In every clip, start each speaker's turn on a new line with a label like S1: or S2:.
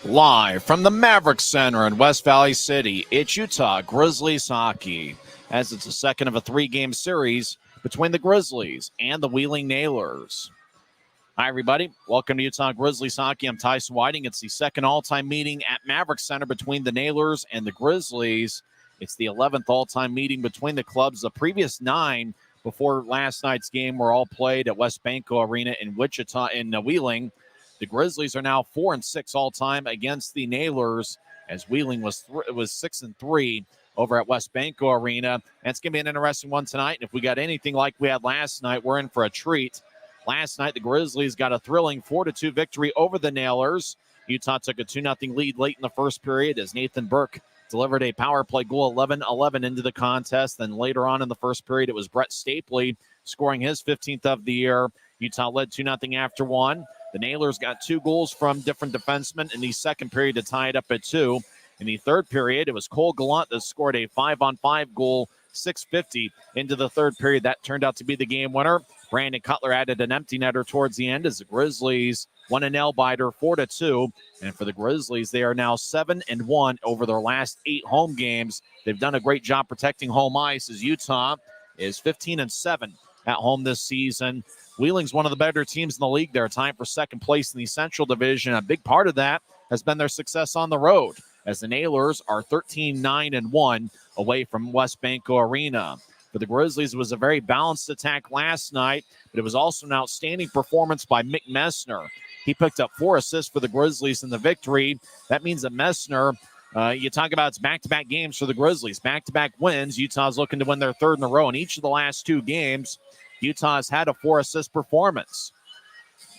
S1: Live from the Maverik Center in West Valley City, it's Utah Grizzlies Hockey, as it's the second of a three-game series between the Grizzlies and the Wheeling Nailers. Hi, everybody. Welcome to Utah Grizzlies Hockey. I'm Tyson Whiting. It's the second all-time meeting at Maverik Center between the Nailers and the Grizzlies. It's the 11th all-time meeting between the clubs. The previous 9 before last night's game were all played at West Banco Arena in Wichita in Wheeling. The Grizzlies are now 4-6 all-time against the Nailers, as Wheeling was 6-3 over at West Banco Arena. And it's going to be an interesting one tonight. And if we got anything like we had last night, we're in for a treat. Last night, the Grizzlies got a thrilling 4-2 victory over the Nailers. Utah took a 2-0 lead late in the first period as Nathan Burke delivered a power play goal 11-11 into the contest. Then later on in the first period, it was Brett Stapley scoring his 15th of the year. Utah led 2-0 after one. The Nailers got 2 goals from different defensemen in the second period to tie it up at 2. In the third period, it was Cole Gallant that scored a 5-on-5 goal, 6:50 into the third period. That turned out to be the game winner. Brandon Cutler added an empty netter towards the end as the Grizzlies won a nail-biter 4-2. And for the Grizzlies, they are now 7-1 over their last 8 home games. They've done a great job protecting home ice as Utah is 15-7 at home this season. Wheeling's one of the better teams in the league. They're tied for second place in the Central Division. A big part of that has been their success on the road, as the Nailers are 13-9-1 away from West Banco Arena. For the Grizzlies, it was a very balanced attack last night, but it was also an outstanding performance by Mick Messner. He picked up 4 assists for the Grizzlies in the victory. That means that Messner, you talk about it's back-to-back games for the Grizzlies, back-to-back wins. Utah's looking to win their third in a row. In each of the last 2 games, Utah has had a 4-assist performance.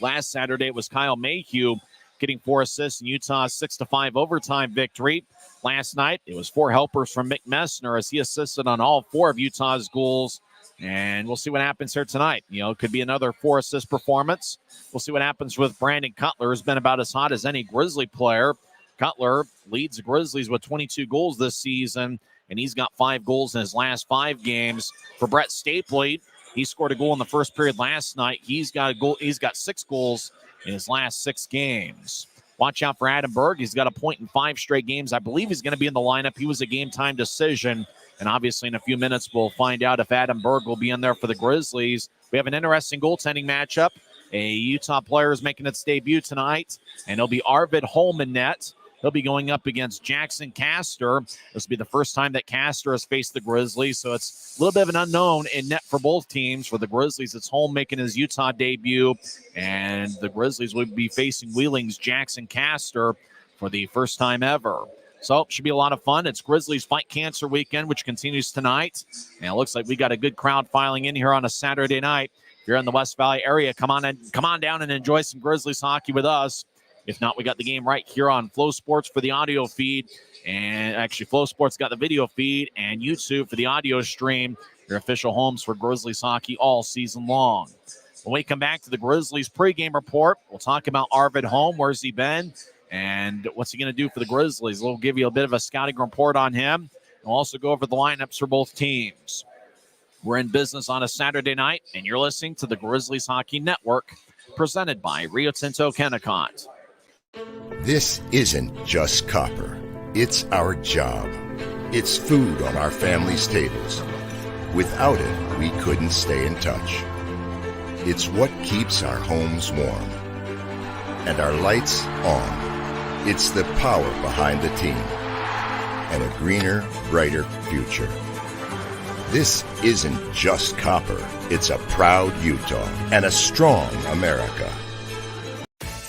S1: Last Saturday, it was Kyle Mayhew getting 4 assists in Utah's 6-5 overtime victory. Last night, it was 4 helpers from Mick Messner as he assisted on all 4 of Utah's goals. And we'll see what happens here tonight. It could be another 4-assist performance. We'll see what happens with Brandon Cutler, who's been about as hot as any Grizzly player. Cutler leads the Grizzlies with 22 goals this season, and he's got 5 goals in his last 5 games. For Brett Stapley, he scored a goal in the first period last night. He's got 6 goals in his last 6 games. Watch out for Adam Berg. He's got a point in 5 straight games. I believe he's going to be in the lineup. He was a game-time decision. And obviously in a few minutes, we'll find out if Adam Berg will be in there for the Grizzlies. We have an interesting goaltending matchup. A Utah player is making its debut tonight, and it'll be Arvid Holm in net. He'll be going up against Jackson Castor. This will be the first time that Castor has faced the Grizzlies, so it's a little bit of an unknown in net for both teams. For the Grizzlies, it's Holm making his Utah debut, and the Grizzlies will be facing Wheeling's Jackson Castor for the first time ever. So it should be a lot of fun. It's Grizzlies Fight Cancer Weekend, which continues tonight, and it looks like we got a good crowd filing in here on a Saturday night. If you're in the West Valley area, come on down and enjoy some Grizzlies hockey with us. If not, we got the game right here on Flow Sports for the audio feed. And actually, Flow Sports got the video feed, and YouTube for the audio stream. Your official homes for Grizzlies hockey all season long. When we come back to the Grizzlies pregame report, we'll talk about Arvid Holm. Where's he been? And what's he going to do for the Grizzlies? We'll give you a bit of a scouting report on him. We'll also go over the lineups for both teams. We're in business on a Saturday night, and you're listening to the Grizzlies Hockey Network, presented by Rio Tinto Kennecott.
S2: This isn't just copper. It's our job. It's food on our family's tables. Without it, we couldn't stay in touch. It's what keeps our homes warm and our lights on. It's the power behind the team and a greener, brighter future. This isn't just copper. It's a proud Utah and a strong America.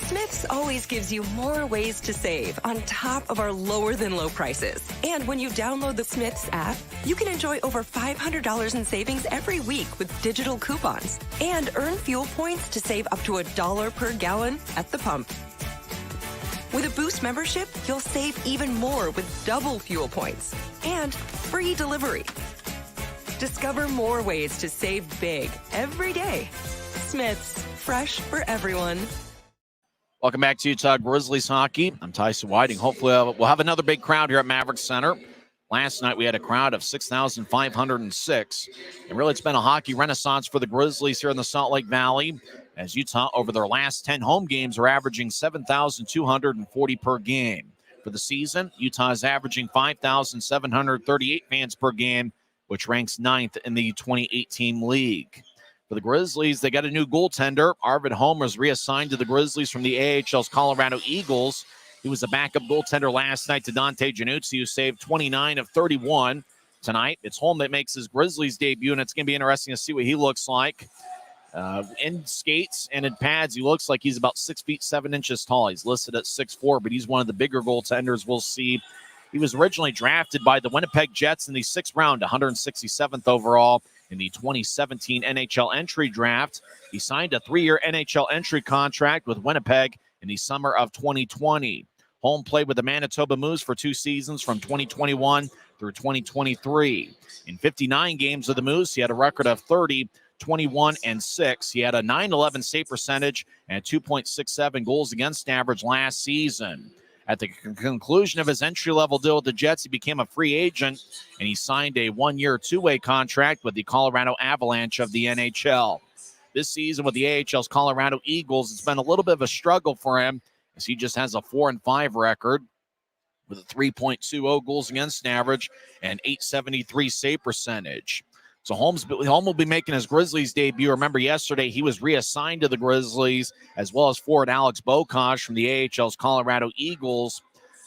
S3: Smith's always gives you more ways to save on top of our lower-than-low prices. And when you download the Smith's app, you can enjoy over $500 in savings every week with digital coupons and earn fuel points to save up to $1 per gallon at the pump. With a Boost membership, you'll save even more with double fuel points and free delivery. Discover more ways to save big every day. Smith's, fresh for everyone.
S1: Welcome back to Utah Grizzlies Hockey. I'm Tyson Whiting. Hopefully we'll have another big crowd here at Maverik Center. Last night we had a crowd of 6,506. And really it's been a hockey renaissance for the Grizzlies here in the Salt Lake Valley, as Utah, over their last 10 home games, are averaging 7,240 per game. For the season, Utah is averaging 5,738 fans per game, which ranks 9th in the 2018 league. For the Grizzlies, they got a new goaltender. Arvid Holm was reassigned to the Grizzlies from the AHL's Colorado Eagles. He was a backup goaltender last night to Dante Januzzi, who saved 29 of 31. Tonight, it's Holm that makes his Grizzlies debut, and it's going to be interesting to see what he looks like. In skates and in pads, he looks like he's about 6 feet 7 inches tall. He's listed at 6'4", but he's one of the bigger goaltenders we'll see. He was originally drafted by the Winnipeg Jets in the 6th round, 167th overall in the 2017 NHL entry draft. He signed a 3-year NHL entry contract with Winnipeg in the summer of 2020. Holm played with the Manitoba Moose for 2 seasons from 2021 through 2023. In 59 games with the Moose, he had a record of 30, 21, and 6. He had a .911 save percentage and 2.67 goals against average last season. At the conclusion of his entry-level deal with the Jets, he became a free agent, and he signed a 1-year, 2-way contract with the Colorado Avalanche of the NHL. This season with the AHL's Colorado Eagles, it's been a little bit of a struggle for him, as he just has a 4-5 record with a 3.20 goals against average and .873 save percentage. So Holm will be making his Grizzlies debut. Remember, yesterday he was reassigned to the Grizzlies, as well as forward Alex Bokosh from the AHL's Colorado Eagles.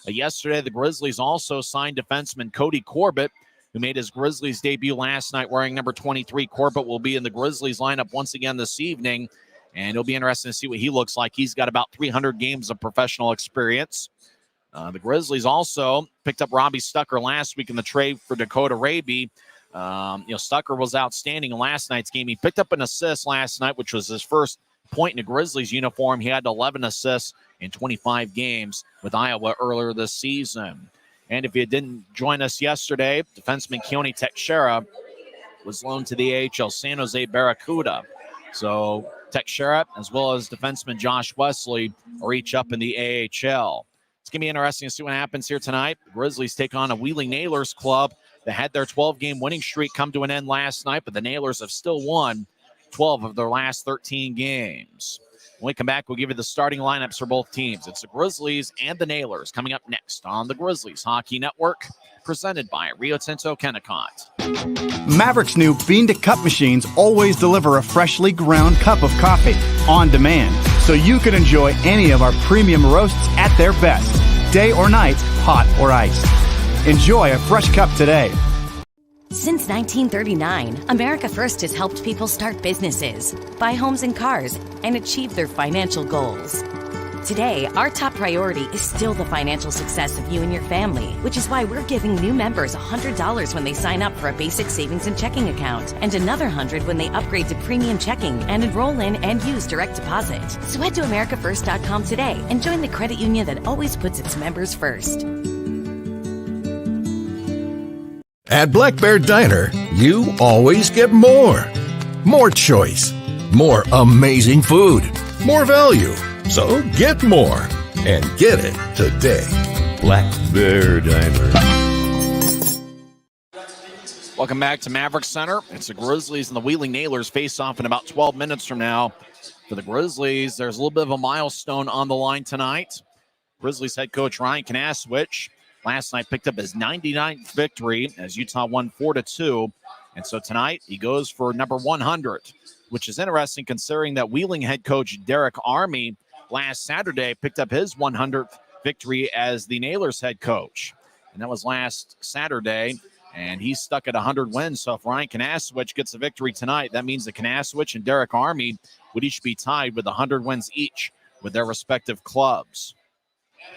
S1: Yesterday, the Grizzlies also signed defenseman Cody Corbett, who made his Grizzlies debut last night wearing number 23. Corbett will be in the Grizzlies lineup once again this evening, and it'll be interesting to see what he looks like. He's got about 300 games of professional experience. The Grizzlies also picked up Robbie Stucker last week in the trade for Dakota Raby. Stucker was outstanding in last night's game. He picked up an assist last night, which was his first point in a Grizzlies uniform. He had 11 assists in 25 games with Iowa earlier this season. And if you didn't join us yesterday, defenseman Keone Teixeira was loaned to the AHL San Jose Barracuda. So Teixeira, as well as defenseman Josh Wesley, are each up in the AHL. It's going to be interesting to see what happens here tonight. The Grizzlies take on a Wheeling Nailers club that had their 12-game winning streak come to an end last night, but the Nailers have still won 12 of their last 13 games. When we come back, we'll give you the starting lineups for both teams. It's the Grizzlies and the Nailers coming up next on the Grizzlies Hockey Network, presented by Rio Tinto Kennecott.
S4: Maverik's new bean-to-cup machines always deliver a freshly ground cup of coffee on demand, so you can enjoy any of our premium roasts at their best, day or night, hot or iced. Enjoy a fresh cup today.
S5: Since 1939, America First has helped people start businesses, buy homes and cars, and achieve their financial goals. Today, our top priority is still the financial success of you and your family, which is why we're giving new members $100 when they sign up for a basic savings and checking account, and another $100 when they upgrade to premium checking and enroll in and use direct deposit. So head to AmericaFirst.com today and join the credit union that always puts its members first.
S6: At Black Bear Diner, you always get more. More choice. More amazing food. More value. So get more. And get it today. Black Bear Diner.
S1: Welcome back to Maverik Center. It's the Grizzlies and the Wheeling Nailers face off in about 12 minutes from now. For the Grizzlies, there's a little bit of a milestone on the line tonight. Grizzlies head coach Ryan Kanaswich last night picked up his 99th victory as Utah won 4-2. And so tonight he goes for number 100, which is interesting considering that Wheeling head coach Derek Army last Saturday picked up his 100th victory as the Nailers head coach. And that was last Saturday, and he's stuck at 100 wins. So if Ryan Kanaswich gets a victory tonight, that means that Kanaswich and Derek Army would each be tied with 100 wins each with their respective clubs.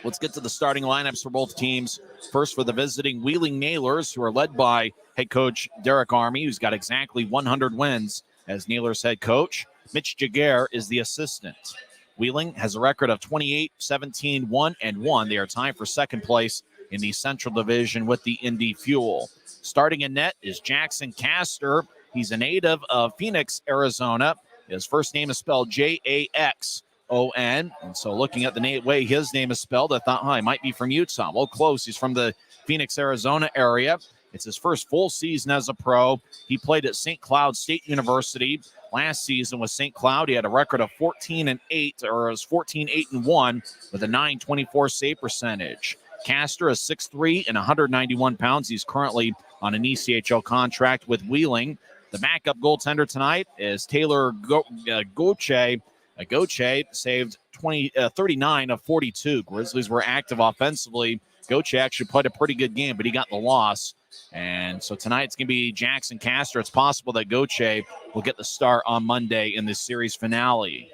S1: Let's get to the starting lineups for both teams. First, for the visiting Wheeling Nailers, who are led by head coach Derek Army, who's got exactly 100 wins as Nailers head coach. Mitch Jaguar is the assistant. Wheeling has a record of 28, 17, 1, and 1. They are tied for second place in the Central Division with the Indy Fuel. Starting in net is Jackson Castor. He's a native of Phoenix, Arizona. His first name is spelled Jaxon. And so looking at the way his name is spelled, I thought, he might be from Utah. Well, close. He's from the Phoenix, Arizona area. It's his first full season as a pro. He played at St. Cloud State University last season with St. Cloud. He had a record of 14-8, or it was 14-8-1 with a .924 save percentage. Castor is 6'3" and 191 pounds. He's currently on an ECHL contract with Wheeling. The backup goaltender tonight is Taylor Goche. Goche saved 39 of 42. Grizzlies were active offensively. Goche actually played a pretty good game, but he got the loss. And so tonight it's going to be Jackson Castor. It's possible that Goche will get the start on Monday in this series finale.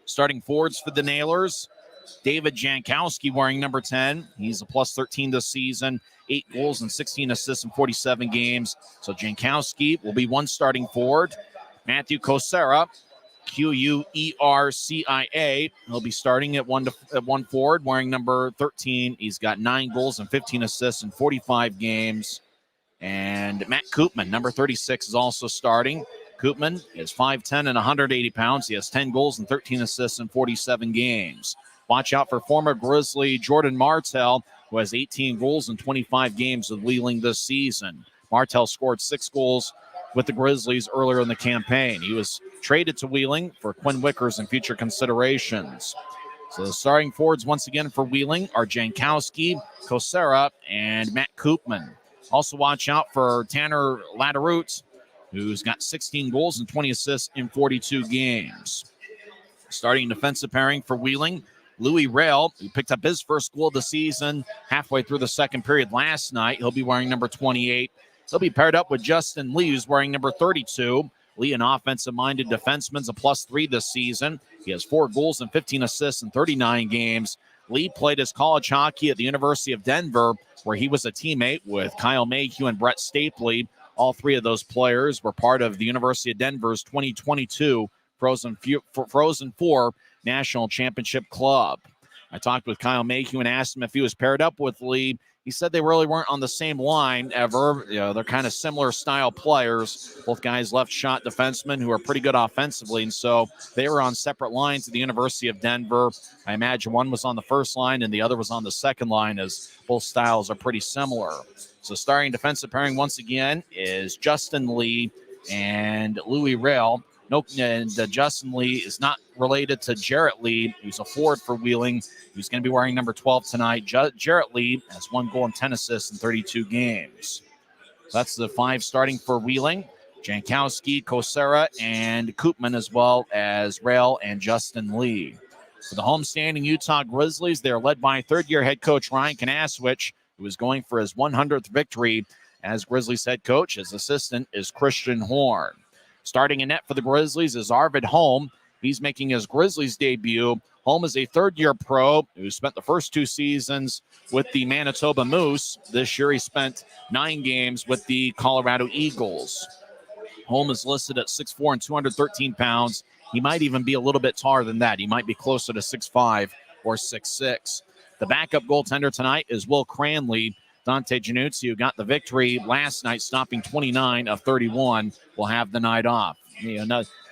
S1: Starting forwards for the Nailers, David Jankowski wearing number 10. He's a plus 13 this season, 8 goals and 16 assists in 47 games. So Jankowski will be one starting forward. Matthew Kosera, Quercia. He'll be starting at one forward, wearing number 13. He's got 9 goals and 15 assists in 45 games. And Matt Koopman, number 36, is also starting. Koopman is 5'10" and 180 pounds. He has 10 goals and 13 assists in 47 games. Watch out for former Grizzly Jordan Martell, who has 18 goals in 25 games with Wheeling this season. Martell scored 6 goals with the Grizzlies earlier in the campaign. He was traded to Wheeling for Quinn Wickers and future considerations. So the starting forwards once again for Wheeling are Jankowski, Kosera, and Matt Koopman. Also watch out for Tanner Laderute, who's got 16 goals and 20 assists in 42 games. Starting defensive pairing for Wheeling, Louis Rail, who picked up his first goal of the season halfway through the second period last night. He'll be wearing number 28. He'll be paired up with Justin Lee, who's wearing number 32. Lee, an offensive-minded defenseman, a +3 this season. He has 4 goals and 15 assists in 39 games. Lee played his college hockey at the University of Denver, where he was a teammate with Kyle Mayhew and Brett Stapley. All 3 of those players were part of the University of Denver's 2022 Frozen Four National Championship Club. I talked with Kyle Mayhew and asked him if he was paired up with Lee. He said they really weren't on the same line ever. You know, they're kind of similar style players. Both guys left shot defensemen who are pretty good offensively. And so they were on separate lines at the University of Denver. I imagine one was on the first line and the other was on the second line, as both styles are pretty similar. So starting defensive pairing once again is Justin Lee and Louis Rail. Justin Lee is not related to Jarrett Lee, who's a forward for Wheeling, who's going to be wearing number 12 tonight. Jarrett Lee has 1 goal and 10 assists in 32 games. So that's the 5 starting for Wheeling. Jankowski, Kosera, and Koopman, as well as Rail and Justin Lee. For the homestanding Utah Grizzlies, they're led by third-year head coach Ryan Kanaswich, who is going for his 100th victory as Grizzlies head coach. His assistant is Christian Horn. Starting in net for the Grizzlies is Arvid Holm. He's making his Grizzlies debut. Holm is a third-year pro who spent the first 2 seasons with the Manitoba Moose. This year he spent 9 games with the Colorado Eagles. Holm is listed at 6'4" and 213 pounds. He might even be a little bit taller than that. He might be closer to 6'5" or 6'6". The backup goaltender tonight is Will Cranley. Dante Januzzi, who got the victory last night, stopping 29 of 31, will have the night off.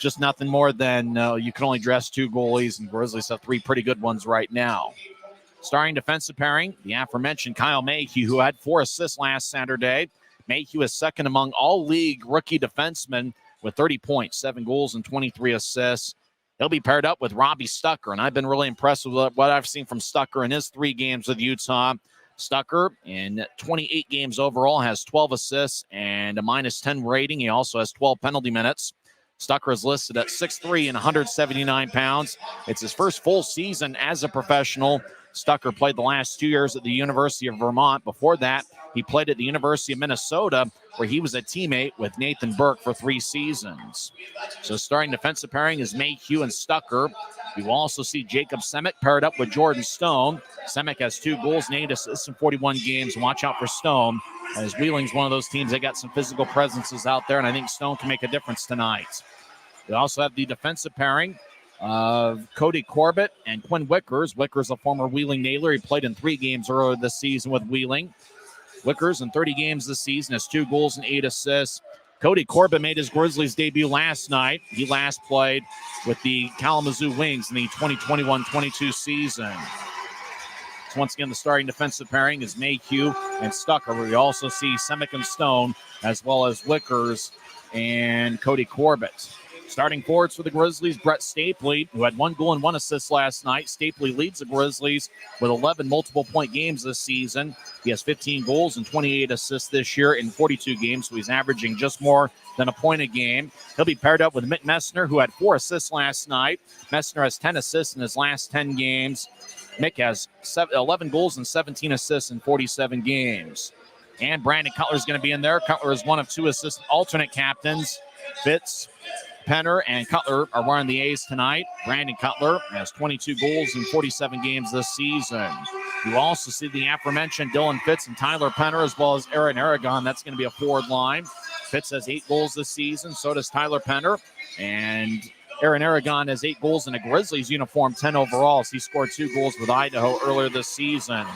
S1: Just nothing more than you can only dress 2 goalies, and Grizzlies have 3 pretty good ones right now. Starting defensive pairing, the aforementioned Kyle Mayhew, who had 4 assists last Saturday. Mayhew is second among all league rookie defensemen with 30 points, 7 goals, and 23 assists. He'll be paired up with Robbie Stucker, and I've been really impressed with what I've seen from Stucker in his 3 games with Utah. Stucker, in 28 games overall, has 12 assists and a -10 rating. He also has 12 penalty minutes. Stucker is listed at 6'3" and 179 pounds. It's his first full season as a professional. Stucker played the last 2 years at the University of Vermont. Before that, he played at the University of Minnesota, where he was a teammate with Nathan Burke for 3 seasons. So starting defensive pairing is Mayhew and Stucker. We will also see Jacob Semick paired up with Jordan Stone. Semick has 2 goals and 8 assists in 41 games. Watch out for Stone, as Wheeling's one of those teams that got some physical presences out there, and I think Stone can make a difference tonight. We also have the defensive pairing of Cody Corbett and Quinn Wickers. Wickers, a former Wheeling Nailer. He played in 3 games earlier this season with Wheeling. Wickers in 30 games this season has 2 goals and 8 assists. Cody Corbett made his Grizzlies debut last night. He last played with the Kalamazoo Wings in the 2021-22 season. So once again, the starting defensive pairing is Mayhew and Stucker. We also see Semick and Stone, as well as Wickers and Cody Corbett. Starting forwards for the Grizzlies, Brett Stapley, who had 1 goal and 1 assist last night. Stapley leads the Grizzlies with 11 multiple-point games this season. He has 15 goals and 28 assists this year in 42 games, so he's averaging just more than a point a game. He'll be paired up with Mick Messner, who had 4 assists last night. Messner has 10 assists in his last 10 games. Mick has 11 goals and 17 assists in 47 games. And Brandon Cutler is going to be in there. Cutler is one of 2 assist alternate captains. Fitz, Penner, and Cutler are wearing the A's tonight. Brandon Cutler has 22 goals in 47 games this season. You also see the aforementioned Dylan Fitz and Tyler Penner, as well as Aaron Aragon. That's going to be a forward line. Fitz has 8 goals this season. So does Tyler Penner. And Aaron Aragon has 8 goals in a Grizzlies uniform, 10 overall. So he scored 2 goals with Idaho earlier this season.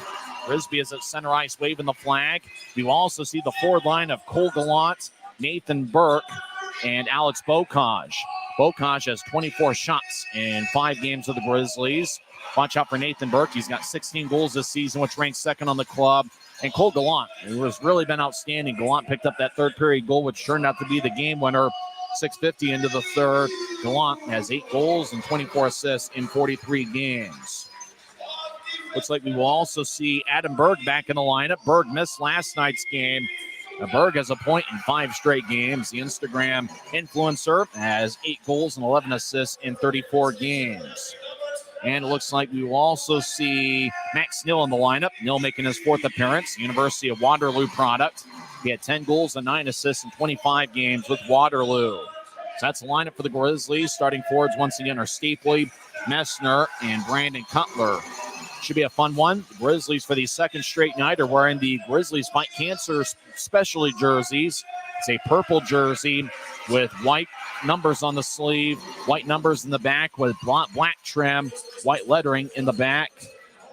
S1: Frisbee is at center ice waving the flag. You also see the forward line of Cole Gallant, Nathan Burke, and Alex Bocage. Bocage has 24 shots in 5 games with the Grizzlies. Watch out for Nathan Burke. He's got 16 goals this season, which ranks second on the club. And Cole Gallant, who has really been outstanding. Gallant picked up that third period goal, which turned out to be the game winner. 6:50 into the third. Gallant has 8 goals and 24 assists in 43 games. Looks like we will also see Adam Berg back in the lineup. Berg missed last night's game. Berg has a point in 5 straight games. The Instagram influencer has 8 goals and 11 assists in 34 games. And it looks like we will also see Max Nill in the lineup. Nill making his 4th appearance, University of Waterloo product. He had 10 goals and 9 assists in 25 games with Waterloo. So that's the lineup for the Grizzlies. Starting forwards once again are Stapley, Messner, and Brandon Cutler. Should be a fun one. The Grizzlies, for the 2nd straight night, are wearing the Grizzlies Fight Cancer specialty jerseys. It's a purple jersey with white numbers on the sleeve, white numbers in the back with black trim, white lettering in the back.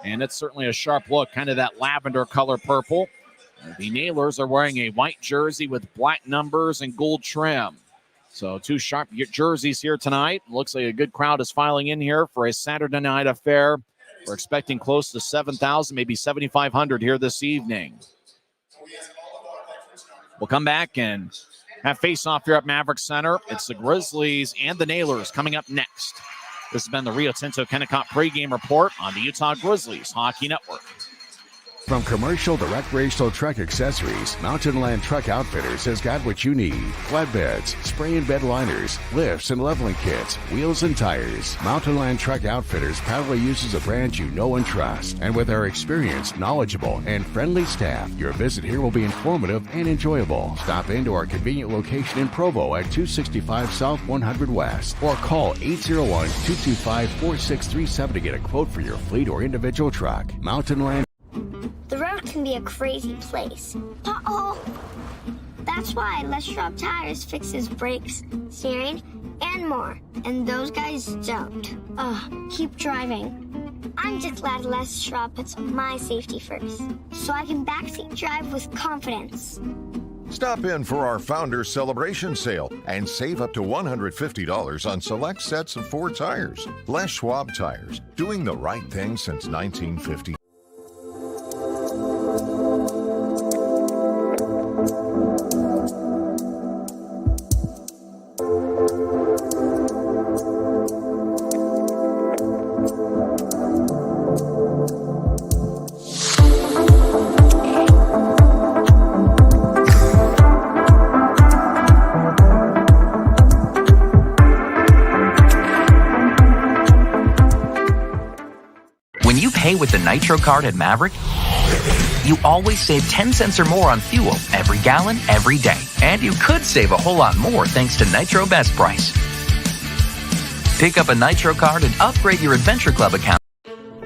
S1: And it's certainly a sharp look, kind of that lavender color purple. The Nailers are wearing a white jersey with black numbers and gold trim. So 2 sharp jerseys here tonight. Looks like a good crowd is filing in here for a Saturday night affair. We're expecting close to 7,000, maybe 7,500 here this evening. We'll come back and have face-off here at Maverik Center. It's the Grizzlies and the Nailers coming up next. This has been the Rio Tinto Kennecott pregame report on the Utah Grizzlies Hockey Network.
S7: From commercial to recreational truck accessories, Mountain Land Truck Outfitters has got what you need. Flatbeds, spray and bed liners, lifts and leveling kits, wheels and tires. Mountain Land Truck Outfitters proudly uses a brand you know and trust. And with our experienced, knowledgeable, and friendly staff, your visit here will be informative and enjoyable. Stop into our convenient location in Provo at 265 South 100 West or call 801-225-4637 to get a quote for your fleet or individual truck. Mountain Land.
S8: The road can be a crazy place. Uh-oh! That's why Les Schwab Tires fixes brakes, steering, and more. And those guys don't. Keep driving. I'm just glad Les Schwab puts my safety first, so I can backseat drive with confidence.
S9: Stop in for our Founders Celebration Sale and save up to $150 on select sets of Ford tires. Les Schwab Tires, doing the right thing since 1950.
S10: With the Nitro card at Maverik, you always save 10 cents or more on fuel every gallon, every day. And you could save a whole lot more thanks to Nitro Best Price. Pick up a Nitro card and upgrade your Adventure Club account.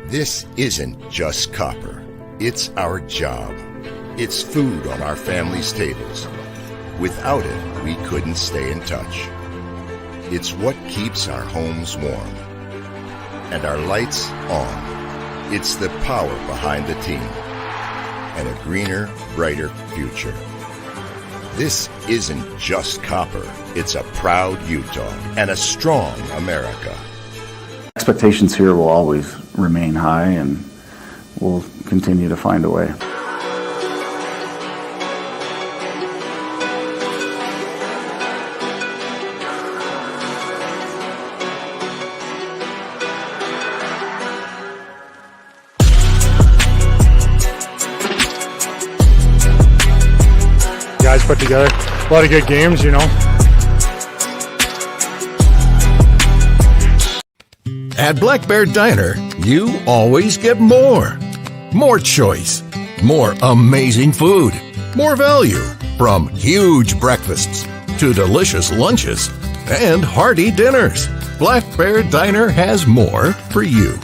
S2: This isn't just copper. It's our job. It's food on our family's tables. Without it, we couldn't stay in touch. It's what keeps our homes warm and our lights on. It's the power behind the team and a greener, brighter future. This isn't just copper. It's a proud Utah and a strong America.
S11: Expectations here will always remain high, and we'll continue to find a way.
S12: Guys put together a lot of good games, you know.
S6: At Black Bear Diner, you always get more. More choice, more amazing food, more value, from huge breakfasts to delicious lunches and hearty dinners. Black Bear Diner has more for you.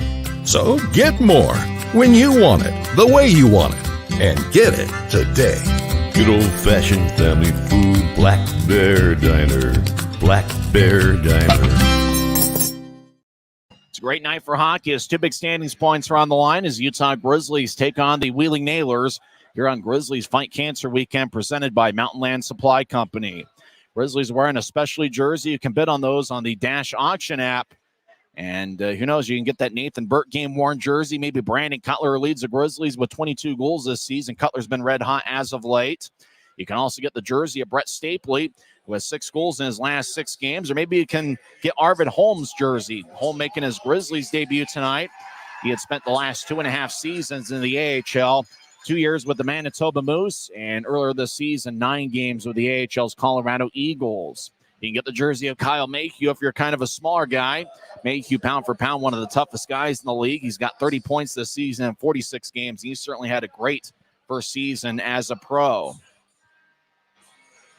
S6: So get more when you want it, the way you want it, and get it today.
S13: Good old-fashioned family food, Black Bear Diner. Black Bear Diner.
S1: It's a great night for hockey as two big standings points are on the line as Utah Grizzlies take on the Wheeling Nailers here on Grizzlies Fight Cancer Weekend presented by Mountain Land Supply Company. Grizzlies wearing a specialty jersey. You can bid on those on the Dash Auction app. And who knows, you can get that Nathan Burt game-worn jersey. Maybe Brandon Cutler leads the Grizzlies with 22 goals this season. Cutler's been red hot as of late. You can also get the jersey of Brett Stapley, who has 6 goals in his last 6 games. Or maybe you can get Arvid Holm's jersey. Holm making his Grizzlies debut tonight. He had spent the last 2.5 seasons in the AHL, 2 years with the Manitoba Moose, and earlier this season, 9 games with the AHL's Colorado Eagles. You can get the jersey of Kyle Mayhew if you're kind of a smaller guy. Mayhew, pound for pound, one of the toughest guys in the league. He's got 30 points this season in 46 games. He certainly had a great first season as a pro.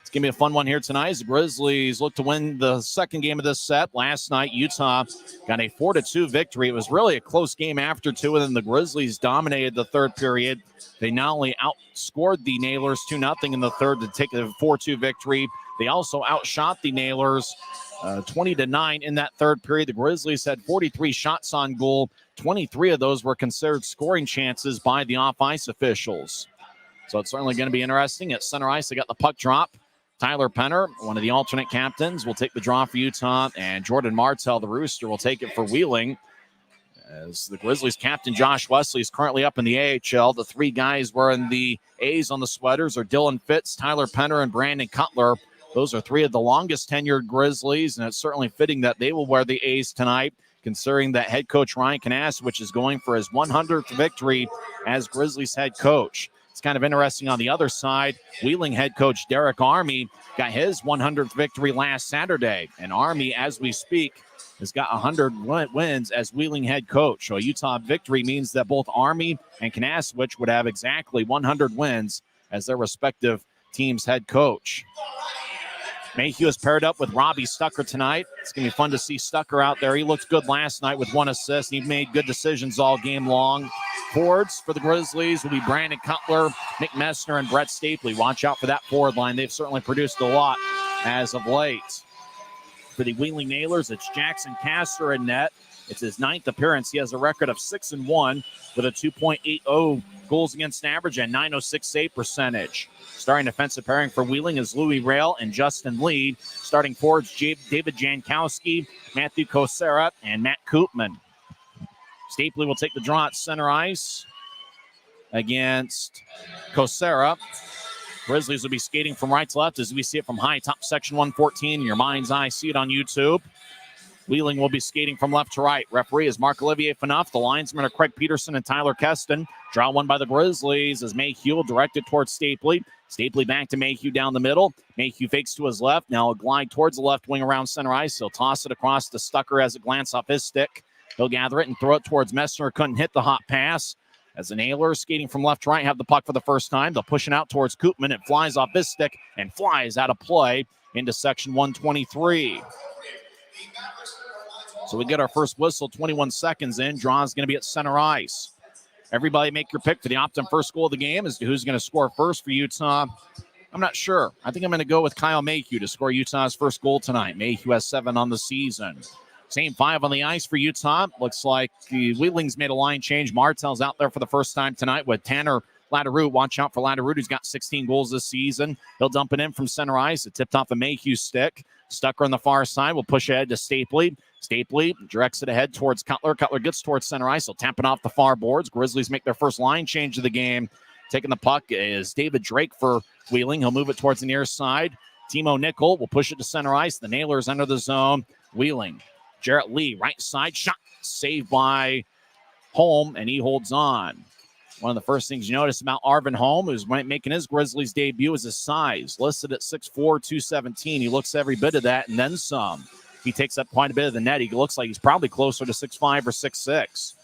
S1: It's going to be a fun one here tonight as the Grizzlies look to win the second game of this set. Last night, Utah got a 4-2 victory. It was really a close game after 2, and then the Grizzlies dominated the third period. They not only outscored the Nailers 2-0 in the third to take a 4-2 victory, they also outshot the Nailers 20-9 in that third period. The Grizzlies had 43 shots on goal. 23 of those were considered scoring chances by the off-ice officials. So it's certainly going to be interesting. At center ice, they got the puck drop. Tyler Penner, one of the alternate captains, will take the draw for Utah, and Jordan Martell, the Rooster, will take it for Wheeling. As the Grizzlies captain Josh Wesley is currently up in the AHL. The 3 guys wearing the A's on the sweaters are Dylan Fitz, Tyler Penner, and Brandon Cutler. Those are 3 of the longest tenured Grizzlies, and it's certainly fitting that they will wear the A's tonight, considering that head coach Ryan Kanasowicz is going for his 100th victory as Grizzlies head coach. It's kind of interesting on the other side. Wheeling head coach Derek Army got his 100th victory last Saturday, and Army, as we speak, has got 100 wins as Wheeling head coach. So a Utah victory means that both Army and Kanasowicz would have exactly 100 wins as their respective team's head coach. Mayhew is paired up with Robbie Stucker tonight. It's going to be fun to see Stucker out there. He looked good last night with 1 assist. He made good decisions all game long. Forwards for the Grizzlies will be Brandon Cutler, Nick Messner, and Brett Stapley. Watch out for that forward line. They've certainly produced a lot as of late. For the Wheeling Nailers, it's Jackson Castor in net. It's his 9th appearance. He has a record of 6-1 with a 2.80 goals against average and .906 save percentage. Starting defensive pairing for Wheeling is Louis Rail and Justin Lee. Starting forwards, David Jankowski, Matthew Kosera, and Matt Koopman. Stapley will take the draw at center ice against Kosera. Grizzlies will be skating from right to left as we see it from high top section 114. In your mind's eye, see it on YouTube. Wheeling will be skating from left to right. Referee is Marc-Olivier Faneuf. The linesmen are Craig Peterson and Tyler Keston. Draw one by the Grizzlies as Mayhew directed towards Stapley. Stapley back to Mayhew down the middle. Mayhew fakes to his left. Now a glide towards the left wing around center ice. He'll toss it across to Stucker as it glances off his stick. He'll gather it and throw it towards Messner. Couldn't hit the hot pass. As the Nailers skating from left to right have the puck for the first time. They'll push it out towards Koopman. It flies off his stick and flies out of play into section 123. So we get our first whistle, 21 seconds in. Draw is going to be at center ice. Everybody make your pick for the Optum first goal of the game as to who's going to score first for Utah. I'm not sure. I think I'm going to go with Kyle Mayhew to score Utah's first goal tonight. Mayhew has 7 on the season. Same 5 on the ice for Utah. Looks like the Wheeling's made a line change. Martell's out there for the first time tonight with Tanner Latteroux. Watch out for Latteroux, who's got 16 goals this season. He'll dump it in from center ice. It tipped off a Mayhew stick. Stucker on the far side will push ahead to Stapley. Stapley directs it ahead towards Cutler. Cutler gets towards center ice. He'll tap it off the far boards. Grizzlies make their first line change of the game. Taking the puck is David Drake for Wheeling. He'll move it towards the near side. Timo Nickel will push it to center ice. The Nailers enter the zone. Wheeling. Jarrett Lee, right side shot. Saved by Holm, and he holds on. One of the first things you notice about Arvin Holm, who's making his Grizzlies debut, is his size. Listed at 6'4", 217. He looks every bit of that and then some. He takes up quite a bit of the net. He looks like he's probably closer to 6'5" or 6'6".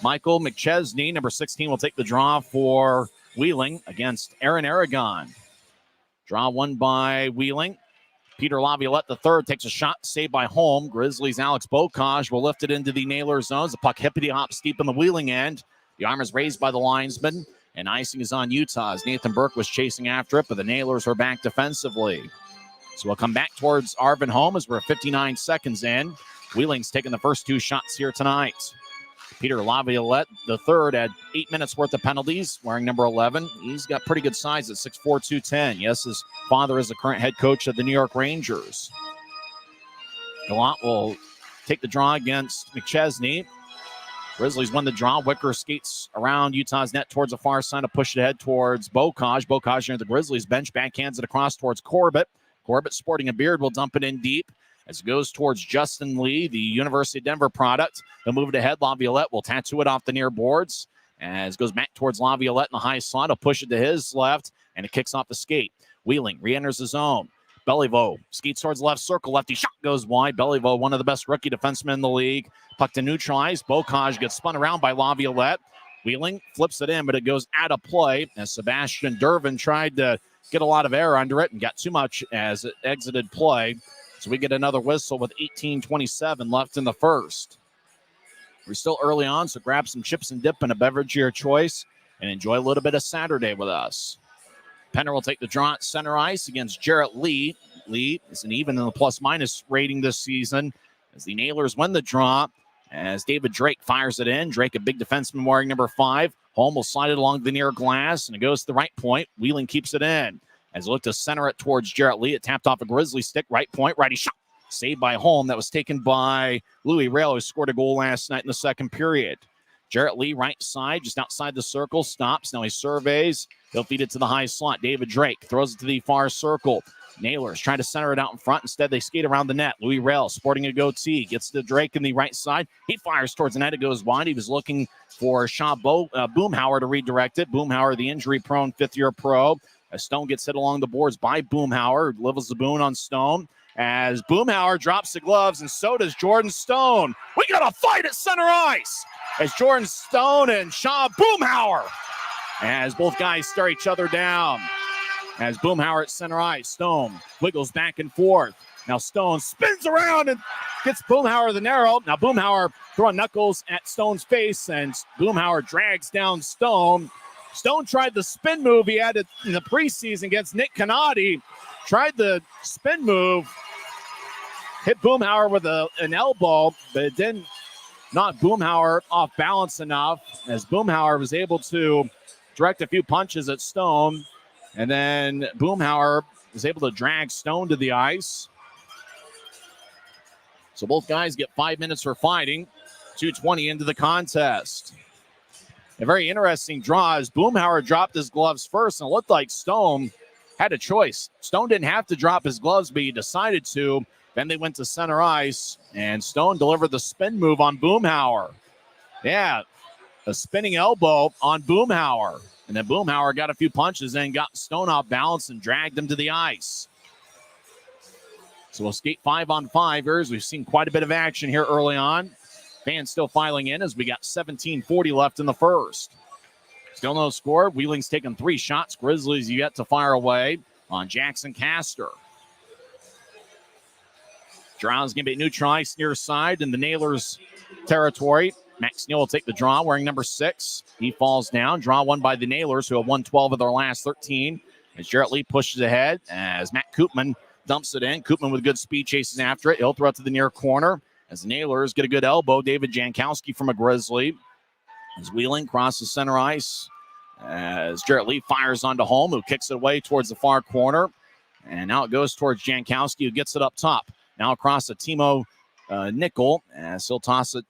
S1: Michael McChesney, number 16, will take the draw for Wheeling against Aaron Aragon. Draw won by Wheeling. Peter Laviolette III takes a shot, saved by Holm. Grizzlies' Alex Bocage will lift it into the Nailer zones. The puck hippity-hops deep in the Wheeling end. The arm is raised by the linesman, and icing is on Utah's. Nathan Burke was chasing after it, but the Nailers are back defensively. So we'll come back towards Arvin Holm as we're 59 seconds in. Wheeling's taking the first two shots here tonight. Peter Laviolette III had 8 minutes worth of penalties, wearing number 11. He's got pretty good size at 6'4", 210. Yes, his father is the current head coach of the New York Rangers. Gallant will take the draw against McChesney. Grizzlies win the draw. Wicker skates around Utah's net towards the far side to push it ahead towards Bocage. Bocage near the Grizzlies bench, backhands it across towards Corbett. Corbett, sporting a beard, will dump it in deep. As it goes towards Justin Lee, the University of Denver product. He'll move it ahead. Laviolette will tattoo it off the near boards. As it goes back towards Laviolette in the high slot, he'll push it to his left, and it kicks off the skate. Wheeling re-enters the zone. Beliveau skates towards the left circle. Lefty shot goes wide. Beliveau, one of the best rookie defensemen in the league. Puck to neutralize. Bocage gets spun around by Laviolette. Wheeling flips it in, but it goes out of play as Sebastian Dervin tried to get a lot of air under it and got too much as it exited play. So we get another whistle with 18:27 left in the first. We're still early on, so grab some chips and dip and a beverage of your choice and enjoy a little bit of Saturday with us. Penner will take the draw at center ice against Jarrett Lee. Lee is an even in the plus-minus rating this season as the Nailers win the draw. As David Drake fires it in. Drake, a big defenseman wearing number 5. Holm will slide it along the near glass, and it goes to the right point. Wheeling keeps it in. As it looked to center it towards Jarrett Lee, it tapped off a Grizzly stick, right point, righty shot. Saved by Holm. That was taken by Louis Rail, who scored a goal last night in the second period. Jarrett Lee, right side, just outside the circle, stops. Now he surveys. He'll feed it to the high slot. David Drake throws it to the far circle. Nailers trying to center it out in front. Instead, they skate around the net. Louis Rail, sporting a goatee, gets to Drake in the right side. He fires towards the net. It goes wide. He was looking for Boomhauer to redirect it. Boomhauer, the injury-prone fifth-year pro. As Stone gets hit along the boards by Boomhauer, levels the boon on Stone. As Boomhauer drops the gloves, and so does Jordan Stone. We got a fight at center ice as Jordan Stone and Shaw Boomhauer, as both guys stare each other down. As Boomhauer at center ice, Stone wiggles back and forth. Now Stone spins around and gets Boomhauer the narrow. Now Boomhauer throwing knuckles at Stone's face, and Boomhauer drags down Stone. Stone tried the spin move he had in the preseason against Nick Canati. Tried the spin move, hit Boomhauer with an elbow, but it didn't knock Boomhauer off balance enough, as Boomhauer was able to direct a few punches at Stone, and then Boomhauer was able to drag Stone to the ice. So both guys get 5 minutes for fighting, 2:20 into the contest. A very interesting draw as Boomhauer dropped his gloves first, and it looked like Stone had a choice. Stone didn't have to drop his gloves, but he decided to. Then they went to center ice, and Stone delivered the spin move on Boomhauer. Yeah, a spinning elbow on Boomhauer. And then Boomhauer got a few punches and got Stone off balance and dragged him to the ice. So we'll skate 5-on-5 here, as we've seen quite a bit of action here early on. Fans still filing in as we got 17:40 left in the first. Still no score. Wheeling's taking 3 shots. Grizzlies yet to fire away on Jackson Castor. Draw's going to be neutralized near side in the Nailers' territory. Max Neal will take the draw, wearing number 6. He falls down. Draw won by the Nailers, who have won 12 of their last 13. As Jarrett Lee pushes ahead, as Matt Koopman dumps it in. Koopman with good speed chases after it. He'll throw it to the near corner. As the Nailers get a good elbow, David Jankowski from a Grizzly. As Wheeling crosses center ice. As Jarrett Lee fires onto Holm, who kicks it away towards the far corner. And now it goes towards Jankowski, who gets it up top. Now across to Timo Nickel, as he'll toss it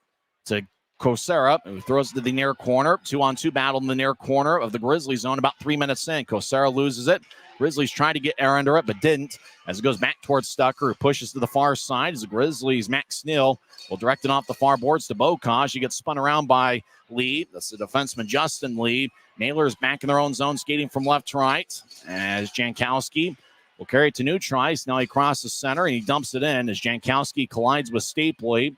S1: to Kosera, who throws it to the near corner. 2-on-2 battle in the near corner of the Grizzlies zone about 3 minutes in. Kosera loses it. Grizzlies tried to get air under it, but didn't. As it goes back towards Stucker, who pushes to the far side. As the Grizzlies, Max Neal will direct it off the far boards to Bokaj. He gets spun around by Lee. That's the defenseman Justin Lee. Nailers back in their own zone, skating from left to right. As Jankowski will carry it to Neutrice. Now he crosses center and he dumps it in as Jankowski collides with Stapley.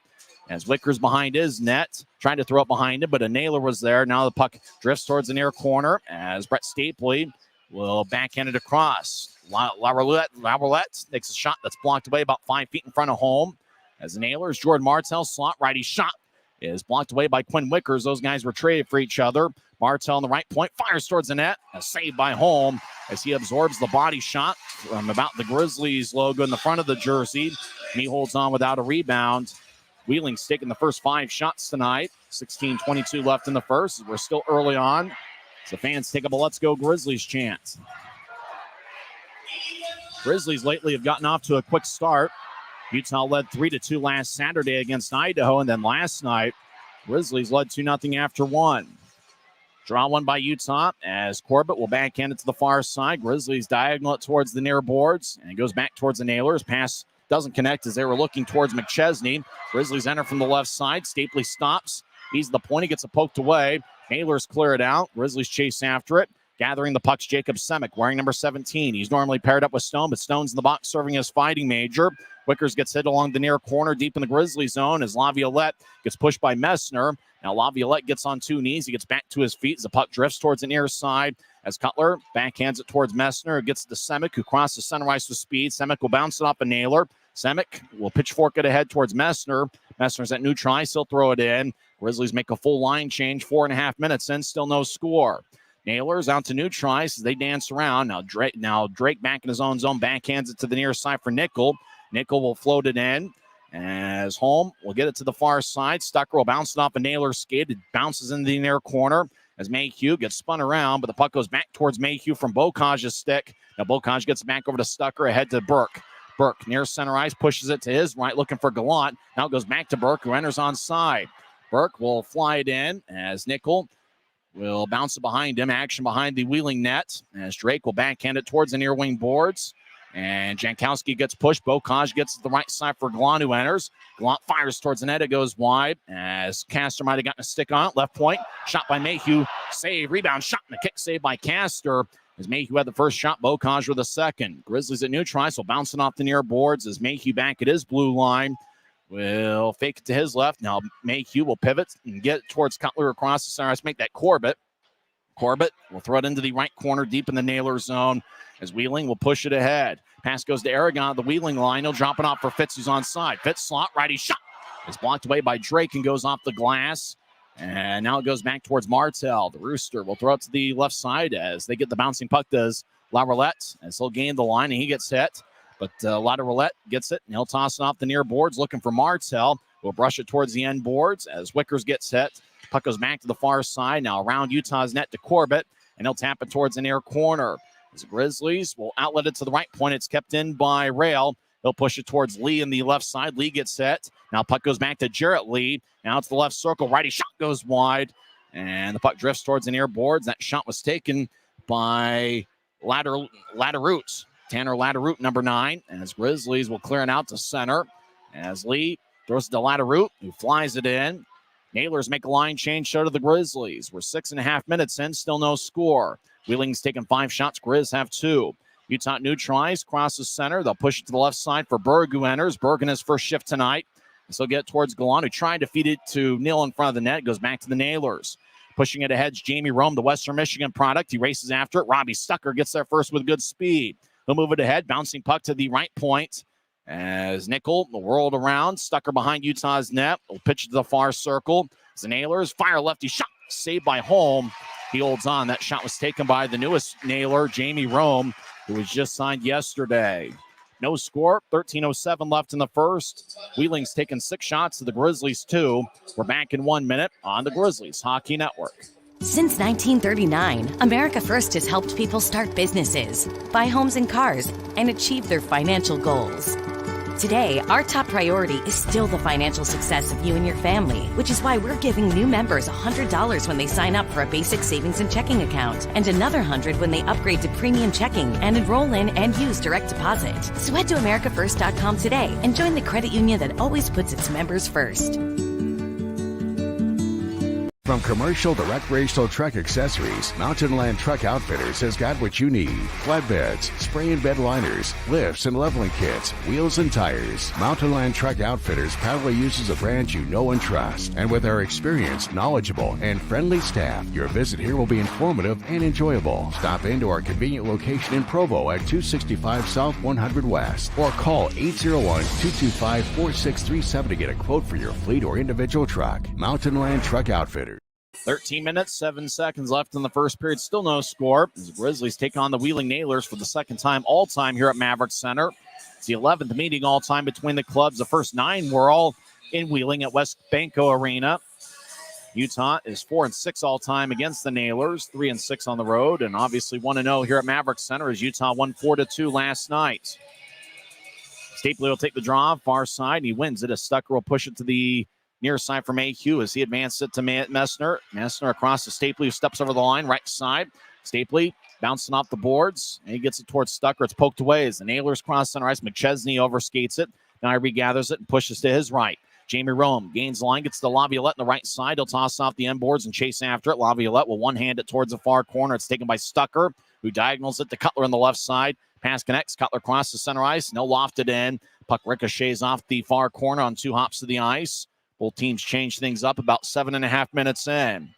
S1: As Wicker's behind his net, trying to throw it behind him, but a Naylor was there. Now the puck drifts towards the near corner as Brett Stapley will backhand it across. Laroulette takes a shot that's blocked away about 5 feet in front of home. As the Nailers, Jordan Martell, slot righty shot is blocked away by Quinn Wickers. Those guys were traded for each other. Martell on the right point, fires towards the net. A save by Holm as he absorbs the body shot from about the Grizzlies logo in the front of the jersey. And he holds on without a rebound. Wheeling's taking the first 5 shots tonight. 16:22 left in the first. We're still early on. So fans take up a Let's Go Grizzlies chant. Grizzlies lately have gotten off to a quick start. Utah led 3-2 last Saturday against Idaho. And then last night, Grizzlies led 2-0 after 1. Draw one by Utah as Corbett will backhand it to the far side. Grizzlies diagonal it towards the near boards. And it goes back towards the Nailers. Pass doesn't connect as they were looking towards McChesney. Grizzlies enter from the left side. Stapley stops. He's the point. He gets it poked away. Nailers clear it out. Grizzlies chase after it. Gathering the pucks, Jacob Semick, wearing number 17. He's normally paired up with Stone, but Stone's in the box serving as fighting major. Wickers gets hit along the near corner deep in the Grizzly zone as Laviolette gets pushed by Messner. Now Laviolette gets on 2 knees. He gets back to his feet as the puck drifts towards the near side as Cutler backhands it towards Messner, who gets it to Semick, who crosses center ice with speed. Semick will bounce it off a Naylor. Semick will pitchfork it ahead towards Messner. Messner's at Neutrice. He'll throw it in. Grizzlies make a full line change. 4.5 minutes in. Still no score. Nailers out to Neutrice as they dance around. Now Drake back in his own zone. Backhands it to the near side for Nickel. Nickel will float it in. As Holm will get it to the far side. Stucker will bounce it off a Naylor skate. It bounces into the near corner as Mayhew gets spun around, but the puck goes back towards Mayhew from Bokaj's stick. Now Bokaj gets back over to Stucker ahead to Burke. Burke near center ice, pushes it to his right, looking for Gallant. Now it goes back to Burke, who enters on side. Burke will fly it in as Nickel will bounce it behind him. Action behind the Wheeling net as Drake will backhand it towards the near wing boards. And Jankowski gets pushed. Bokaj gets to the right side for Gallant, who enters. Gallant fires towards the net. It goes wide as Castor might have gotten a stick on it. Left point. Shot by Mayhew. Save. Rebound. Shot and a kick save by Castor. As Mayhew had the first shot, Bokaj with the second. Grizzlies at Neutrice will bounce it off the near boards as Mayhew back at his blue line. Will fake it to his left. Now Mayhew will pivot and get it towards Cutler across the center. Let's make that Corbett. Corbett will throw it into the right corner deep in the Naylor zone as Wheeling will push it ahead. Pass goes to Aragon at the Wheeling line. He'll drop it off for Fitz, who's on side. Fitz slot, righty shot. It's blocked away by Drake and goes off the glass. And now it goes back towards Martell. The Rooster will throw it to the left side as they get the bouncing puck. Does Laroulette as he'll gain the line and he gets hit. But Laroulette gets it and he'll toss it off the near boards looking for Martell. We'll brush it towards the end boards as Wickers gets hit. Puck goes back to the far side. Now around Utah's net to Corbett, and he'll tap it towards the near corner. As the Grizzlies will outlet it to the right point. It's kept in by Rail. He'll push it towards Lee in the left side. Lee gets set. Now puck goes back to Jarrett Lee. Now it's the left circle. Righty shot goes wide. And the puck drifts towards the near boards. That shot was taken by Latteroot. Tanner Latteroot, number 9. And as Grizzlies will clear it out to center. As Lee throws it to Latteroot, who flies it in. Nailers make a line change, show to the Grizzlies. We're 6.5 minutes in, still no score. Wheeling's taking 5 shots. Grizz have 2. Utah Neutrice crosses center. They'll push it to the left side for Berg, who enters. Berg in his first shift tonight. So get towards Gallant, who tried to feed it to Neal in front of the net. It goes back to the Nailers. Pushing it ahead is Jamie Rome, the Western Michigan product. He races after it. Robbie Stucker gets there first with good speed. He'll move it ahead. Bouncing puck to the right point. As Nickel will whirl it around. Stucker behind Utah's net. Will pitch it to the far circle. As the Nailers fire lefty shot. Saved by Holm. He holds on. That shot was taken by the newest Nailer, Jamie Rome, who was just signed yesterday. No score. 13:07 left in the first. Wheeling's taken 6 shots to the Grizzlies 2. We're back in 1 minute on the Grizzlies Hockey Network.
S5: Since 1939, America First has helped people start businesses, buy homes and cars, and achieve their financial goals. Today, our top priority is still the financial success of you and your family, which is why we're giving new members $100 when they sign up for a basic savings and checking account, and another $100 when they upgrade to premium checking and enroll in and use direct deposit. So head to americafirst.com today and join the credit union that always puts its members first.
S7: From commercial to recreational truck accessories, Mountain Land Truck Outfitters has got what you need. Flatbeds, spray and bed liners, lifts and leveling kits, wheels and tires. Mountain Land Truck Outfitters proudly uses a brand you know and trust. And with our experienced, knowledgeable, and friendly staff, your visit here will be informative and enjoyable. Stop into our convenient location in Provo at 265 South 100 West or call 801-225-4637 to get a quote for your fleet or individual truck. Mountain Land Truck Outfitters.
S1: 13 minutes, 7 seconds left in the first period. Still no score. The Grizzlies take on the Wheeling Nailers for the second time all-time here at Maverik Center. It's the 11th meeting all-time between the clubs. The first 9 were all in Wheeling at West Banco Arena. Utah is 4-6 all-time against the Nailers, 3-6 on the road, and obviously 1-0 here at Maverik Center as Utah won 4-2 last night. Stapley will take the draw, far side. He wins it as Stucker will push it to the near side from Mayhew as he advanced it to Messner. Messner across to Stapley, who steps over the line, right side. Stapley bouncing off the boards, and he gets it towards Stucker. It's poked away as the Nailers cross center ice. McChesney overskates it. Now he regathers it and pushes to his right. Jamie Rome gains the line, gets to Laviolette on the right side. He'll toss off the end boards and chase after it. Laviolette will one-hand it towards the far corner. It's taken by Stucker, who diagonals it to Cutler on the left side. Pass connects. Cutler crosses center ice. No lofted in. Puck ricochets off the far corner on 2 hops to the ice. Both teams change things up about 7.5 minutes in.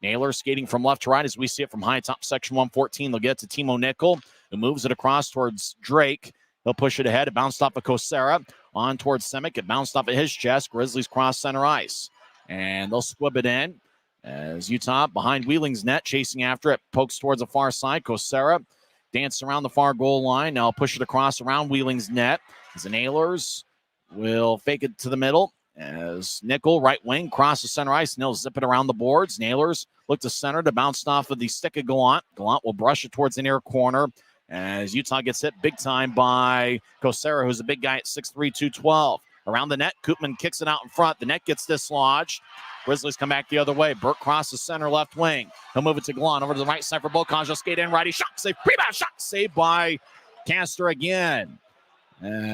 S1: Naylor skating from left to right as we see it from high top section 114. They'll get it to Timo Nickel, who moves it across towards Drake. He'll push it ahead. It bounced off of Kosera. On towards Semick. It bounced off of his chest. Grizzlies cross center ice. And they'll squib it in as Utah behind Wheeling's net, chasing after it. Pokes towards the far side. Kosera dances around the far goal line. Now push it across around Wheeling's net as the Nailers will fake it to the middle. As Nickel, right wing, crosses center ice, and he'll zip it around the boards. Nailers look to center to bounce off of the stick of Gallant. Gallant will brush it towards the near corner as Utah gets hit big time by Kosera, who's a big guy at 6'3", 212. Around the net, Koopman kicks it out in front. The net gets dislodged. Grizzlies come back the other way. Burke crosses center left wing. He'll move it to Gallant over to the right side for Bocage. He'll skate in, righty shot save. Rebound shot saved by Castor again.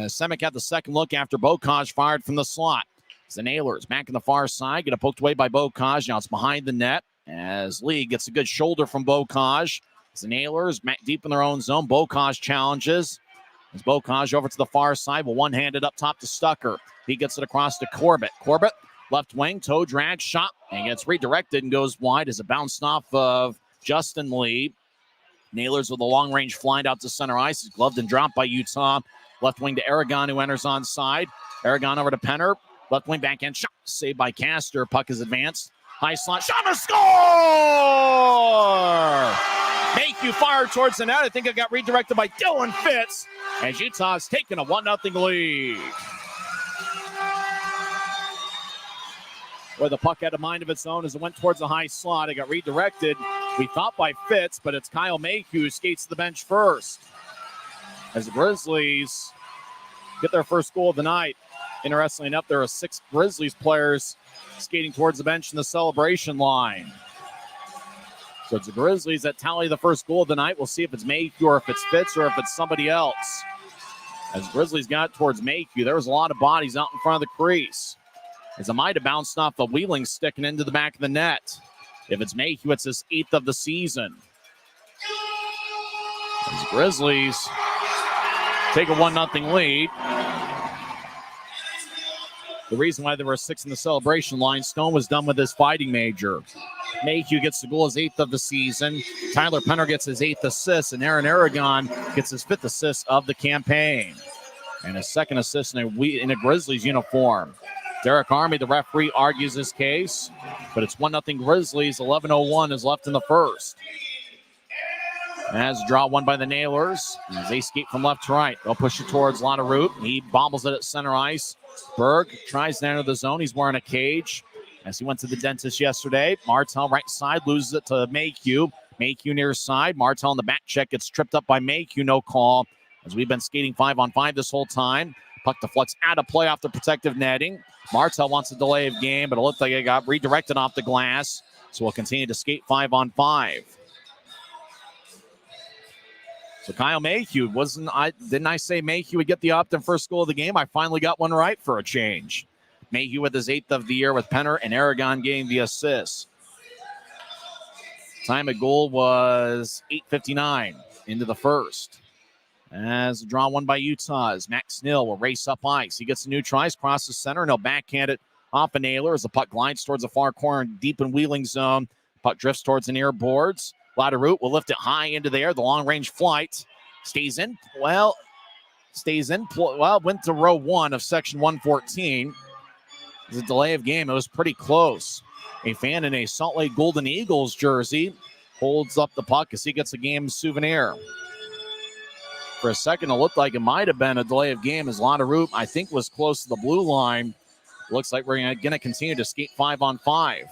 S1: Semick had the second look after Bocage fired from the slot. The Nailers back in the far side, get it poked away by Bocage. Now it's behind the net as Lee gets a good shoulder from Bocage. The Nailers deep in their own zone. Bocage challenges. As Bocage over to the far side, will one-hand it up top to Stucker. He gets it across to Corbett. Corbett, left wing, toe drag, shot, and gets redirected and goes wide as it bounced off of Justin Lee. Nailers with a long-range flying out to center ice. Is gloved and dropped by Utah. Left wing to Aragon, who enters on side. Aragon over to Penner. Left wing backhand shot, saved by Castor. Puck is advanced. High slot, shot and score! Mayhew fired towards the net. I think it got redirected by Dylan Fitz as Utah's taken a 1-0 lead. Where the puck had a mind of its own as it went towards the high slot. It got redirected, we thought by Fitz, but it's Kyle Mayhew who skates to the bench first. As the Grizzlies get their first goal of the night. Interestingly enough, there are 6 Grizzlies players skating towards the bench in the celebration line. So it's the Grizzlies that tally the first goal of the night. We'll see if it's Mayhew or if it's Fitz or if it's somebody else. As Grizzlies got towards Mayhew, there was a lot of bodies out in front of the crease. As it might have bounced off the Wheeling stick and into the back of the net. If it's Mayhew, it's his 8th of the season. As Grizzlies take a 1-0 lead. The reason why there were 6 in the celebration line, Stone was done with his fighting major. Mayhew gets the goal, his 8th of the season. Tyler Penner gets his 8th assist, and Aaron Aragon gets his 5th assist of the campaign. And his 2nd assist in a Grizzlies uniform. Derek Army, the referee, argues his case, but it's 1-0 Grizzlies. 11:01 is left in the first. As a draw won by the Nailers, as they skate from left to right. They'll push it towards Lattaroute. He bobbles it at center ice. Berg tries to enter the zone. He's wearing a cage. as he went to the dentist yesterday. Martel right side loses it to Mayhew. Mayhew near side. Martel in the back check gets tripped up by Mayhew. No call, as we've been skating 5-on-5 this whole time. Puck deflects out of play off the protective netting. Martel wants a delay of game, but it looked like it got redirected off the glass. So we'll continue to skate 5-on-5. So Kyle Mayhew, didn't I say Mayhew would get the opt-in first goal of the game? I finally got one right for a change. Mayhew with his 8th of the year, with Penner and Aragon getting the assists. Time of goal was 8:59 into the first. As a draw won by Utah, as Max Neal will race up ice. He gets a new tries, crosses center, and he'll backhand it off a Naylor as the puck glides towards the far corner, deep in Wheeling zone. Puck drifts towards the near boards. Laderoute will lift it high into the air. The long-range flight stays in. Went to row 1 of section 114. It was a delay of game. It was pretty close. A fan in a Salt Lake Golden Eagles jersey holds up the puck as he gets a game souvenir. For a second, it looked like it might have been a delay of game, as Laderoute, I think, was close to the blue line. Looks like we're going to continue to skate 5-on-5.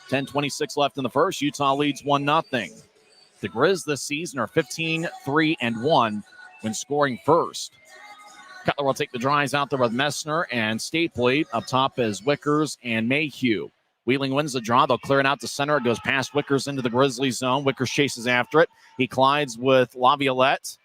S1: 10:26 left in the first. Utah leads 1-0. The Grizz this season are 15-3-1 when scoring first. Cutler will take the drives out there with Messner and Stapley. Up top is Wickers and Mayhew. Wheeling wins the draw. They'll clear it out to center. It goes past Wickers into the Grizzlies zone. Wickers chases after it. He collides with Laviolette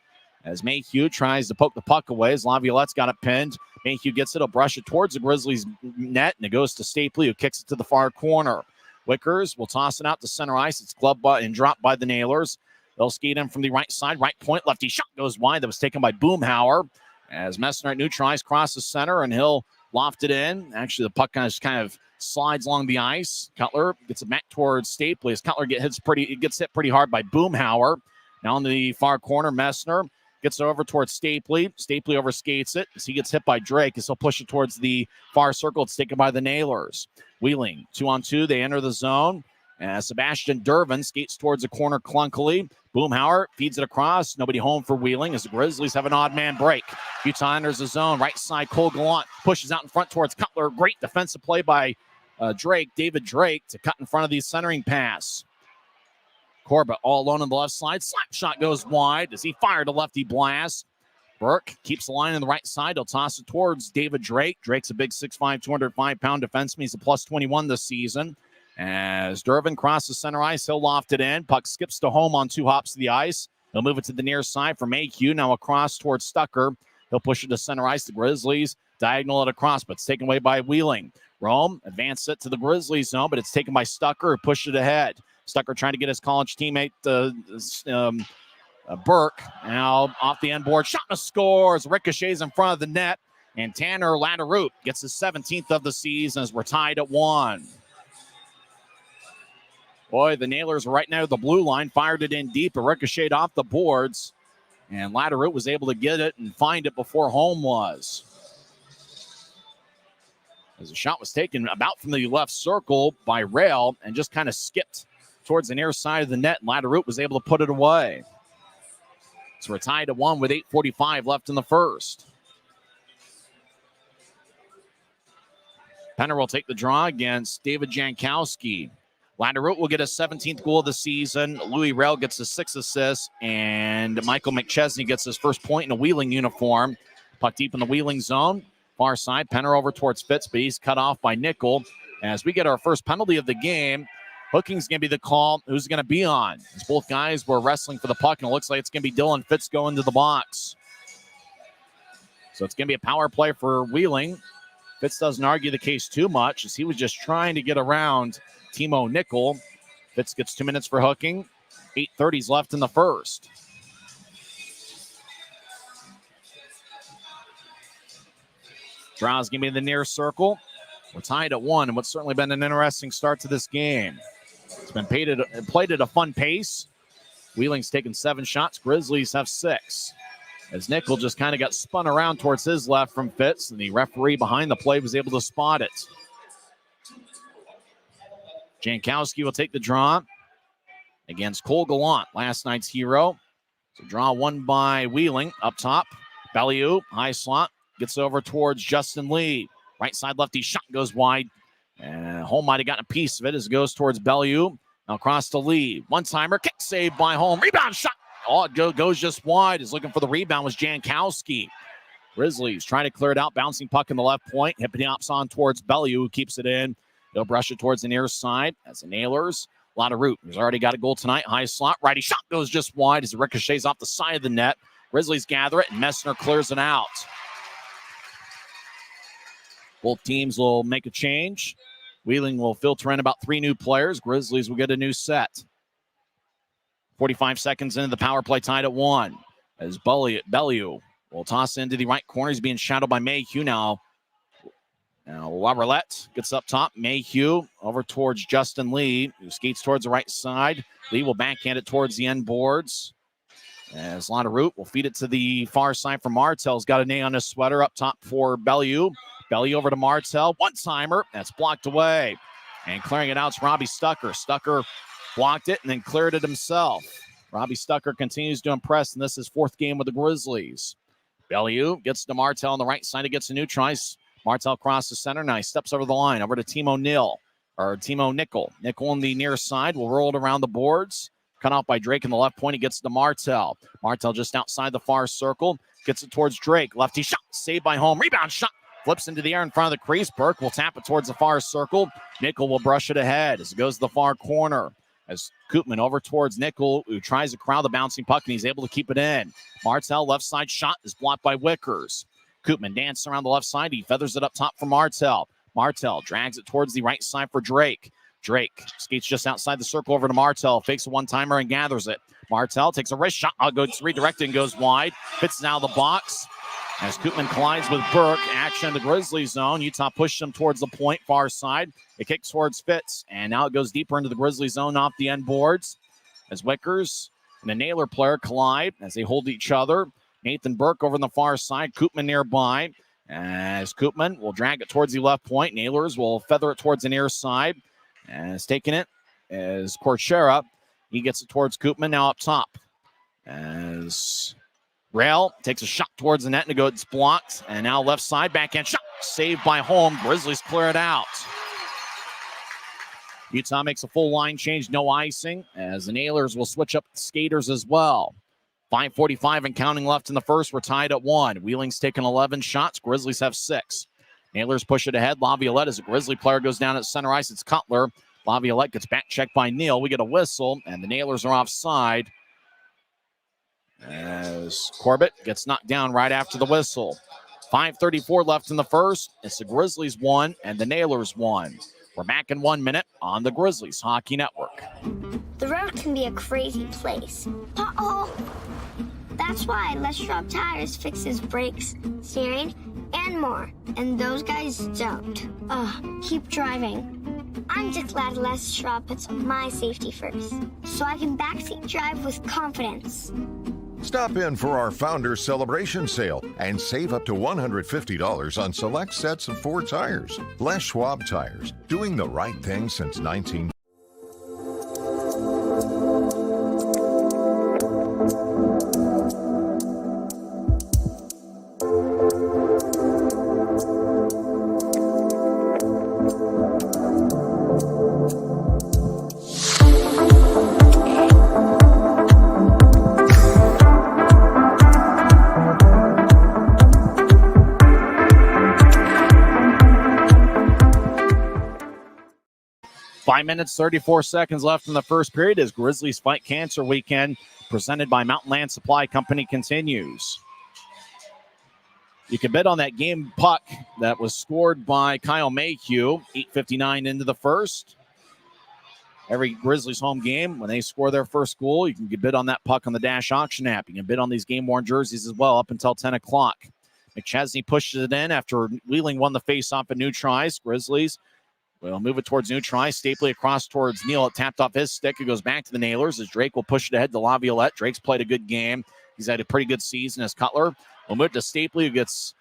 S1: as Mayhew tries to poke the puck away, as Laviolette's got it pinned. Mayhew gets it. He'll brush it towards the Grizzlies net, and it goes to Stapley, who kicks it to the far corner. Wickers will toss it out to center ice. It's gloved and dropped by the Nailers. They'll skate in from the right side. Right point. Lefty shot goes wide. That was taken by Boomhauer. As Messner new tries, crosses center, and he'll loft it in. Actually, the puck kind of slides along the ice. Cutler gets it back towards Stapley. As Cutler gets hit pretty hard by Boomhauer. Now in the far corner, Messner gets it over towards Stapley. Stapley overskates it as he gets hit by Drake, as he'll push it towards the far circle. It's taken by the Nailers. Wheeling, 2-on-2. They enter the zone. As Sebastian Dervin skates towards the corner clunkily. Boomhauer feeds it across. Nobody home for Wheeling as the Grizzlies have an odd man break. Utah enters the zone. Right side, Cole Gallant pushes out in front towards Cutler. Great defensive play by David Drake, to cut in front of the centering pass. Corbett all alone on the left side. Slap shot goes wide as he fired a lefty blast. Burke keeps the line on the right side. He'll toss it towards David Drake. Drake's a big 6'5", 205-pound defenseman. He's a plus 21 this season. As Dervin crosses center ice, he'll loft it in. Puck skips to home on 2 hops to the ice. He'll move it to the near side for Mayhew. Now across towards Stucker. He'll push it to center ice. The Grizzlies diagonal it across, but it's taken away by Wheeling. Rome advanced it to the Grizzlies zone, but it's taken by Stucker, who pushed it ahead. Stucker trying to get his college teammate Burke. Now off the end board. Shot and scores. Ricochets in front of the net. And Tanner Laderoute gets his 17th of the season as we're tied at 1. Boy, the Nailers right now the blue line. Fired it in deep. It ricocheted off the boards. And Laderoute was able to get it and find it before home was. As the shot was taken about from the left circle by Rail and just kind of skipped towards the near side of the net. Laderoute was able to put it away. So we're tied at 1 with 8:45 left in the first. Penner will take the draw against David Jankowski. Laderoute will get his 17th goal of the season. Louis Rail gets his 6th assists. And Michael McChesney gets his first point in a Wheeling uniform. Puck deep in the Wheeling zone. Far side, Penner over towards Fitz, but he's cut off by Nickel. As we get our first penalty of the game, hooking's going to be the call. Who's going to be on? As both guys were wrestling for the puck, and it looks like it's going to be Dylan Fitz going to the box. So it's going to be a power play for Wheeling. Fitz doesn't argue the case too much, as he was just trying to get around Timo Nickel. Fitz gets 2 minutes for hooking. 8:30 left in the first. Draw's going to be in the near circle. We're tied at 1, and what's certainly been an interesting start to this game. It's been played at a fun pace. Wheeling's taken 7 shots. Grizzlies have 6. As Nickel just kind of got spun around towards his left from Fitz, and the referee behind the play was able to spot it. Jankowski will take the draw against Cole Gallant, last night's hero. So draw won by Wheeling up top. Bellew, high slot, gets over towards Justin Lee. Right side lefty shot goes wide. And Holm might have gotten a piece of it as it goes towards Bellew. Now across to Lee. One-timer, kick saved by Holm. Rebound shot. Oh, it goes just wide. Is looking for the rebound was Jankowski. Grizzlies trying to clear it out. Bouncing puck in the left point. Hippity hops on towards Bellew, who keeps it in. They'll brush it towards the near side. As the Nailers. A lot of root. He's already got a goal tonight. High slot. Righty shot goes just wide as it ricochets off the side of the net. Grizzlies gather it, and Messner clears it out. Both teams will make a change. Wheeling will filter in about 3 new players. Grizzlies will get a new set. 45 seconds into the power play, tied at 1. As Bellew will toss into the right corner. He's being shadowed by Mayhew now. Now Laverlette gets up top. Mayhew over towards Justin Lee, who skates towards the right side. Lee will backhand it towards the end boards. As Laderoute will feed it to the far side for Martel. He's got an A on his sweater up top for Bellew. Bellew over to Martel. One-timer. That's blocked away. And clearing it out is Robbie Stucker. Stucker blocked it and then cleared it himself. Robbie Stucker continues to impress, and this is 4th game with the Grizzlies. Bellew gets to Martel on the right side. He gets a new try. Martel crosses center. Now he steps over the line. Over to Timo Nickel. Nickel on the near side will roll it around the boards. Cut off by Drake in the left point. He gets to Martel. Martel just outside the far circle. Gets it towards Drake. Lefty shot. Saved by Holm. Rebound shot. Flips into the air in front of the crease. Burke will tap it towards the far circle. Nickel will brush it ahead as it goes to the far corner. As Koopman over towards Nickel, who tries to crowd the bouncing puck, and he's able to keep it in. Martel, left side shot is blocked by Wickers. Koopman dances around the left side. He feathers it up top for Martel. Martel drags it towards the right side for Drake. Drake skates just outside the circle over to Martel. Fakes a one-timer and gathers it. Martel takes a wrist shot. Goes redirected and goes wide. Fits it out of the box. As Koopman collides with Burke. Action in the Grizzlies zone. Utah pushes him towards the point, far side. It kicks towards Fitz. And now it goes deeper into the Grizzlies zone off the end boards. As Wickers and the Naylor player collide as they hold each other. Nathan Burke over on the far side. Koopman nearby. As Koopman will drag it towards the left point. Naylors will feather it towards the near side. As taking it is Corchera. He gets it towards Koopman now up top. As Rail takes a shot towards the net and it goes blocked. And now left side backhand shot. Saved by Holm. Grizzlies clear it out. Utah makes a full line change. No icing. As the Nailers will switch up the skaters as well. 5:45 and counting left in the first. We're tied at 1. Wheeling's taken 11 shots. Grizzlies have 6. Nailers push it ahead. Laviolette as a Grizzly player goes down at center ice. It's Cutler. Laviolette gets back checked by Neal. We get a whistle, and the Nailers are offside. As Corbett gets knocked down right after the whistle. 5:34 left in the first. It's the Grizzlies 1 and the Nailers 1. We're back in 1 minute on the Grizzlies Hockey Network.
S8: The road can be a crazy place. Uh-oh. That's why Les Schwab Tires fixes brakes, steering, and more. And those guys don't. Keep driving. I'm just glad Les Schwab puts my safety first, so I can backseat drive with confidence.
S9: Stop in for our Founders Celebration Sale and save up to $150 on select sets of Ford tires. Les Schwab Tires, doing the right thing since 19...
S1: 5 minutes, 34 seconds left in the first period as Grizzlies Fight Cancer Weekend presented by Mountain Land Supply Company continues. You can bet on that game puck that was scored by Kyle Mayhew, 8:59 into the first. Every Grizzlies home game, when they score their first goal, you can bid on that puck on the Dash Auction app. You can bid on these game-worn jerseys as well up until 10 o'clock. McChesney pushes it in after Wheeling won the face-off at new tries. Grizzlies will move it towards new try. Stapley across towards Neal. It tapped off his stick. It goes back to the Nailers as Drake will push it ahead to Laviolette. Drake's played a good game. He's had a pretty good season as Cutler. We'll move it to Stapley, who gets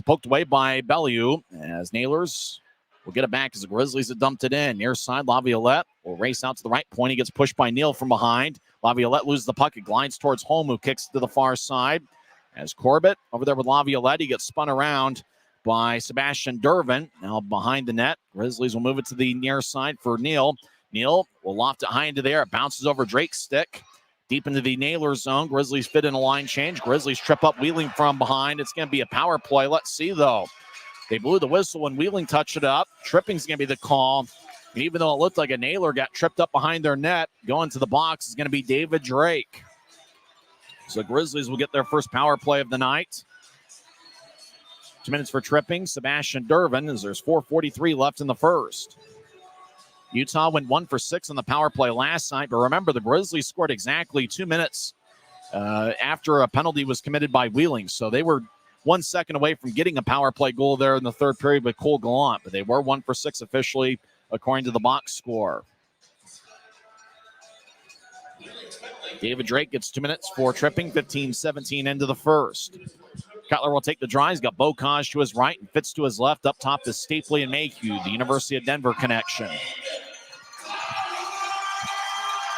S1: poked away by Bellew as Nailers will get it back as the Grizzlies have dumped it in. Near side, Laviolette will race out to the right point. He gets pushed by Neal from behind. Laviolette loses the puck. It glides towards Holm, who kicks to the far side. As Corbett over there with Laviolette, he gets spun around by Sebastian Dervin. Now behind the net. Grizzlies will move it to the near side for Neal. Neal will loft it high into the air. It bounces over Drake's stick. Deep into the Naylor zone. Grizzlies fit in a line change. Grizzlies trip up Wheeling from behind. It's going to be a power play. Let's see, though. They blew the whistle when Wheeling touched it up. Tripping's going to be the call. And even though it looked like a Naylor got tripped up behind their net, going to the box is going to be David Drake. So Grizzlies will get their first power play of the night. 2 minutes for tripping. Sebastian Dervin, as there's 4:43 left in the first. Utah went 1 for 6 on the power play last night, but remember, the Grizzlies scored exactly 2 minutes after a penalty was committed by Wheeling. So they were 1 second away from getting a power play goal there in the third period with Cole Gallant, but they were 1 for 6 officially, according to the box score. David Drake gets 2 minutes for tripping, 15-17 into the first. Cutler will take the draw. He's got Bocage to his right and Fitz to his left. Up top is Stapley and Mayhew, the University of Denver connection.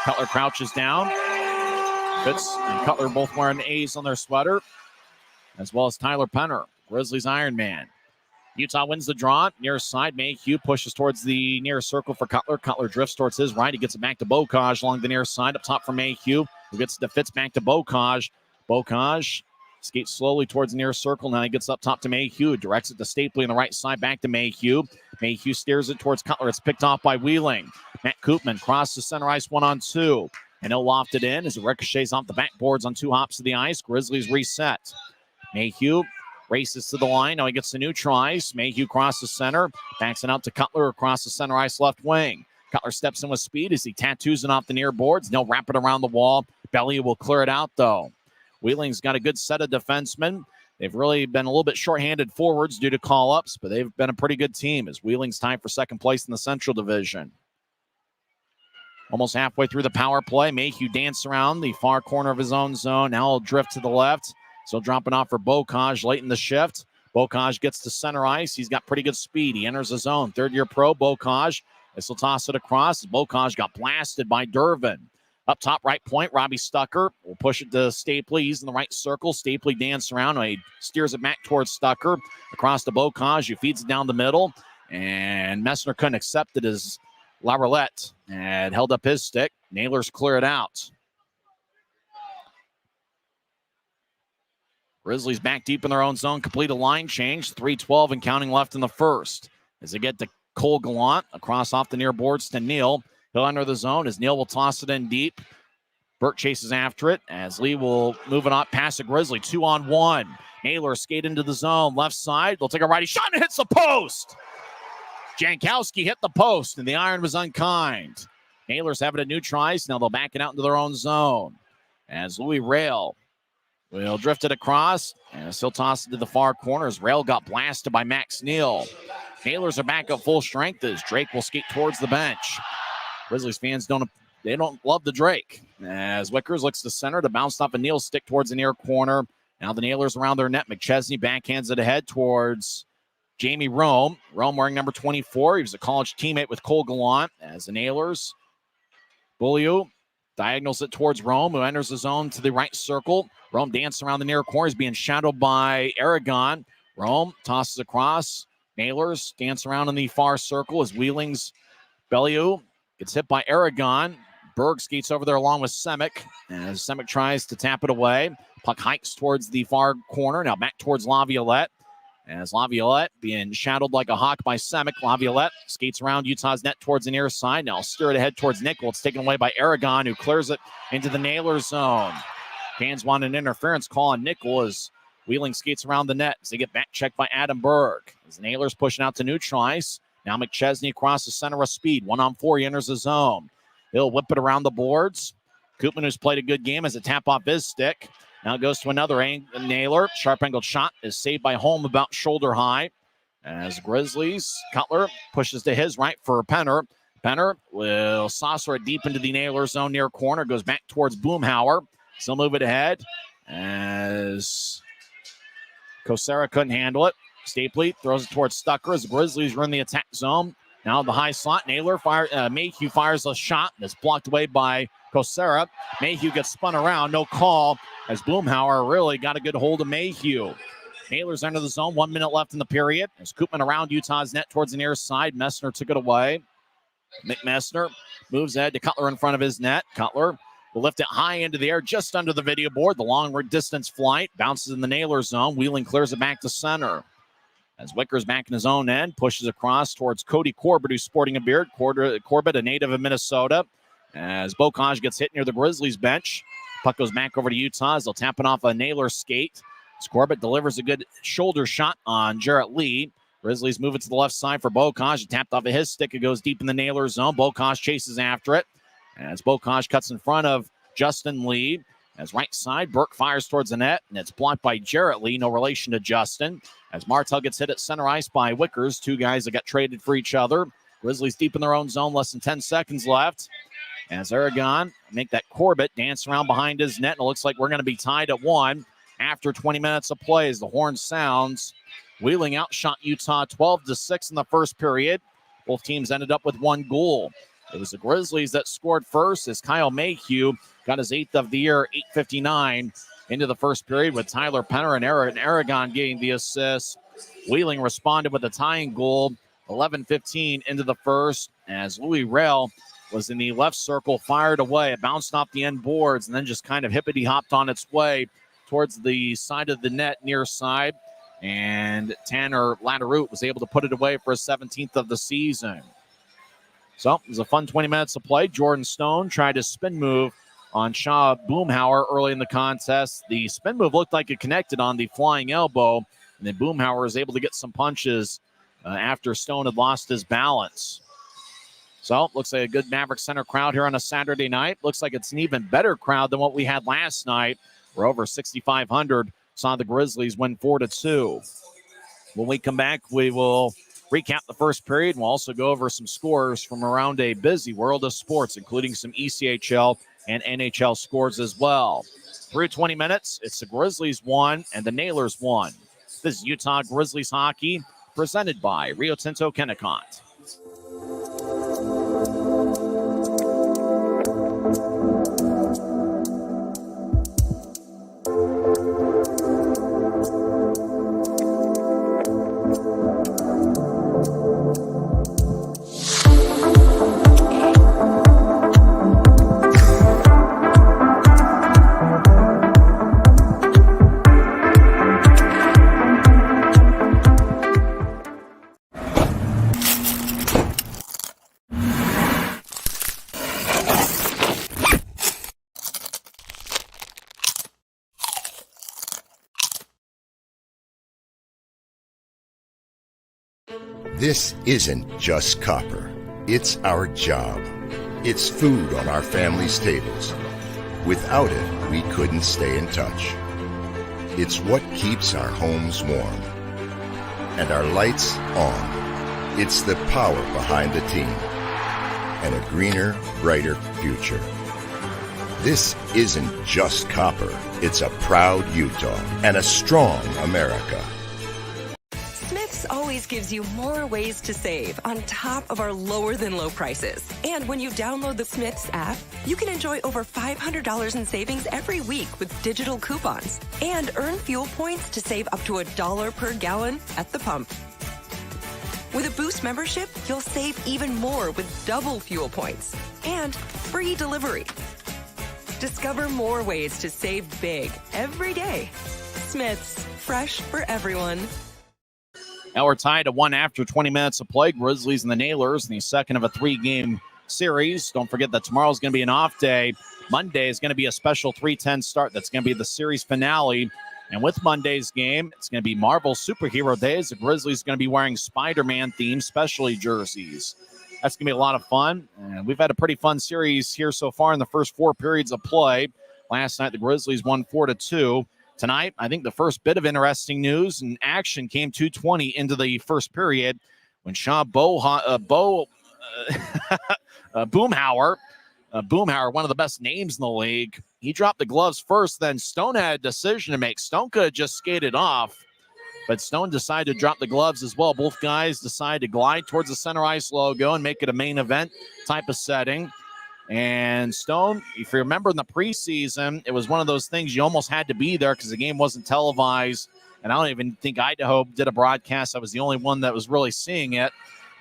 S1: Cutler crouches down. Fitz and Cutler both wearing A's on their sweater, as well as Tyler Penner, Grizzlies Iron Man. Utah wins the draw. Near side, Mayhew pushes towards the near circle for Cutler. Cutler drifts towards his right. He gets it back to Bocage along the near side. Up top for Mayhew, who gets the Fitz back to Bocage. Bocage skates slowly towards the near circle. Now he gets up top to Mayhew. Directs it to Stapley on the right side. Back to Mayhew. Mayhew steers it towards Cutler. It's picked off by Wheeling. Matt Koopman crosses center ice 1-on-2. And he'll loft it in as it ricochets off the backboards on 2 hops of the ice. Grizzlies reset. Mayhew races to the line. Now he gets the neutral ice. Mayhew crosses center. Backs it out to Cutler across the center ice left wing. Cutler steps in with speed as he tattoos it off the near boards. They'll wrap it around the wall. Belly will clear it out, though. Wheeling's got a good set of defensemen. They've really been a little bit shorthanded forwards due to call-ups, but they've been a pretty good team as Wheeling's tied for second place in the Central Division. Almost halfway through the power play. Mayhew dances around the far corner of his own zone. Now he'll drift to the left. So dropping off for Bocage late in the shift. Bocage gets to center ice. He's got pretty good speed. He enters the zone. Third-year pro, Bocage. This will toss it across. Bocage got blasted by Dervin. Up top right point, Robbie Stucker will push it to Stapley. He's in the right circle. Stapley dances around. He steers it back towards Stucker. Across to Bocage, who feeds it down the middle. And Messner couldn't accept it as Laroulette and held up his stick. Naylor's clear it out. Grizzlies back deep in their own zone. Complete a line change. 3:12 and counting left in the first. As they get to Cole Gallant. Across off the near boards to Neal. He'll enter the zone as Neal will toss it in deep. Burt chases after it as Lee will move it on past the Grizzly. 2-on-1. Naylor skate into the zone. Left side. They'll take a righty shot and hits the post. Jankowski hit the post and the iron was unkind. Naylor's having a neutral ice. Now they'll back it out into their own zone. As Louis Rail will drift it across and he'll toss it to the far corners. Rail got blasted by Max Neal. Naylors are back at full strength as Drake will skate towards the bench. Grizzlies fans don't love the Drake. As Wickers looks to center to bounce off a Neal stick towards the near corner. Now the Nailers around their net. McChesney backhands it ahead towards Jamie Rome. Rome wearing number 24. He was a college teammate with Cole Gallant. As the Nailers, Beaulieu diagonals it towards Rome, who enters the zone to the right circle. Rome dances around the near corner. He's being shadowed by Aragon. Rome tosses across. Nailers dance around in the far circle as Wheeling's Beaulieu gets hit by Aragon. Berg skates over there along with Semick. As Semick tries to tap it away. Puck hikes towards the far corner. Now back towards Laviolette. As Laviolette being shadowed like a hawk by Semick. Laviolette skates around Utah's net towards the near side. Now steer it ahead towards Nickel. It's taken away by Aragon, who clears it into the Naylor zone. Fans want an interference call on Nickel as Wheeling skates around the net as they get back checked by Adam Berg. As the Naylors pushing out to neutral ice. Now McChesney across the center of speed. 1-on-4, he enters the zone. He'll whip it around the boards. Koopman, who's played a good game, has a tap off his stick. Now it goes to another Naylor. Sharp angled shot is saved by Holm about shoulder high. As Grizzlies, Cutler pushes to his right for Penner. Penner will saucer it deep into the Naylor zone near corner. Goes back towards Boomhauer. Still move it ahead as Kosera couldn't handle it. Stapley throws it towards Stucker as the Grizzlies are in the attack zone. Now the high slot. Mayhew fires a shot that's blocked away by Kosera. Mayhew gets spun around. No call as Boomhauer really got a good hold of Mayhew. Nailers enter the zone. 1 minute left in the period. There's Koopman around Utah's net towards the near side. Messner took it away. McMessner moves ahead to Cutler in front of his net. Cutler will lift it high into the air just under the video board. The long distance flight bounces in the Nailer zone. Wheeling clears it back to center. As Wicker's back in his own end, pushes across towards Cody Corbett, who's sporting a beard. Corbett, a native of Minnesota. As Bocage gets hit near the Grizzlies bench. Puck goes back over to Utah as they'll tap it off a Naylor skate. As Corbett delivers a good shoulder shot on Jarrett Lee. Grizzlies move it to the left side for Bocage. It tapped off of his stick. It goes deep in the Naylor zone. Bocage chases after it. As Bocage cuts in front of Justin Lee. As right side, Burke fires towards the net, and it's blocked by Jarrett Lee, no relation to Justin. As Martel gets hit at center ice by Wickers, two guys that got traded for each other. Grizzlies deep in their own zone, less than 10 seconds left. As Aragon make that Corbett dance around behind his net, and it looks like we're going to be tied at 1 after 20 minutes of play as the horn sounds. Wheeling outshot Utah 12-6 in the first period. Both teams ended up with 1 goal. It was the Grizzlies that scored first as Kyle Mayhew got his 8th of the year, 8:59 into the first period with Tyler Penner and Aragon getting the assist. Wheeling responded with a tying goal, 11:15 into the first as Louis Rail was in the left circle, fired away. It bounced off the end boards and then just kind of hippity-hopped on its way towards the side of the net, near side. And Tanner Latteroute was able to put it away for his 17th of the season. So it was a fun 20 minutes of play. Jordan Stone tried a spin move on Shaw Boomhauer early in the contest. The spin move looked like it connected on the flying elbow, and then Boomhauer was able to get some punches after Stone had lost his balance. So looks like a good Maverik Center crowd here on a Saturday night. Looks like it's an even better crowd than what we had last night, where over 6,500 saw the Grizzlies win 4-2. When we come back, we will recap the first period. We'll also go over some scores from around a busy world of sports, including some ECHL and NHL scores as well. Through 20 minutes, it's the Grizzlies 1 and the Nailers 1. This is Utah Grizzlies Hockey, presented by Rio Tinto Kennecott.
S2: This isn't just copper. It's our job. It's food on our family's tables. Without it, we couldn't stay in touch. It's what keeps our homes warm. And our lights on. It's the power behind the team. And a greener, brighter future. This isn't just copper. It's a proud Utah and a strong America.
S3: Smith's always gives you more ways to save on top of our lower than low prices. And when you download the Smith's app, you can enjoy over $500 in savings every week with digital coupons and earn fuel points to save up to $1 per gallon at the pump. With a Boost membership, you'll save even more with double fuel points and free delivery. Discover more ways to save big every day. Smith's, fresh for everyone.
S1: Now we're tied at 1 after 20 minutes of play. Grizzlies and the Nailers in the second of a 3-game series. Don't forget that tomorrow's going to be an off day. Monday is going to be a special 3:10 start. That's going to be the series finale. And with Monday's game, it's going to be Marvel Superhero Days. The Grizzlies are going to be wearing Spider-Man themed specialty jerseys. That's going to be a lot of fun. And we've had a pretty fun series here so far in the first 4 periods of play. Last night, the Grizzlies won 4-2. Tonight, I think the first bit of interesting news and action came 2:20 into the first period when Shaw Boomhauer, one of the best names in the league, he dropped the gloves first. Then Stone had a decision to make. Stone could have just skated off, but Stone decided to drop the gloves as well. Both guys decided to glide towards the center ice logo and make it a main event type of setting. And Stone, if you remember in the preseason, it was one of those things you almost had to be there because the game wasn't televised and I don't even think Idaho did a broadcast. I was the only one that was really seeing it,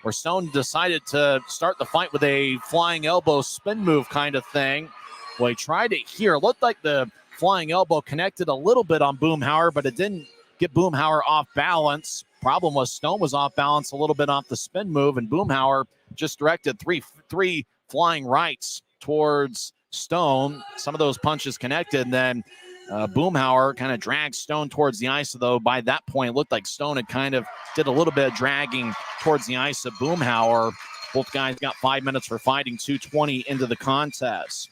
S1: where Stone decided to start the fight with a flying elbow spin move kind of thing. Well, he tried it here. It looked like the flying elbow connected a little bit on Boomhauer, but it didn't get Boomhauer off balance. Problem was Stone was off balance a little bit off the spin move, and Boomhauer just directed three flying rights towards Stone. Some of those punches connected, and then Boomhauer kind of dragged Stone towards the ice, though by that point it looked like Stone had kind of did a little bit of dragging towards the ice of Boomhauer. Both guys got 5 minutes for fighting, 2:20 into the contest.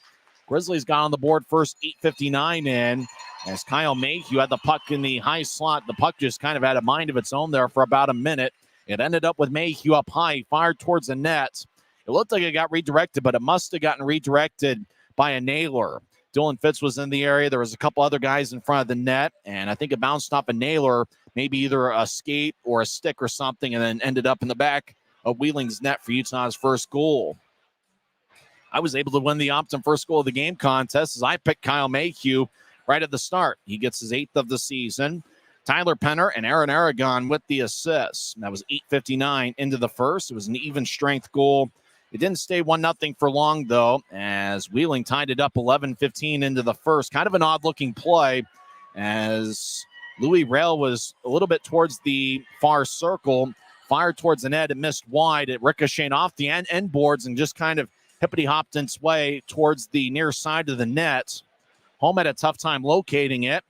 S1: Grizzlies got on the board first, 8:59 in, as Kyle Mayhew had the puck in the high slot. The puck just kind of had a mind of its own there for about a minute. It ended up with Mayhew up high, fired towards the net. It looked like it got redirected, but it must have gotten redirected by a nailer. Dylan Fitz was in the area. There was a couple other guys in front of the net, and I think it bounced off a nailer, maybe either a skate or a stick or something, and then ended up in the back of Wheeling's net for Utah's first goal. I was able to win the Optum first goal of the game contest as I picked Kyle Mayhew right at the start. He gets his 8th of the season. Tyler Penner and Aaron Aragon with the assists. That was 8:59 into the first. It was an even strength goal. It didn't stay 1-0 for long, though, as Wheeling tied it up 11:15 into the first. Kind of an odd-looking play as Louis Rail was a little bit towards the far circle, fired towards the net and missed wide. It ricocheted off the end boards and just kind of hippity-hopped its way towards the near side of the net. Home had a tough time locating it,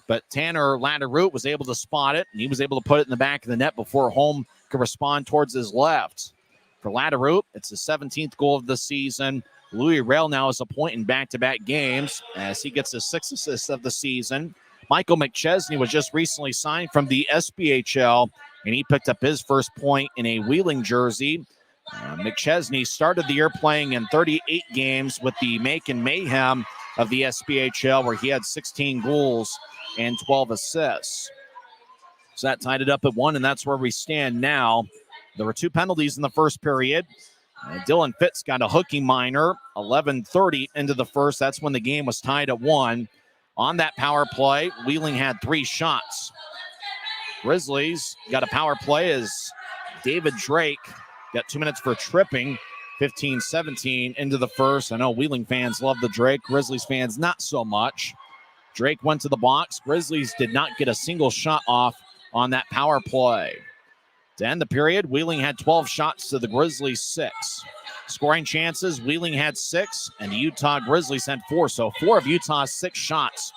S1: but Tanner Latteroot was able to spot it, and he was able to put it in the back of the net before Home could respond towards his left. For Latteroot, it's the 17th goal of the season. Louis Rail now has a point in back-to-back games as he gets his 6th assist of the season. Michael McChesney was just recently signed from the SPHL, and he picked up his first point in a Wheeling jersey. McChesney started the year playing in 38 games with the Macon Mayhem of the SPHL, where he had 16 goals and 12 assists. So that tied it up at 1, and that's where we stand now. There were 2 penalties in the first period. Dylan Fitz got a hooking minor, 11:30 into the first. That's when the game was tied at 1. On that power play, Wheeling had 3 shots. Grizzlies got a power play as David Drake got 2 minutes for tripping, 15-17 into the first. I know Wheeling fans love the Drake. Grizzlies fans not so much. Drake went to the box. Grizzlies did not get a single shot off on that power play. To end the period, Wheeling had 12 shots to the Grizzlies 6. Scoring chances, Wheeling had 6, and the Utah Grizzlies had 4. So 4 of Utah's 6 shots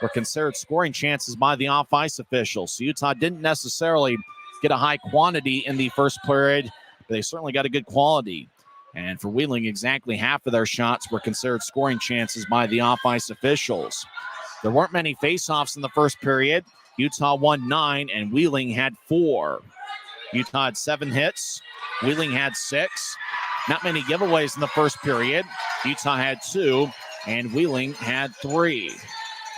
S1: were considered scoring chances by the off-ice officials. So Utah didn't necessarily get a high quantity in the first period, but they certainly got a good quality. And for Wheeling, exactly half of their shots were considered scoring chances by the off-ice officials. There weren't many face-offs in the first period. Utah won 9, and Wheeling had 4. Utah had 7 hits. Wheeling had 6. Not many giveaways in the first period. Utah had 2, and Wheeling had 3.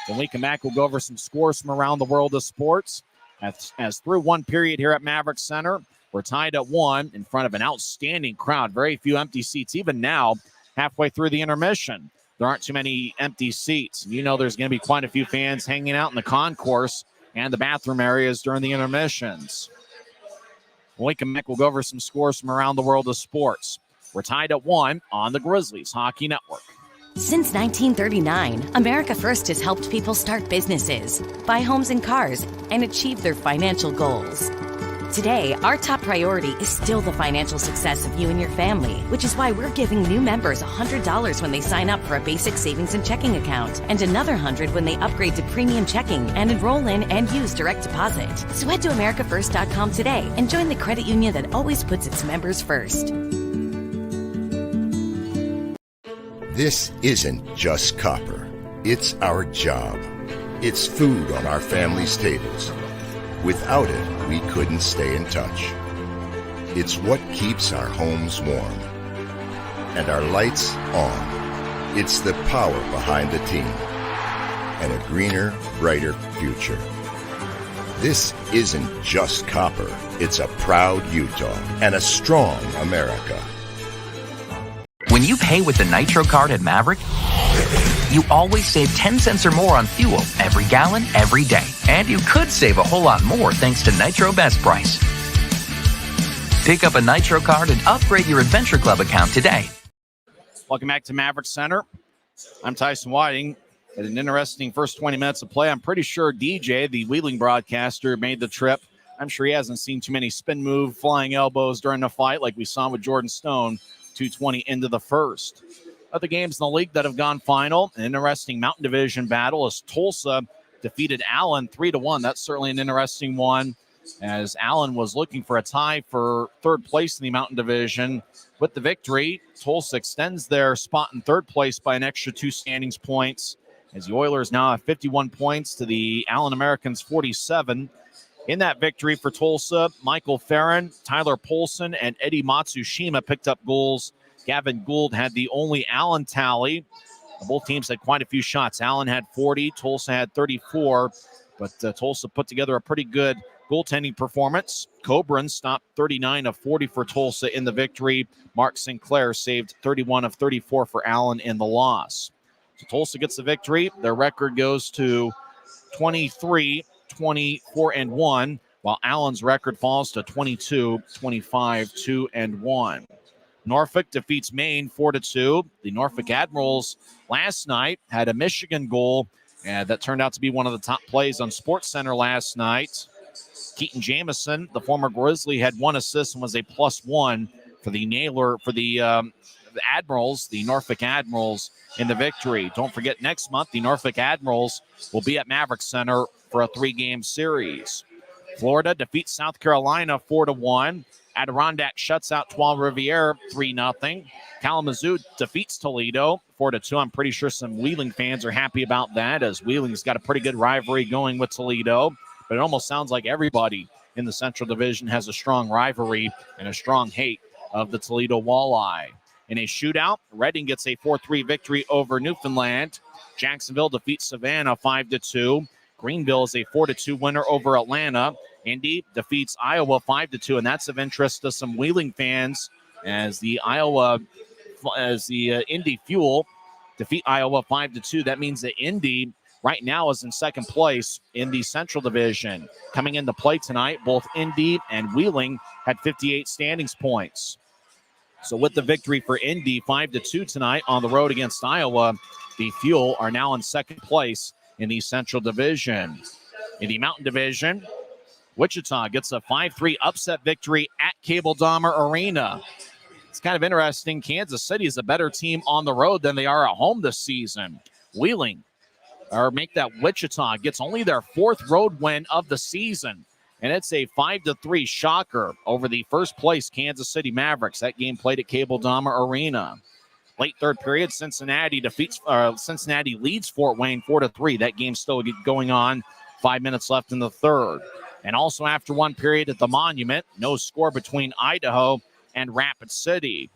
S1: When we come back, we'll go over some scores from around the world of sports. As through one period here at Maverik Center, we're tied at 1 in front of an outstanding crowd. Very few empty seats. Even now, halfway through the intermission, there aren't too many empty seats. You know there's going to be quite a few fans hanging out in the concourse and the bathroom areas during the intermissions. When we come back, we'll go over some scores from around the world of sports. We're tied at 1 on the Grizzlies Hockey Network.
S5: Since 1939, America First has helped people start businesses, buy homes and cars, and achieve their financial goals. Today, our top priority is still the financial success of you and your family, which is why we're giving new members $100 when they sign up for a basic savings and checking account, and another $100 when they upgrade to premium checking and enroll in and use direct deposit. So head to AmericaFirst.com today and join the credit union that always puts its members first.
S2: This isn't just copper. It's our job. It's food on our family's tables. Without it, we couldn't stay in touch. It's what keeps our homes warm and our lights on. It's the power behind the team and a greener, brighter future. This isn't just copper. It's a proud Utah and a strong America.
S10: When you pay with the Nitro card at Maverik, you always save 10 cents or more on fuel every gallon, every day. And you could save a whole lot more thanks to Nitro Best Price. Pick up a Nitro card and upgrade your Adventure Club account today.
S1: Welcome back to Maverik Center. I'm Tyson Whiting. Had an interesting first 20 minutes of play. I'm pretty sure DJ, the Wheeling broadcaster, made the trip. I'm sure he hasn't seen too many spin move, flying elbows during the fight like we saw with Jordan Stone, 2:20 into the first. Other games in the league that have gone final, an interesting Mountain Division battle as Tulsa defeated Allen 3-1. That's certainly an interesting one, as Allen was looking for a tie for third place in the Mountain Division. With the victory, Tulsa extends their spot in third place by an extra 2 standings points, as the Oilers now have 51 points to the Allen Americans 47. In that victory for Tulsa, Michael Farron, Tyler Polson, and Eddie Matsushima picked up goals. Gavin Gould had the only Allen tally. Both teams had quite a few shots. Allen had 40, Tulsa had 34, but Tulsa put together a pretty good goaltending performance. Coburn stopped 39 of 40 for Tulsa in the victory. Mark Sinclair saved 31 of 34 for Allen in the loss. So Tulsa gets the victory. Their record goes to 23-24-1, while Allen's record falls to 22-25-2-1. Norfolk defeats Maine 4-2. The Norfolk Admirals last night had a Michigan goal, and that turned out to be one of the top plays on SportsCenter last night. Keaton Jamison, the former Grizzly, had 1 assist and was a +1 for the Admirals, the Norfolk Admirals, in the victory. Don't forget, next month, the Norfolk Admirals will be at Maverik Center for a 3-game series. Florida defeats South Carolina 4-1. Adirondack shuts out Trois-Rivières 3-0. Kalamazoo defeats Toledo 4-2. I'm pretty sure some Wheeling fans are happy about that, as Wheeling's got a pretty good rivalry going with Toledo. But it almost sounds like everybody in the Central Division has a strong rivalry and a strong hate of the Toledo Walleye. In a shootout, Reading gets a 4-3 victory over Newfoundland. Jacksonville defeats Savannah 5-2. Greenville is a 4-2 winner over Atlanta. Indy defeats Iowa 5-2, and that's of interest to some Wheeling fans, as the Indy Fuel defeat Iowa 5-2. That means that Indy right now is in second place in the Central Division. Coming into play tonight, both Indy and Wheeling had 58 standings points. So with the victory for Indy 5-2 tonight on the road against Iowa, the Fuel are now in second place in the Central Division. In the Mountain Division, Wichita gets a 5-3 upset victory at Cable Dahmer Arena. It's kind of interesting. Kansas City is a better team on the road than they are at home this season. Wichita gets only their 4th road win of the season, and it's a 5-3 shocker over the first place Kansas City Mavericks. That game played at Cable Dahmer Arena. Late third period, Cincinnati leads Fort Wayne 4-3. That game's still going on. 5 minutes left in the third. And also after one period at the Monument, no score between Idaho and Rapid City.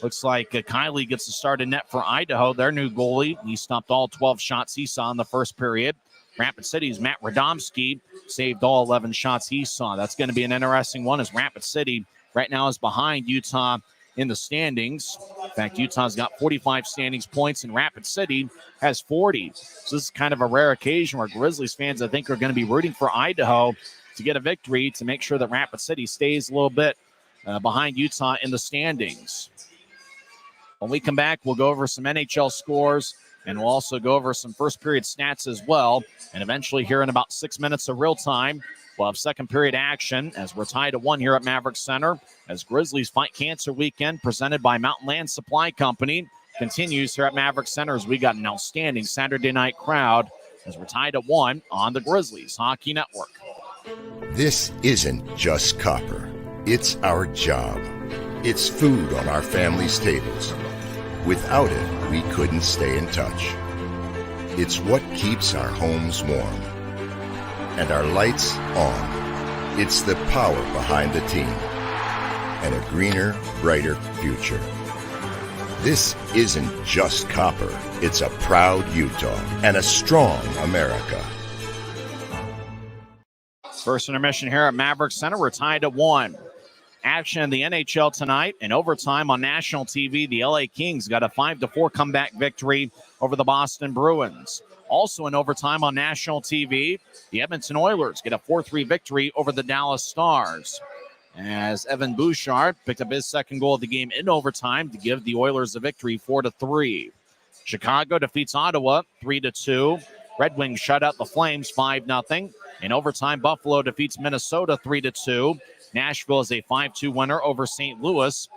S1: Looks like Kiley gets the start in net for Idaho, their new goalie. He stopped all 12 shots he saw in the first period. Rapid City's Matt Radomski saved all 11 shots he saw. That's going to be an interesting one, as Rapid City right now is behind Utah in the standings. In fact, Utah's got 45 standings points, and Rapid City has 40. So this is kind of a rare occasion where Grizzlies fans, I think, are going to be rooting for Idaho to get a victory to make sure that Rapid City stays a little bit behind Utah in the standings. When we come back, we'll go over some NHL scores, and we'll also go over some first period stats as well. And eventually, here in about 6 minutes of real time, we'll have second period action as we're tied at 1 here at Maverik Center, as Grizzlies Fight Cancer Weekend presented by Mountain Land Supply Company continues here at Maverik Center, as we got an outstanding Saturday night crowd as we're tied at 1 on the Grizzlies Hockey Network.
S2: This isn't just copper. It's our job. It's food on our family's tables. Without it, we couldn't stay in touch. It's what keeps our homes warm and our lights on. It's the power behind the team and a greener, brighter future. This isn't just copper. It's a proud Utah and a strong America.
S1: First intermission here at Maverik Center. We're tied at 1. Action in the NHL tonight. In overtime on national TV, the LA Kings got a 5-4 comeback victory over the Boston Bruins. Also in overtime on national TV, the Edmonton Oilers get a 4-3 victory over the Dallas Stars, as Evan Bouchard picked up his second goal of the game in overtime to give the Oilers a victory 4-3. Chicago defeats Ottawa 3-2. Red Wings shut out the Flames 5-0. In overtime, Buffalo defeats Minnesota 3-2. Nashville is a 5-2 winner over St. Louis.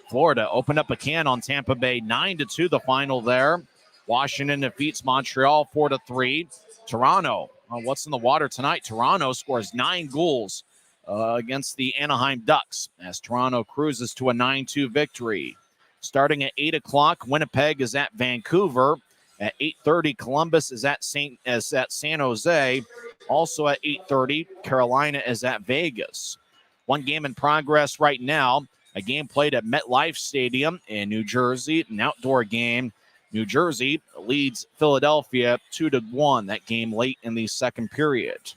S1: Florida opened up a can on Tampa Bay 9-2, the final there. Washington defeats Montreal 4-3. Toronto, what's in the water tonight? Toronto scores 9 goals against the Anaheim Ducks as Toronto cruises to a 9-2 victory. Starting at 8 o'clock, Winnipeg is at Vancouver. At 8:30, Columbus is at San Jose. Also at 8:30, Carolina is at Vegas. One game in progress right now, a game played at MetLife Stadium in New Jersey, an outdoor game. New Jersey leads Philadelphia 2-1, that game late in the second period.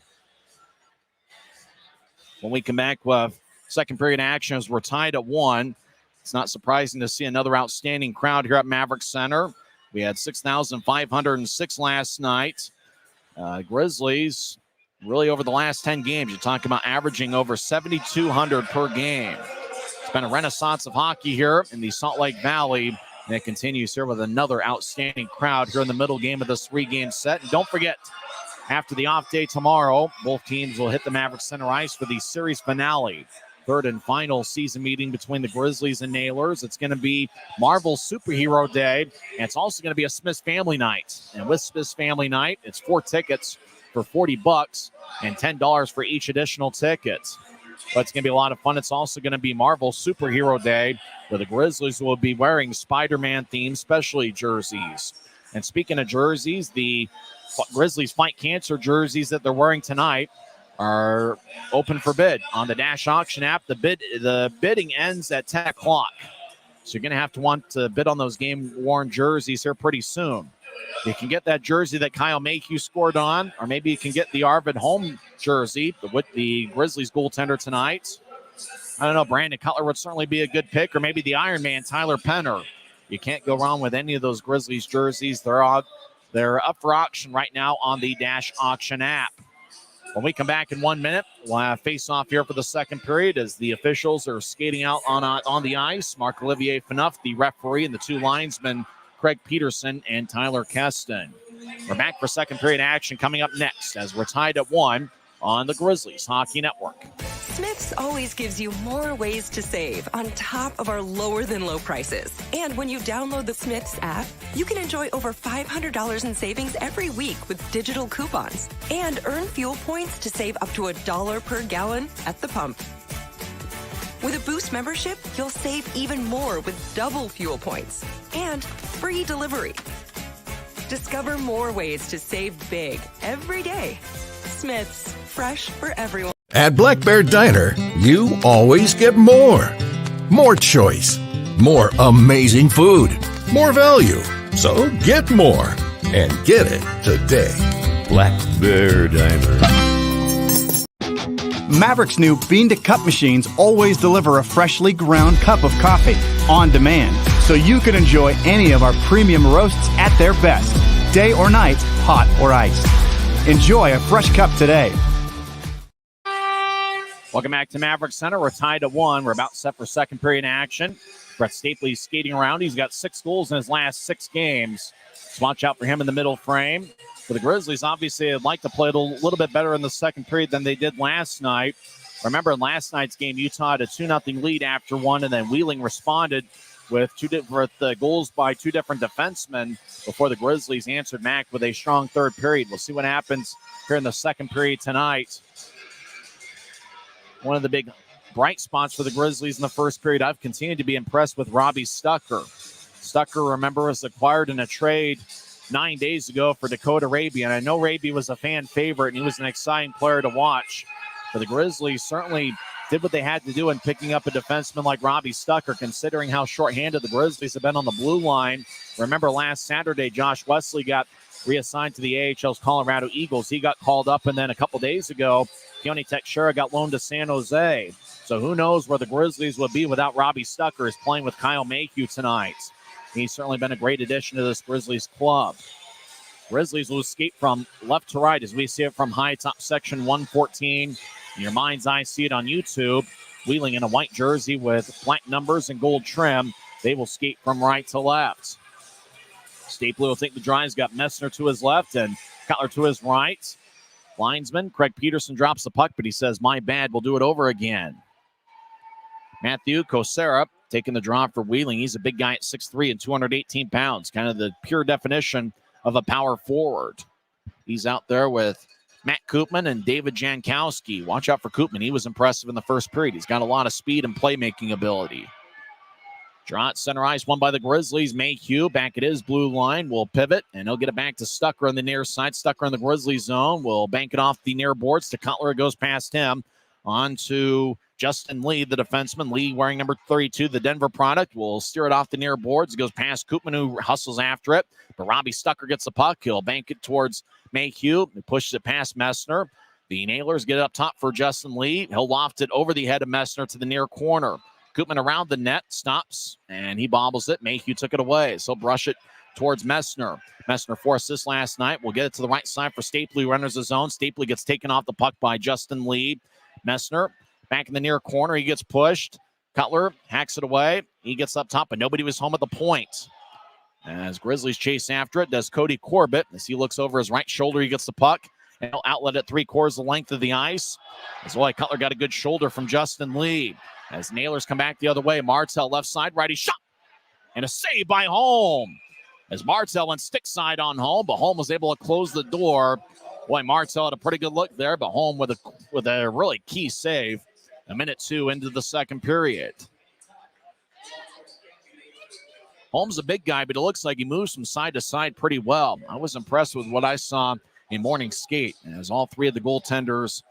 S1: When we come back with second period action, as we're tied at 1, it's not surprising to see another outstanding crowd here at Maverik Center. We had 6,506 last night. Grizzlies, really over the last 10 games, you're talking about averaging over 7,200 per game. It's been a renaissance of hockey here in the Salt Lake Valley, and it continues here with another outstanding crowd here in the middle game of this 3-game set. And don't forget, after the off day tomorrow, both teams will hit the Maverik Center ice for the series finale. Third and final season meeting between the Grizzlies and Nailers. It's going to be Marvel Superhero Day, and it's also going to be a Smith's Family Night. And with Smith's Family Night, it's 4 tickets for $40 and $10 for each additional ticket. But it's going to be a lot of fun. It's also going to be Marvel Superhero Day, where the Grizzlies will be wearing Spider-Man themed specialty jerseys. And speaking of jerseys, the Grizzlies Fight Cancer jerseys that they're wearing tonight are open for bid on the Dash Auction app. The bidding ends at 10 o'clock. So you're going to have to want to bid on those game-worn jerseys here pretty soon. You can get that jersey that Kyle Mayhew scored on, or maybe you can get the Arvid Holm jersey with the Grizzlies goaltender tonight. I don't know, Brandon Cutler would certainly be a good pick, or maybe the Iron Man, Tyler Penner. You can't go wrong with any of those Grizzlies jerseys. They're up for auction right now on the Dash Auction app. When we come back in 1 minute, we'll have face-off here for the second period as the officials are skating out on the ice. Marc-Olivier Phaneuf, the referee, and the 2 linesmen, Craig Peterson and Tyler Keston. We're back for second period action coming up next as we're tied at 1 on the Grizzlies Hockey Network.
S3: Smith's always gives you more ways to save on top of our lower-than-low prices. And when you download the Smith's app, you can enjoy over $500 in savings every week with digital coupons and earn fuel points to save up to $1 per gallon at the pump. With a Boost membership, you'll save even more with double fuel points and free delivery. Discover more ways to save big every day. Smith's, fresh for everyone.
S6: At Black Bear Diner, you always get more. More choice. More amazing food. More value. So get more. And get it today.
S13: Black Bear Diner.
S4: Maverik's new bean-to-cup machines always deliver a freshly ground cup of coffee on demand, so you can enjoy any of our premium roasts at their best, day or night, hot or iced. Enjoy a fresh cup today.
S1: Welcome back to Maverik Center. We're tied at 1. We're about set for second period action. Brett Stapley's skating around. He's got 6 goals in his last 6 games. So watch out for him in the middle frame. For the Grizzlies, obviously, they'd like to play a little bit better in the second period than they did last night. Remember, in last night's game, Utah had a 2-0 lead after 1, and then Wheeling responded with goals by 2 different defensemen before the Grizzlies answered back with a strong third period. We'll see what happens here in the second period tonight. One of the big bright spots for the Grizzlies in the first period, I've continued to be impressed with Robbie Stucker. Stucker, remember, was acquired in a trade 9 days ago for Dakota Raby, and I know Raby was a fan favorite, and he was an exciting player to watch. For the Grizzlies, certainly did what they had to do in picking up a defenseman like Robbie Stucker, considering how shorthanded the Grizzlies have been on the blue line. Remember last Saturday, Josh Wesley got reassigned to the AHL's Colorado Eagles. He got called up, and then a couple days ago, Keone Teixeira got loaned to San Jose. So who knows where the Grizzlies would be without Robbie Stucker, is playing with Kyle Mayhew tonight. He's certainly been a great addition to this Grizzlies club. Grizzlies will skate from left to right as we see it from high top section 114. In your mind's eye, see it on YouTube. Wheeling in a white jersey with black numbers and gold trim. They will skate from right to left. Stapley will take the draw. He's got Messner to his left and Cutler to his right. Linesman Craig Peterson drops the puck, but he says, my bad, we'll do it over again. Matthew Kosera taking the draw for Wheeling. He's a big guy at 6'3" and 218 pounds, kind of the pure definition of a power forward. He's out there with Matt Koopman and David Jankowski. Watch out for Koopman. He was impressive in the first period. He's got a lot of speed and playmaking ability. Draw at center ice, won by the Grizzlies. Mayhew back at his blue line will pivot, and he'll get it back to Stucker on the near side. Stucker in the Grizzlies zone will bank it off the near boards to Cutler. It goes past him on to Justin Lee, the defenseman. Lee wearing number 32, the Denver product, will steer it off the near boards. It goes past Koopman, who hustles after it. But Robbie Stucker gets the puck. He'll bank it towards Mayhew. He pushes it past Messner. The Nailers get it up top for Justin Lee. He'll loft it over the head of Messner to the near corner. Koopman around the net, stops, and he bobbles it. Mayhew took it away, so brush it towards Messner. Messner 4 assists last night. We'll get it to the right side for Stapley, who enters the zone. Stapley gets taken off the puck by Justin Lee. Messner back in the near corner. He gets pushed. Cutler hacks it away. He gets up top, but nobody was home at the point. As Grizzlies chase after it, does Cody Corbett. As he looks over his right shoulder, he gets the puck. And he'll outlet it 3/4 the length of the ice. As well, Cutler got a good shoulder from Justin Lee. As Nailers come back the other way, Martell left side, righty shot. And a save by Holm. As Martell went stick side on Holm, but Holm was able to close the door. Boy, Martell had a pretty good look there, but Holm with a really key save. A minute 2 into the second period. Holm's a big guy, but it looks like he moves from side to side pretty well. I was impressed with what I saw in morning skate, as all three of the goaltenders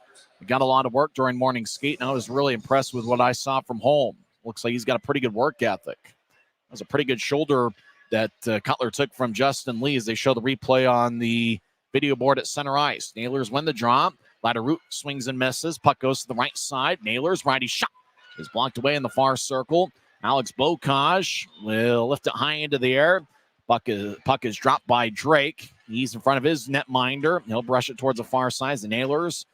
S1: got a lot of work during morning skate, and I was really impressed with what I saw from Holm. Looks like he's got a pretty good work ethic. That was a pretty good shoulder that Cutler took from Justin Lee as they show the replay on the video board at center ice. Nailers win the draw. Latteroute swings and misses. Puck goes to the right side. Nailers righty shot is blocked away in the far circle. Alex Bocage will lift it high into the air. Puck is dropped by Drake. He's in front of his netminder. He'll brush it towards the far side. The Nailers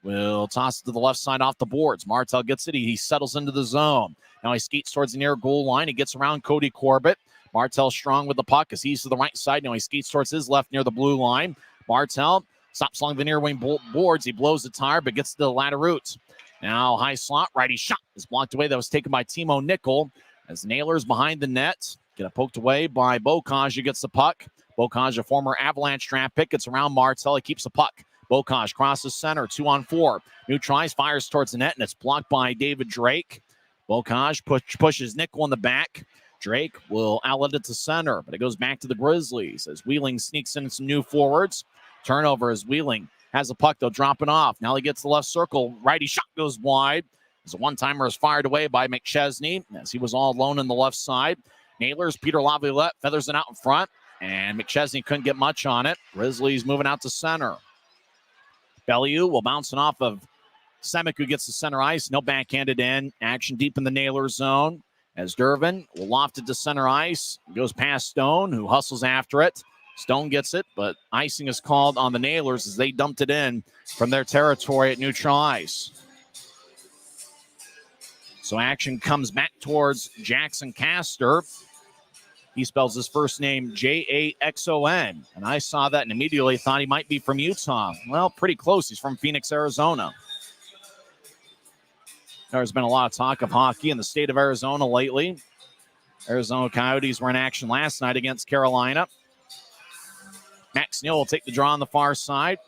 S1: will toss it to the left side off the boards. Martell gets it. He settles into the zone. Now he skates towards the near goal line. He gets around Cody Corbett. Martell strong with the puck as he's to the right side. Now he skates towards his left near the blue line. Martell stops along the near wing boards. He blows the tire, but gets to the Latteroute. Now high slot, righty shot is blocked away. That was taken by Timo Nickel. As Nailers behind the net, get it poked away by Bocage, who gets the puck. Bocage, a former Avalanche draft pick, gets around Martell. He keeps the puck. Bocage crosses center, 2-on-4. New tries, fires towards the net, and it's blocked by David Drake. Bocage pushes Nickel in the back. Drake will outlet it to center, but it goes back to the Grizzlies as Wheeling sneaks in some new forwards. Turnover as Wheeling has the puck. They'll drop it off. Now he gets the left circle. Righty shot goes wide. As a one-timer is fired away by McChesney as he was all alone on the left side. Nailers, Peter Laviolette feathers it out in front, and McChesney couldn't get much on it. Grizzlies moving out to center. Bellew will bounce it off of Semick, who gets the center ice. No backhanded in. Action deep in the Nailers zone as Dervin will loft it to center ice. Goes past Stone, who hustles after it. Stone gets it, but icing is called on the Nailers as they dumped it in from their territory at neutral ice. So action comes back towards Jackson Castor. He spells his first name Jaxon, and I saw that and immediately thought he might be from Utah. Well, pretty close. He's from Phoenix, Arizona. There's been a lot of talk of hockey in the state of Arizona lately. Arizona Coyotes were in action last night against Carolina. Max Neal will take the draw on the far side.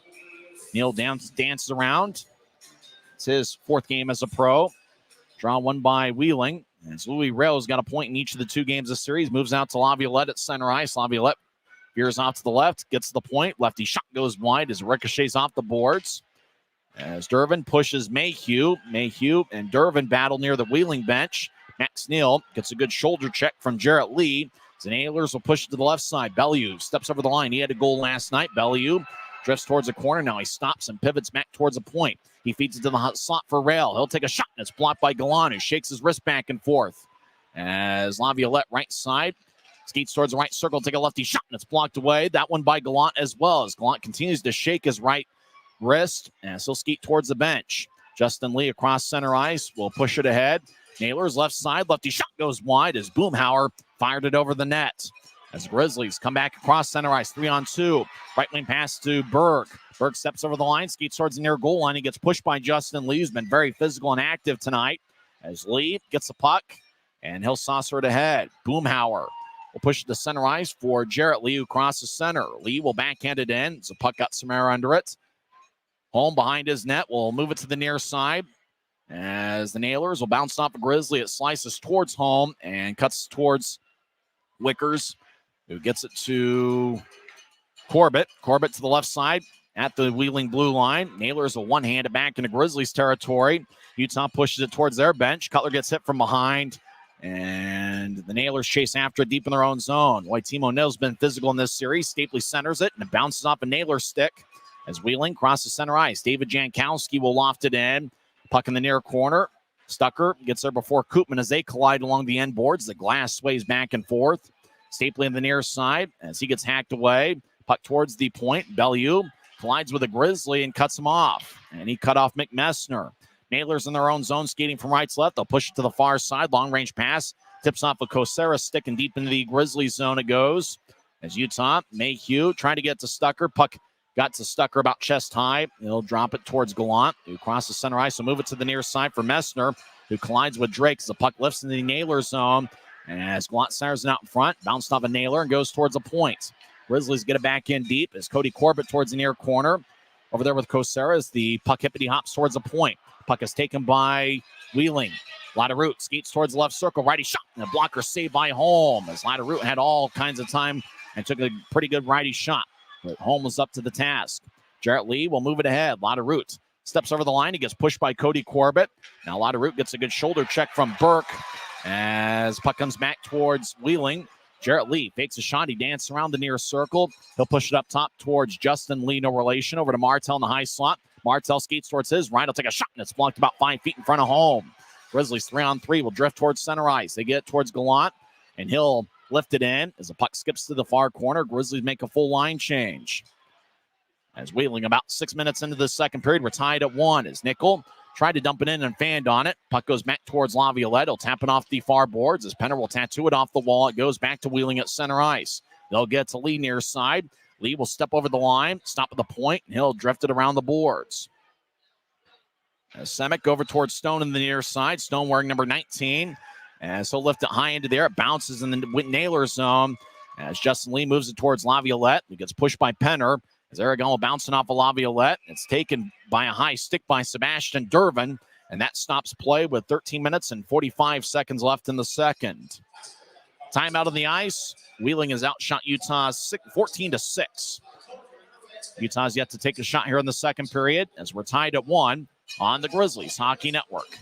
S1: Neal dances around. It's his fourth game as a pro. Draw won by Wheeling. As Louis Rail's got a point in each of the two games of the series. Moves out to Laviolette at center ice. Laviolette veers off to the left. Gets to the point. Lefty shot goes wide as it ricochets off the boards. As Dervin pushes Mayhew. Mayhew and Dervin battle near the Wheeling bench. Max Neal gets a good shoulder check from Jarrett Lee. The Nailers will push it to the left side. Bellew steps over the line. He had a goal last night. Bellew drifts towards the corner. Now he stops and pivots back towards the point. He feeds it to the hot slot for Rail. He'll take a shot, and it's blocked by Gallant, who shakes his wrist back and forth. As Laviolette right side skates towards the right circle, take a lefty shot, and it's blocked away. That one by Gallant as well, as Gallant continues to shake his right wrist, and he'll skate towards the bench. Justin Lee across center ice will push it ahead. Nailers left side, lefty shot goes wide as Boomhauer fired it over the net. As Grizzlies come back across center ice, 3-on-2. Right wing pass to Berg. Berg steps over the line, skates towards the near goal line. He gets pushed by Justin Lee, who's been very physical and active tonight. As Lee gets the puck, and he'll saucer it ahead. Boomhauer will push it to center ice for Jarrett Lee, who crosses center. Lee will backhand it in. The puck got some air under it. Holm behind his net will move it to the near side. As the Nailers will bounce off a Grizzly. It slices towards Holm and cuts towards Wickers, who gets it to Corbett. Corbett to the left side at the Wheeling blue line. Nailers will one-hand it back into Grizzlies territory. Utah pushes it towards their bench. Cutler gets hit from behind, and the Nailers chase after it deep in their own zone. Tim O'Neill's been physical in this series. Stapley centers it, and it bounces off a Nailer stick as Wheeling crosses center ice. David Jankowski will loft it in. Puck in the near corner. Stucker gets there before Koopman as they collide along the end boards. The glass sways back and forth. Stapley on the near side as he gets hacked away. Puck towards the point. Bellew collides with a Grizzly and cuts him off. And he cut off McMessner. Nailers in their own zone, skating from right to left. They'll push it to the far side. Long-range pass. Tips off of Kosera, sticking deep into the Grizzlies zone it goes. As Utah, Mayhew trying to get to Stucker. Puck got to Stucker about chest high. He'll drop it towards Gallant, who crosses center ice. So move it to the near side for Messner, who collides with Drake as the puck lifts in the Nailer zone. And as Gallant centers it out in front, bounced off a Nailer and goes towards a point. Grizzlies get it back in deep as Cody Corbett towards the near corner. Over there with Kosera as the puck hippity hops towards a point. Puck is taken by Wheeling. Latteroute skates towards the left circle. Righty shot and a blocker saved by Holm as Latteroute had all kinds of time and took a pretty good righty shot. But Holm was up to the task. Jarrett Lee will move it ahead. Latteroute steps over the line. He gets pushed by Cody Corbett. Now Latteroute gets a good shoulder check from Burke as puck comes back towards Wheeling. Jarrett Lee fakes a shot. He dances around the near circle. He'll push it up top towards Justin Lee, no relation. Over to Martel in the high slot. Martel skates towards his right. He'll take a shot, and it's blocked about 5 feet in front of Holm. Grizzlies 3-on-3 will drift towards center ice. They get it towards Gallant, and he'll lift it in as the puck skips to the far corner. Grizzlies make a full line change. As Wheeling about 6 minutes into the second period, we're tied at 1 as Nickel tried to dump it in and fanned on it. Puck goes back towards Laviolette. He'll tap it off the far boards as Penner will tattoo it off the wall. It goes back to Wheeling at center ice. They'll get to Lee near side. Lee will step over the line, stop at the point, and he'll drift it around the boards. As Semick over towards Stone in the near side. Stone wearing number 19. As he'll lift it high into there. It bounces in the Naylor zone. As Justin Lee moves it towards Laviolette. He gets pushed by Penner. As Aragon bouncing off of Laviolette. It's taken by a high stick by Sebastian Durbin. And that stops play with 13 minutes and 45 seconds left in the second. Timeout on the ice. Wheeling has outshot Utah 14-6. Utah's yet to take a shot here in the second period as we're tied at 1 on the Grizzlies Hockey Network.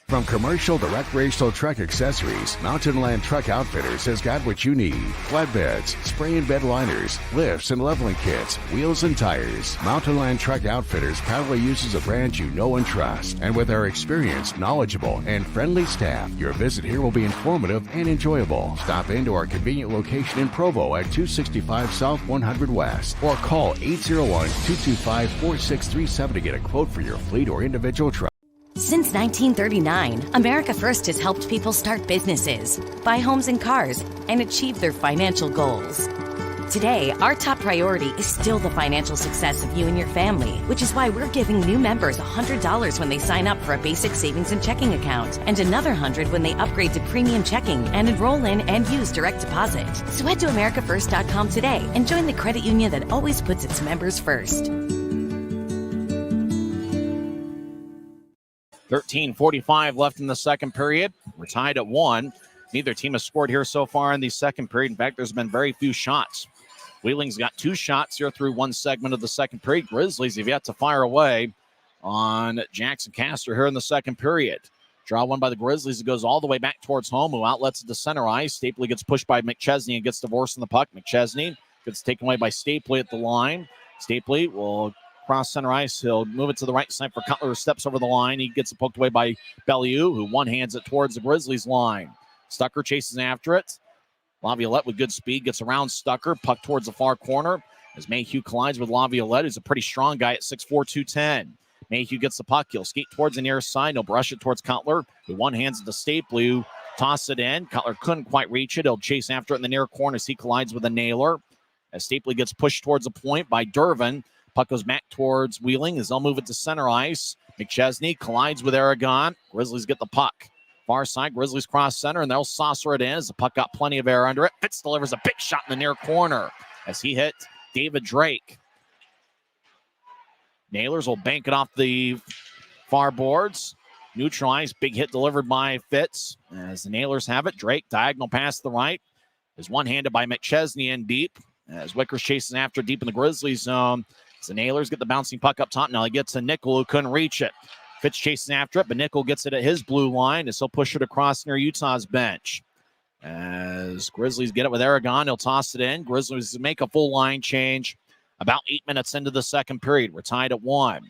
S7: From commercial to recreational truck accessories, Mountain Land Truck Outfitters has got what you need. Flatbeds, spray and bed liners, lifts and leveling kits, wheels and tires. Mountain Land Truck Outfitters proudly uses a brand you know and trust. And with our experienced, knowledgeable, and friendly staff, your visit here will be informative and enjoyable. Stop into our convenient location in Provo at 265 South 100 West or call 801-225-4637 to get a quote for your fleet or individual truck.
S5: Since 1939, America First has helped people start businesses, buy homes and cars, and achieve their financial goals. Today, our top priority is still the financial success of you and your family, which is why we're giving new members $100 when they sign up for a basic savings and checking account, and another $100 when they upgrade to premium checking and enroll in and use direct deposit. So head to AmericaFirst.com today and join the credit union that always puts its members first.
S1: 13:45 left in the second period. We're tied at 1. Neither team has scored here so far in the second period. In fact, there's been very few shots. Wheeling's got 2 shots here through one segment of the second period. Grizzlies have yet to fire away on Jackson Castor here in the second period. Draw one by the Grizzlies. It goes all the way back towards home, who outlets it to center ice. Stapley gets pushed by McChesney and gets divorced in the puck. McChesney gets taken away by Stapley at the line. Stapley will cross center ice. He'll move it to the right side for Cutler, who steps over the line. He gets it poked away by Bellew, who one-hands it towards the Grizzlies line. Stucker chases after it. Laviolette with good speed gets around Stucker. Puck towards the far corner as Mayhew collides with Laviolette, who's a pretty strong guy at 6'4", 210. Mayhew gets the puck. He'll skate towards the near side. He'll brush it towards Cutler, who one-hands it to Stapley. Toss it in. Cutler couldn't quite reach it. He'll chase after it in the near corner as he collides with a nailer. As Stapley gets pushed towards a point by Dervin. Puck goes back towards Wheeling as they'll move it to center ice. McChesney collides with Aragon. Grizzlies get the puck. Far side, Grizzlies cross center, and they'll saucer it in as the puck got plenty of air under it. Fitz delivers a big shot in the near corner as he hit David Drake. Nailers will bank it off the far boards. Neutralized, big hit delivered by Fitz. As the Nailers have it, Drake diagonal pass to the right is one-handed by McChesney in deep. As Wickers chases after deep in the Grizzlies zone. As the Nailers get the bouncing puck up top. Now he gets to Nickel, who couldn't reach it. Fitz chasing after it, but Nickel gets it at his blue line as he'll push it across near Utah's bench. As Grizzlies get it with Aragon, he'll toss it in. Grizzlies make a full line change about 8 minutes into the second period. We're tied at 1.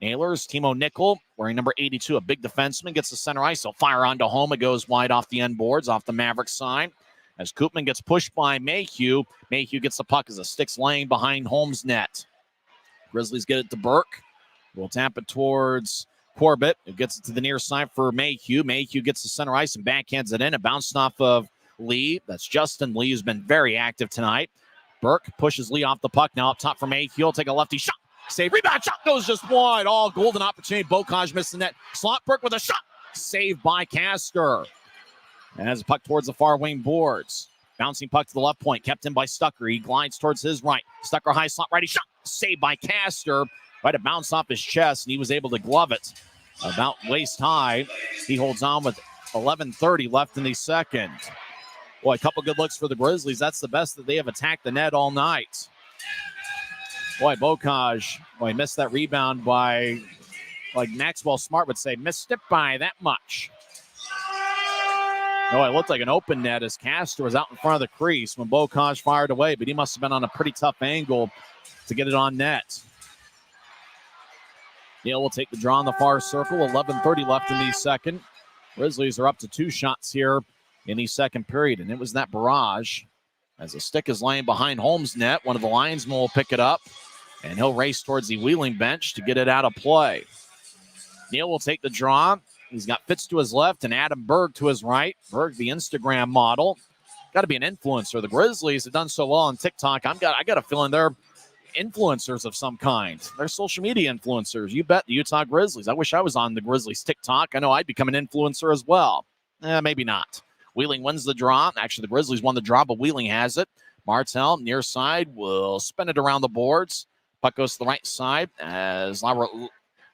S1: Nailers, Timo Nickel, wearing number 82, a big defenseman, gets the center ice. He'll fire onto home. It goes wide off the end boards, off the Maverik sign. As Koopman gets pushed by Mayhew. Mayhew gets the puck as the stick's laying behind Holmes' net. Grizzlies get it to Burke. We'll tap it towards Corbett, who gets it to the near side for Mayhew. Mayhew gets the center ice and backhands it in. It bounced off of Lee. That's Justin Lee, who's been very active tonight. Burke pushes Lee off the puck. Now up top for Mayhew. He'll take a lefty shot. Save. Rebound. Shot goes just wide. All golden opportunity. Bocage missed the net. Slot Burke with a shot. Saved by Castor. And as a puck towards the far wing boards. Bouncing puck to the left point. Kept in by Stucker. He glides towards his right. Stucker high slot righty shot. Saved by Castor. Right to bounce off his chest, and he was able to glove it about waist high. He holds on with 11:30 left in the second. Boy, a couple good looks for the Grizzlies. That's the best that they have attacked the net all night. Boy, Bocage, missed that rebound by, like Maxwell Smart would say, missed it by that much. It looked like an open net as Castor was out in front of the crease when Bocage fired away, but he must have been on a pretty tough angle to get it on net. Neal will take the draw in the far circle. 11:30 left in the second. Grizzlies are up to 2 shots here in the second period, and it was that barrage. As the stick is laying behind Holmes' net, one of the linesmen will pick it up, and he'll race towards the Wheeling bench to get it out of play. Neal will take the draw. He's got Fitz to his left and Adam Berg to his right. Berg, the Instagram model. Got to be an influencer. The Grizzlies have done so well on TikTok. I got a feeling they're influencers of some kind. They're social media influencers. You bet the Utah Grizzlies. I wish I was on the Grizzlies TikTok. I know I'd become an influencer as well. Maybe not. Wheeling wins the draw. Actually, the Grizzlies won the draw, but Wheeling has it. Martel, near side, will spin it around the boards. Puck goes to the right side as LaRoute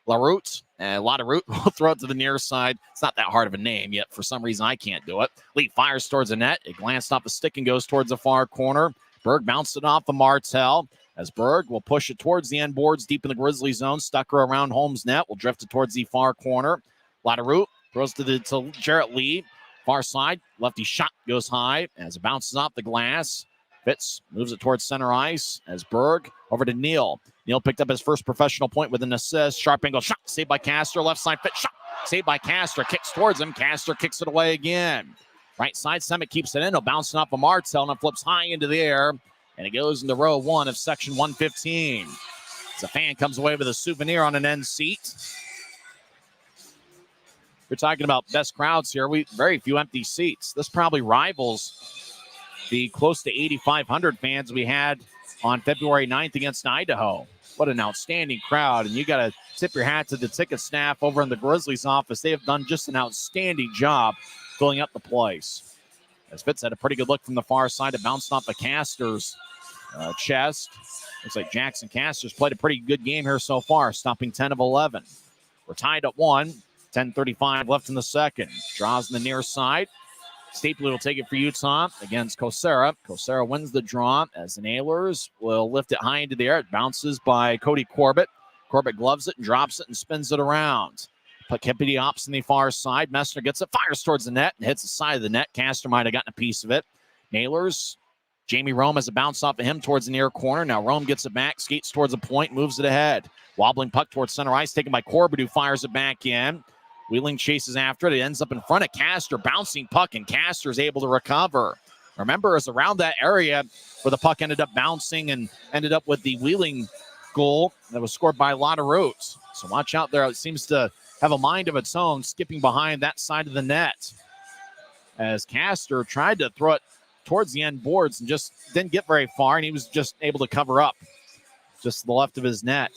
S1: will throw it to the near side. It's not that hard of a name, yet for some reason I can't do it. Lee fires towards the net. It glanced off the stick and goes towards the far corner. Berg bounced it off of Martel. As Berg will push it towards the end boards deep in the Grizzly zone. Stucker around Holmes' net. Will drift it towards the far corner. LaRoute throws to Jarrett Lee. Far side. Lefty shot goes high as it bounces off the glass. Fitz moves it towards center ice as Berg over to Neal. Neal picked up his first professional point with an assist. Sharp angle shot. Saved by Castor. Left side Fitz shot. Saved by Castor. Kicks towards him. Castor kicks it away again. Right side. Summit keeps it in. He'll bounce it off of Martel and it flips high into the air. And it goes into row 1 of section 115. As a fan comes away with a souvenir on an end seat. We're talking about best crowds here. Very few empty seats. This probably rivals the close to 8,500 fans we had on February 9th against Idaho. What an outstanding crowd. And you got to tip your hat to the ticket staff over in the Grizzlies office. They have done just an outstanding job filling up the place. As Fitz had a pretty good look from the far side. It bounced off of Castor's chest. Looks like Jackson Castor's played a pretty good game here so far, stopping 10 of 11. We're tied at 1. 10:35 left in the second. Draws in the near side. Stapley will take it for Utah against Kosera. Kosera wins the draw as the Nailers will lift it high into the air. It bounces by Cody Corbett. Corbett gloves it and drops it and spins it around. Puck hippity hops on the far side. Messner gets it, fires towards the net, and hits the side of the net. Castor might have gotten a piece of it. Nailers. Jamie Rome has a bounce off of him towards the near corner. Now Rome gets it back, skates towards the point, moves it ahead. Wobbling puck towards center ice, taken by Corbett, who fires it back in. Wheeling chases after it. It ends up in front of Castor. Bouncing puck, and Castor is able to recover. Remember, it's around that area where the puck ended up bouncing and ended up with the Wheeling goal that was scored by Lotta Roots. So watch out there. It seems to have a mind of its own, skipping behind that side of the net. As Castor tried to throw it towards the end boards and just didn't get very far, and he was just able to cover up just to the left of his net.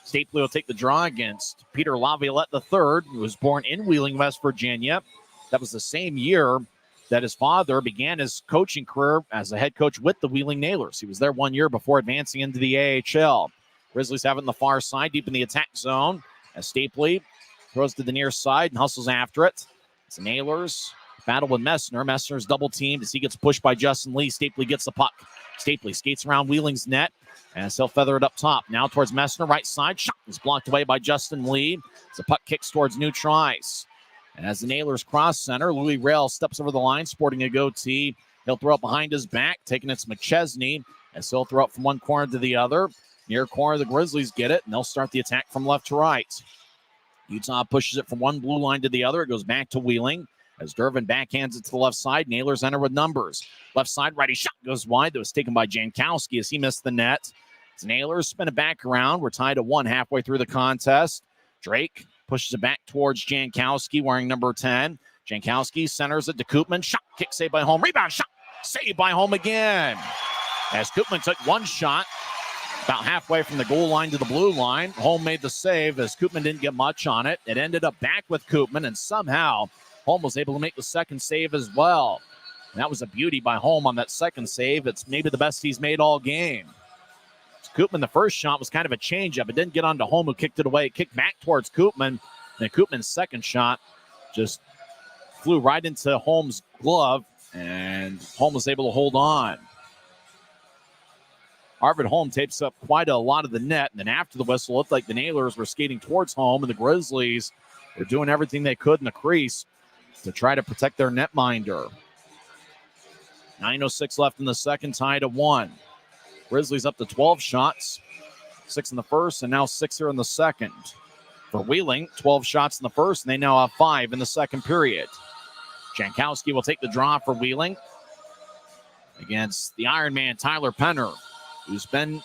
S1: Stapley will take the draw against Peter Laviolette III, who was born in Wheeling, West Virginia. That was the same year that his father began his coaching career as a head coach with the Wheeling Nailers. He was there 1 year before advancing into the AHL. Grizzlies have it on the far side, deep in the attack zone, as Stapley throws to the near side and hustles after it. It's the Nailers battle with Messner. Messner's double teamed as he gets pushed by Justin Lee. Stapley gets the puck. Stapley skates around Wheeling's net as he'll feather it up top. Now towards Messner, right side. Shot is blocked away by Justin Lee. As the puck kicks towards neutral ice. And as the Nailers cross center, Louis Rail steps over the line, sporting a goatee. He'll throw it behind his back, taking it to McChesney, as he'll throw it from one corner to the other. Near corner, the Grizzlies get it, and they'll start the attack from left to right. Utah pushes it from one blue line to the other. It goes back to Wheeling. As Durbin backhands it to the left side, Nailers enter with numbers. Left side, righty shot goes wide. That was taken by Jankowski as he missed the net. As Nailers spin it back around. We're tied at 1 halfway through the contest. Drake pushes it back towards Jankowski, wearing number 10. Jankowski centers it to Koopman. Shot, kick saved by Home. Rebound, shot, saved by Home again. As Koopman took one shot about halfway from the goal line to the blue line. Home made the save as Koopman didn't get much on it. It ended up back with Koopman, and somehow Home was able to make the second save as well. And that was a beauty by Home on that second save. It's maybe the best he's made all game. Koopman, the first shot was kind of a changeup. It didn't get onto Home, who kicked it away. It kicked back towards Koopman. Then Koopman's second shot just flew right into Holmes' glove, and Home was able to hold on. Arvid Holm tapes up quite a lot of the net, and then after the whistle, it looked like the Nailers were skating towards Home, and the Grizzlies were doing everything they could in the crease to try to protect their netminder. 9:06 left in the second, tied at 1. Grizzlies up to 12 shots, 6 in the first, and now 6 here in the second. For Wheeling, 12 shots in the first, and they now have 5 in the second period. Jankowski will take the draw for Wheeling against the Iron Man, Tyler Penner, who's been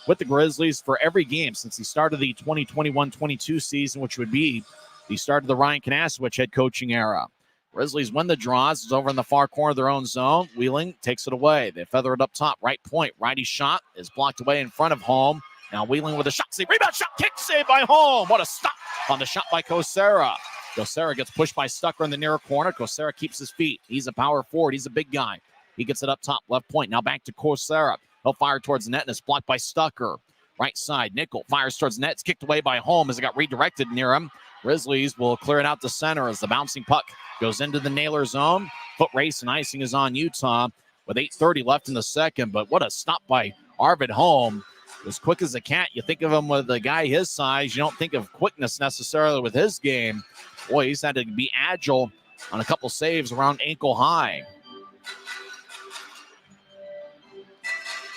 S1: with the Grizzlies for every game since he started the 2021-22 season, which would be the start of the Ryan Kanasowicz head coaching era. Grizzlies win the draws. It's over in the far corner of their own zone. Wheeling takes it away. They feather it up top. Right point. Righty shot is blocked away in front of Home. Now Wheeling with a shot save. Rebound shot. Kick save by Home. What a stop on the shot by Kosera. Kosera gets pushed by Stucker in the near corner. Kosera keeps his feet. He's a power forward. He's a big guy. He gets it up top. Left point. Now back to Kosera. He'll fire towards the net, and it's blocked by Stucker. Right side. Nickel fires towards the net. It's kicked away by Home as it got redirected near him. Grizzlies will clear it out to center as the bouncing puck goes into the Nailer zone. Foot race and icing is on Utah with 8:30 left in the second. But what a stop by Arvid Home. As quick as a cat. You think of him with a guy his size. You don't think of quickness necessarily with his game. Boy, he's had to be agile on a couple saves around ankle high.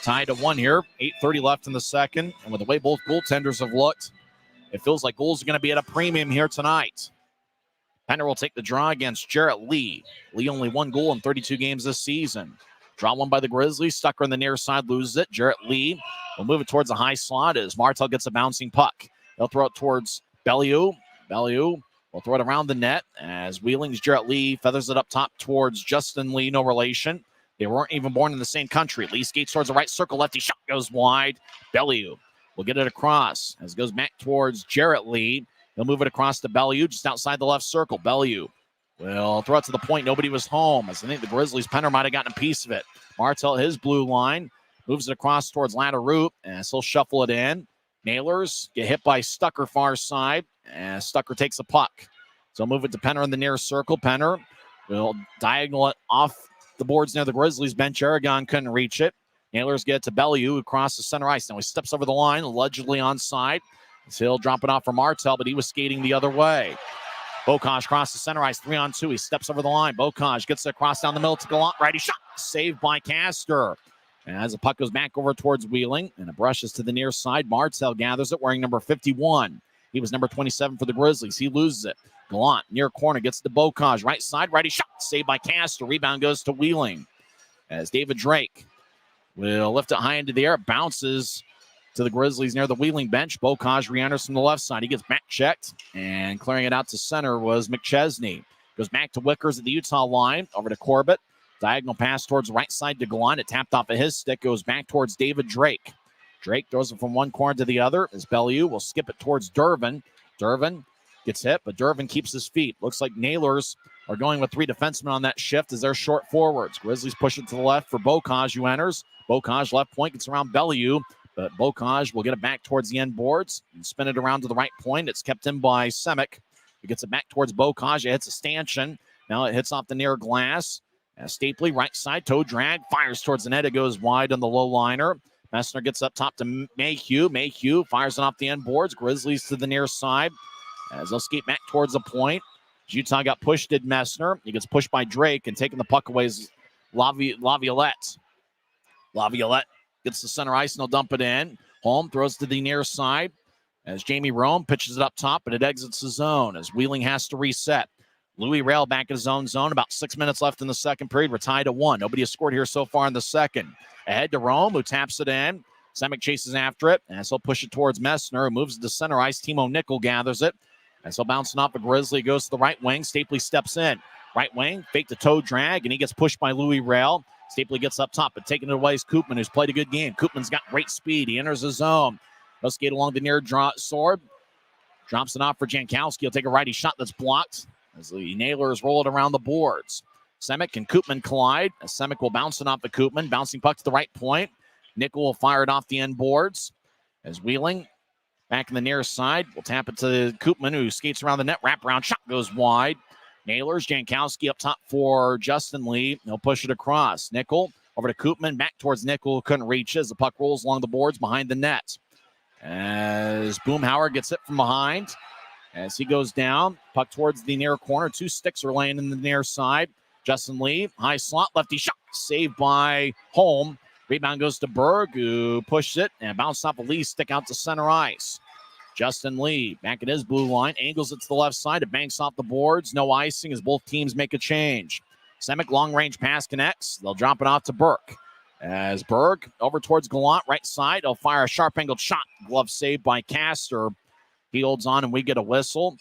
S1: Tied to 1 here. 8:30 left in the second. And with the way both goaltenders have looked, it feels like goals are going to be at a premium here tonight. Penner will take the draw against Jarrett Lee. Lee only 1 goal in 32 games this season. Draw one by the Grizzlies. Stucker on the near side loses it. Jarrett Lee will move it towards the high slot as Martel gets a bouncing puck. They'll throw it towards Bellew. Bellew will throw it around the net as Wheeling's Jarrett Lee feathers it up top towards Justin Lee. No relation. They weren't even born in the same country. Lee skates towards the right circle. Lefty shot goes wide. Bellew will get it across as it goes back towards Jarrett Lee. He'll move it across to Bellew just outside the left circle. Bellew will throw it to the point. Nobody was home as I think the Grizzlies Penner might have gotten a piece of it. Martel, his blue line, moves it across towards Latteroot as he'll shuffle it in. Nailers get hit by Stucker far side as Stucker takes the puck. So move it to Penner in the near circle. Penner will diagonal it off the boards near the Grizzlies bench. Aragon couldn't reach it. Nailers get it to Bellew across the center ice. Now he steps over the line, allegedly onside. Hill dropping off for Martell, but he was skating the other way. Bocage crosses center ice, 3-on-2. He steps over the line. Bocage gets it across down the middle to Gallant. Righty shot. Saved by Castor. And as the puck goes back over towards Wheeling, and it brushes to the near side, Martell gathers it wearing number 51. He was number 27 for the Grizzlies. He loses it. Gallant, near corner, gets to Bocage. Right side, righty shot. Saved by Castor. Rebound goes to Wheeling. As David Drake will lift it high into the air. Bounces to the Grizzlies near the Wheeling bench. Bocage re-enters from the left side. He gets back checked, and clearing it out to center was McChesney. Goes back to Wickers at the Utah line. Over to Corbett. Diagonal pass towards the right side to Gallant. It tapped off of his stick. Goes back towards David Drake. Drake throws it from one corner to the other as Bellew will skip it towards Dervin. Dervin gets hit, but Dervin keeps his feet. Looks like Nailers are going with 3 defensemen on that shift as they're short forwards. Grizzlies push it to the left for Bocage, who enters. Bocage left point gets around Bellew, but Bocage will get it back towards the end boards and spin it around to the right point. It's kept in by Semick. He gets it back towards Bocage. It hits a stanchion. Now it hits off the near glass. Stapley, right side, toe drag, fires towards the net. It goes wide on the low liner. Messner gets up top to Mayhew. Mayhew fires it off the end boards. Grizzlies to the near side as they'll skate back towards the point. Utah got pushed, did Messner. He gets pushed by Drake, and taking the puck away is Laviolette. Laviolette gets the center ice, and they'll dump it in. Holm throws to the near side as Jamie Rome pitches it up top, but it exits the zone as Wheeling has to reset. Louis Rail back in his own zone. About 6 minutes left in the second period. We're tied at 1. Nobody has scored here so far in the second. Ahead to Rome, who taps it in. Semick chases after it, and so he'll push it towards Messner, who moves to center ice. Timo Nickel gathers it. And so bouncing off the Grizzly, goes to the right wing. Stapley steps in. Right wing, fake the toe drag, and he gets pushed by Louis Rail. Stapley gets up top, but taking it away is Koopman, who's played a good game. Koopman's got great speed. He enters the zone. He'll skate along the near sword. Drops it off for Jankowski. He'll take a righty shot that's blocked as the Nailers roll it around the boards. Semick and Koopman collide. As Semick will bounce it off the Koopman. Bouncing puck to the right point. Nickel will fire it off the end boards. As Wheeling back in the near side. We'll tap it to Koopman, who skates around the net. Wraparound shot goes wide. Nailers, Jankowski up top for Justin Lee. He'll push it across. Nickel over to Koopman. Back towards Nickel, who couldn't reach as the puck rolls along the boards behind the net. As Boomhauer gets it from behind. As he goes down, puck towards the near corner. 2 sticks are laying in the near side. Justin Lee, high slot, lefty shot. Saved by Holm. Rebound goes to Berg, who pushed it and bounced off a Lee stick out to center ice. Justin Lee back at his blue line, angles it to the left side. It banks off the boards. No icing as both teams make a change. Semick long-range pass connects. They'll drop it off to Burke. As Berg over towards Gallant, right side. He'll fire a sharp-angled shot. Glove saved by Castor. He holds on, and we get a whistle.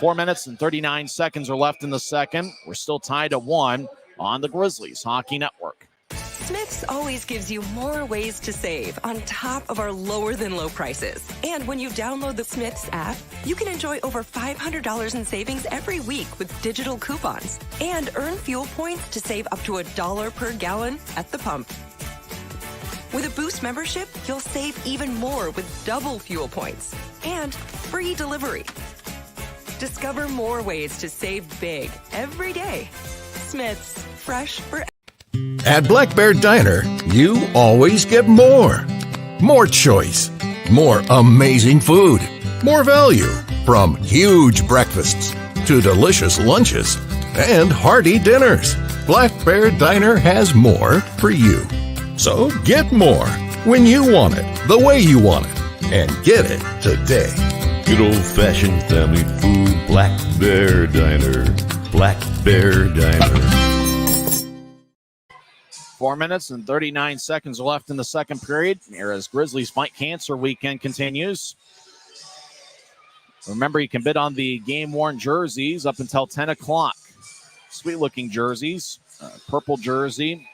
S1: 4 minutes and 39 seconds are left in the second. We're still tied at 1 on the Grizzlies Hockey Network.
S3: Smith's always gives you more ways to save on top of our lower than low prices. And when you download the Smith's app, you can enjoy over $500 in savings every week with digital coupons and earn fuel points to save up to $1 per gallon at the pump. With a Boost membership, you'll save even more with double fuel points and free delivery. Discover more ways to save big every day. Smith's, fresh for
S6: At Black Bear Diner, you always get more. More choice, more amazing food, more value, from huge breakfasts to delicious lunches and hearty dinners. Black Bear Diner has more for you. So get more when you want it, the way you want it, and get it today.
S13: Good old-fashioned family food, Black Bear Diner. Black Bear Diner.
S1: 4 minutes and 39 seconds are left in the second period. Here as Grizzlies Fight Cancer Weekend continues. Remember, you can bid on the game-worn jerseys up until 10 o'clock. Sweet-looking jerseys. Purple jersey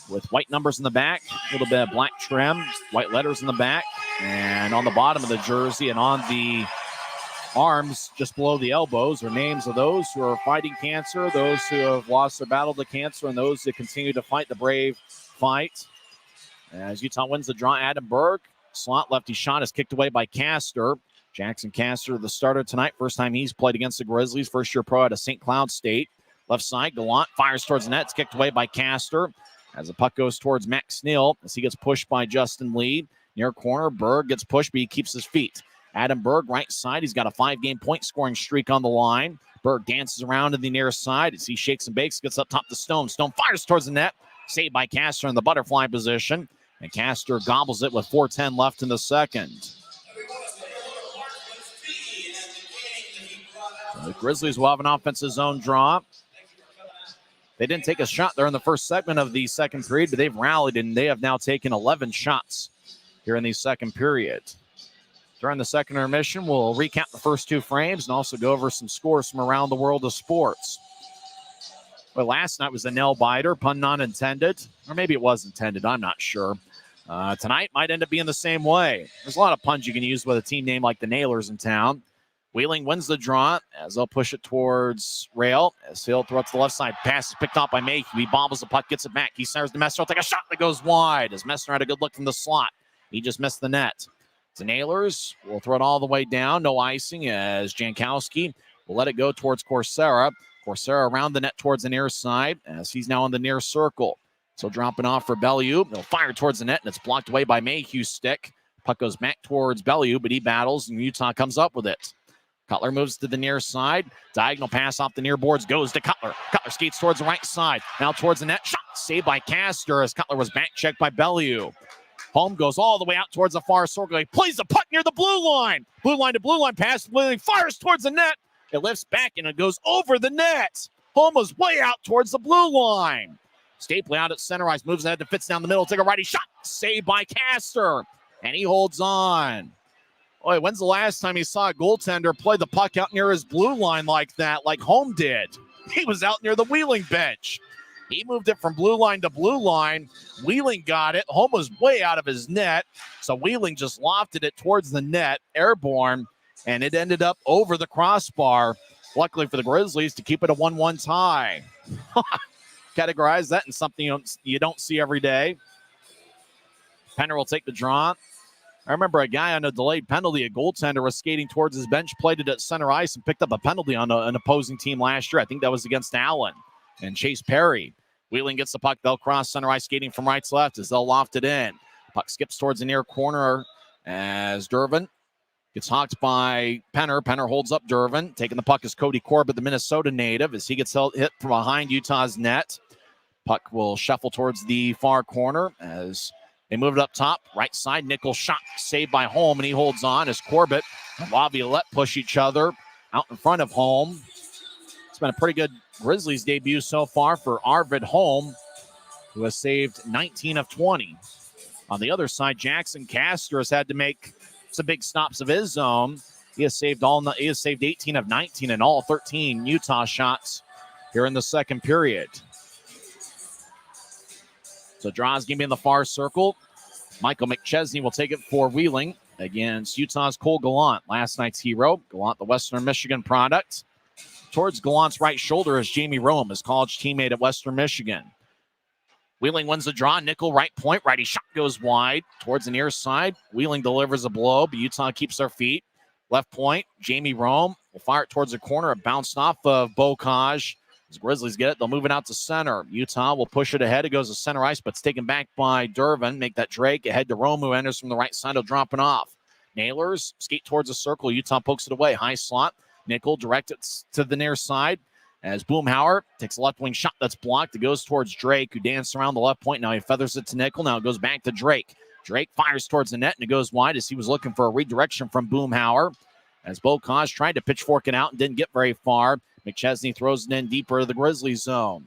S1: with white numbers in the back, a little bit of black trim, white letters in the back, and on the bottom of the jersey and on the arms just below the elbows are names of those who are fighting cancer, those who have lost their battle to cancer, and those that continue to fight the brave fight. As Utah wins the draw, Adam Berg, slot lefty shot is kicked away by Castor. Jackson Castor, the starter tonight, first time he's played against the Grizzlies, first-year pro out of St. Cloud State. Left side, Gallant fires towards the net, it's kicked away by Castor. As the puck goes towards Max Neal, as he gets pushed by Justin Lee. Near corner, Berg gets pushed, but he keeps his feet. Adam Berg, right side. He's got a 5-game point scoring streak on the line. Berg dances around to the near side as he shakes and bakes, gets up top to Stone. Stone fires towards the net. Saved by Castor in the butterfly position. And Castor gobbles it with 4:10 left in the second. The Grizzlies will have an offensive zone draw. They didn't take a shot there in the first segment of the second period, but they've rallied and they have now taken 11 shots here in the second period. During the second intermission, we'll recap the first 2 frames and also go over some scores from around the world of sports. Well, last night was a nail-biter, pun not intended, or maybe it was intended, I'm not sure. Tonight might end up being the same way. There's a lot of puns you can use with a team name like the Nailers in town. Wheeling wins the draw as they'll push it towards Rail. As he'll throw it to the left side. Pass is picked off by Mayhew. He bobbles the puck, gets it back. He snares to Messner. Take a shot that goes wide as Messner had a good look from the slot. He just missed the net. The Nailers will throw it all the way down. No icing as Jankowski will let it go towards Coursera. Coursera around the net towards the near side as he's now on the near circle. So dropping off for Bellew. They'll fire towards the net and it's blocked away by Mayhew's stick. Puck goes back towards Bellew, but he battles and Utah comes up with it. Cutler moves to the near side. Diagonal pass off the near boards goes to Cutler. Cutler skates towards the right side. Now towards the net. Shot saved by Castor as Cutler was back checked by Bellew. Home goes all the way out towards the far circle. He plays the puck near the blue line. Blue line to blue line pass. Wheeling fires towards the net. It lifts back and it goes over the net. Home was way out towards the blue line. Stapley out at center ice. Moves ahead to Fitz down the middle. Take a righty shot. Saved by Castor. And he holds on. Boy, when's the last time you saw a goaltender play the puck out near his blue line like that, like Home did? He was out near the Wheeling bench. He moved it from blue line to blue line. Wheeling got it. Home was way out of his net. So Wheeling just lofted it towards the net, airborne, and it ended up over the crossbar. Luckily for the Grizzlies to keep it a 1-1 tie. Categorize that in something you don't see every day. Penner will take the draw. I remember a guy on a delayed penalty, a goaltender was skating towards his bench, played it at center ice, and picked up a penalty on an opposing team last year. I think that was against Allen and Chase Perry. Wheeling gets the puck. They'll cross center ice, skating from right to left as they'll loft it in. Puck skips towards the near corner as Durbin gets hawked by Penner. Penner holds up Durbin. Taking the puck is Cody Corbett, the Minnesota native, as he gets hit from behind Utah's net. Puck will shuffle towards the far corner as they move it up top. Right side, nickel shot saved by Holm, and he holds on as Corbett and Laviolette push each other out in front of Holm. It's been a pretty good Grizzlies debut so far for Arvid Holm, who has saved 19 of 20. On the other side, Jackson Castor has had to make some big stops of his own. He has saved 18 of 19 in all 13 Utah shots here in the second period. So draws game in the far circle. Michael McChesney will take it for Wheeling against Utah's Cole Gallant, last night's hero. Gallant, the Western Michigan product. Towards Gallant's right shoulder is Jamie Rome, his college teammate at Western Michigan. Wheeling wins the draw. Nickel right point. Righty shot goes wide towards the near side. Wheeling delivers a blow, but Utah keeps their feet. Left point, Jamie Rome will fire it towards the corner. It bounced off of Bocage. As Grizzlies get it, they'll move it out to center. Utah will push it ahead. It goes to center ice, but it's taken back by Durbin. Make that Drake ahead to Rome, who enters from the right side. He'll drop it off. Nailers skate towards the circle. Utah pokes it away. High slot. Nickel directs it to the near side as Boomhauer takes a left wing shot that's blocked. It goes towards Drake, who danced around the left point. Now he feathers it to Nickel. Now it goes back to Drake. Drake fires towards the net, and it goes wide as he was looking for a redirection from Boomhauer. As Bocage tried to pitchfork it out and didn't get very far. McChesney throws it in deeper to the Grizzlies zone.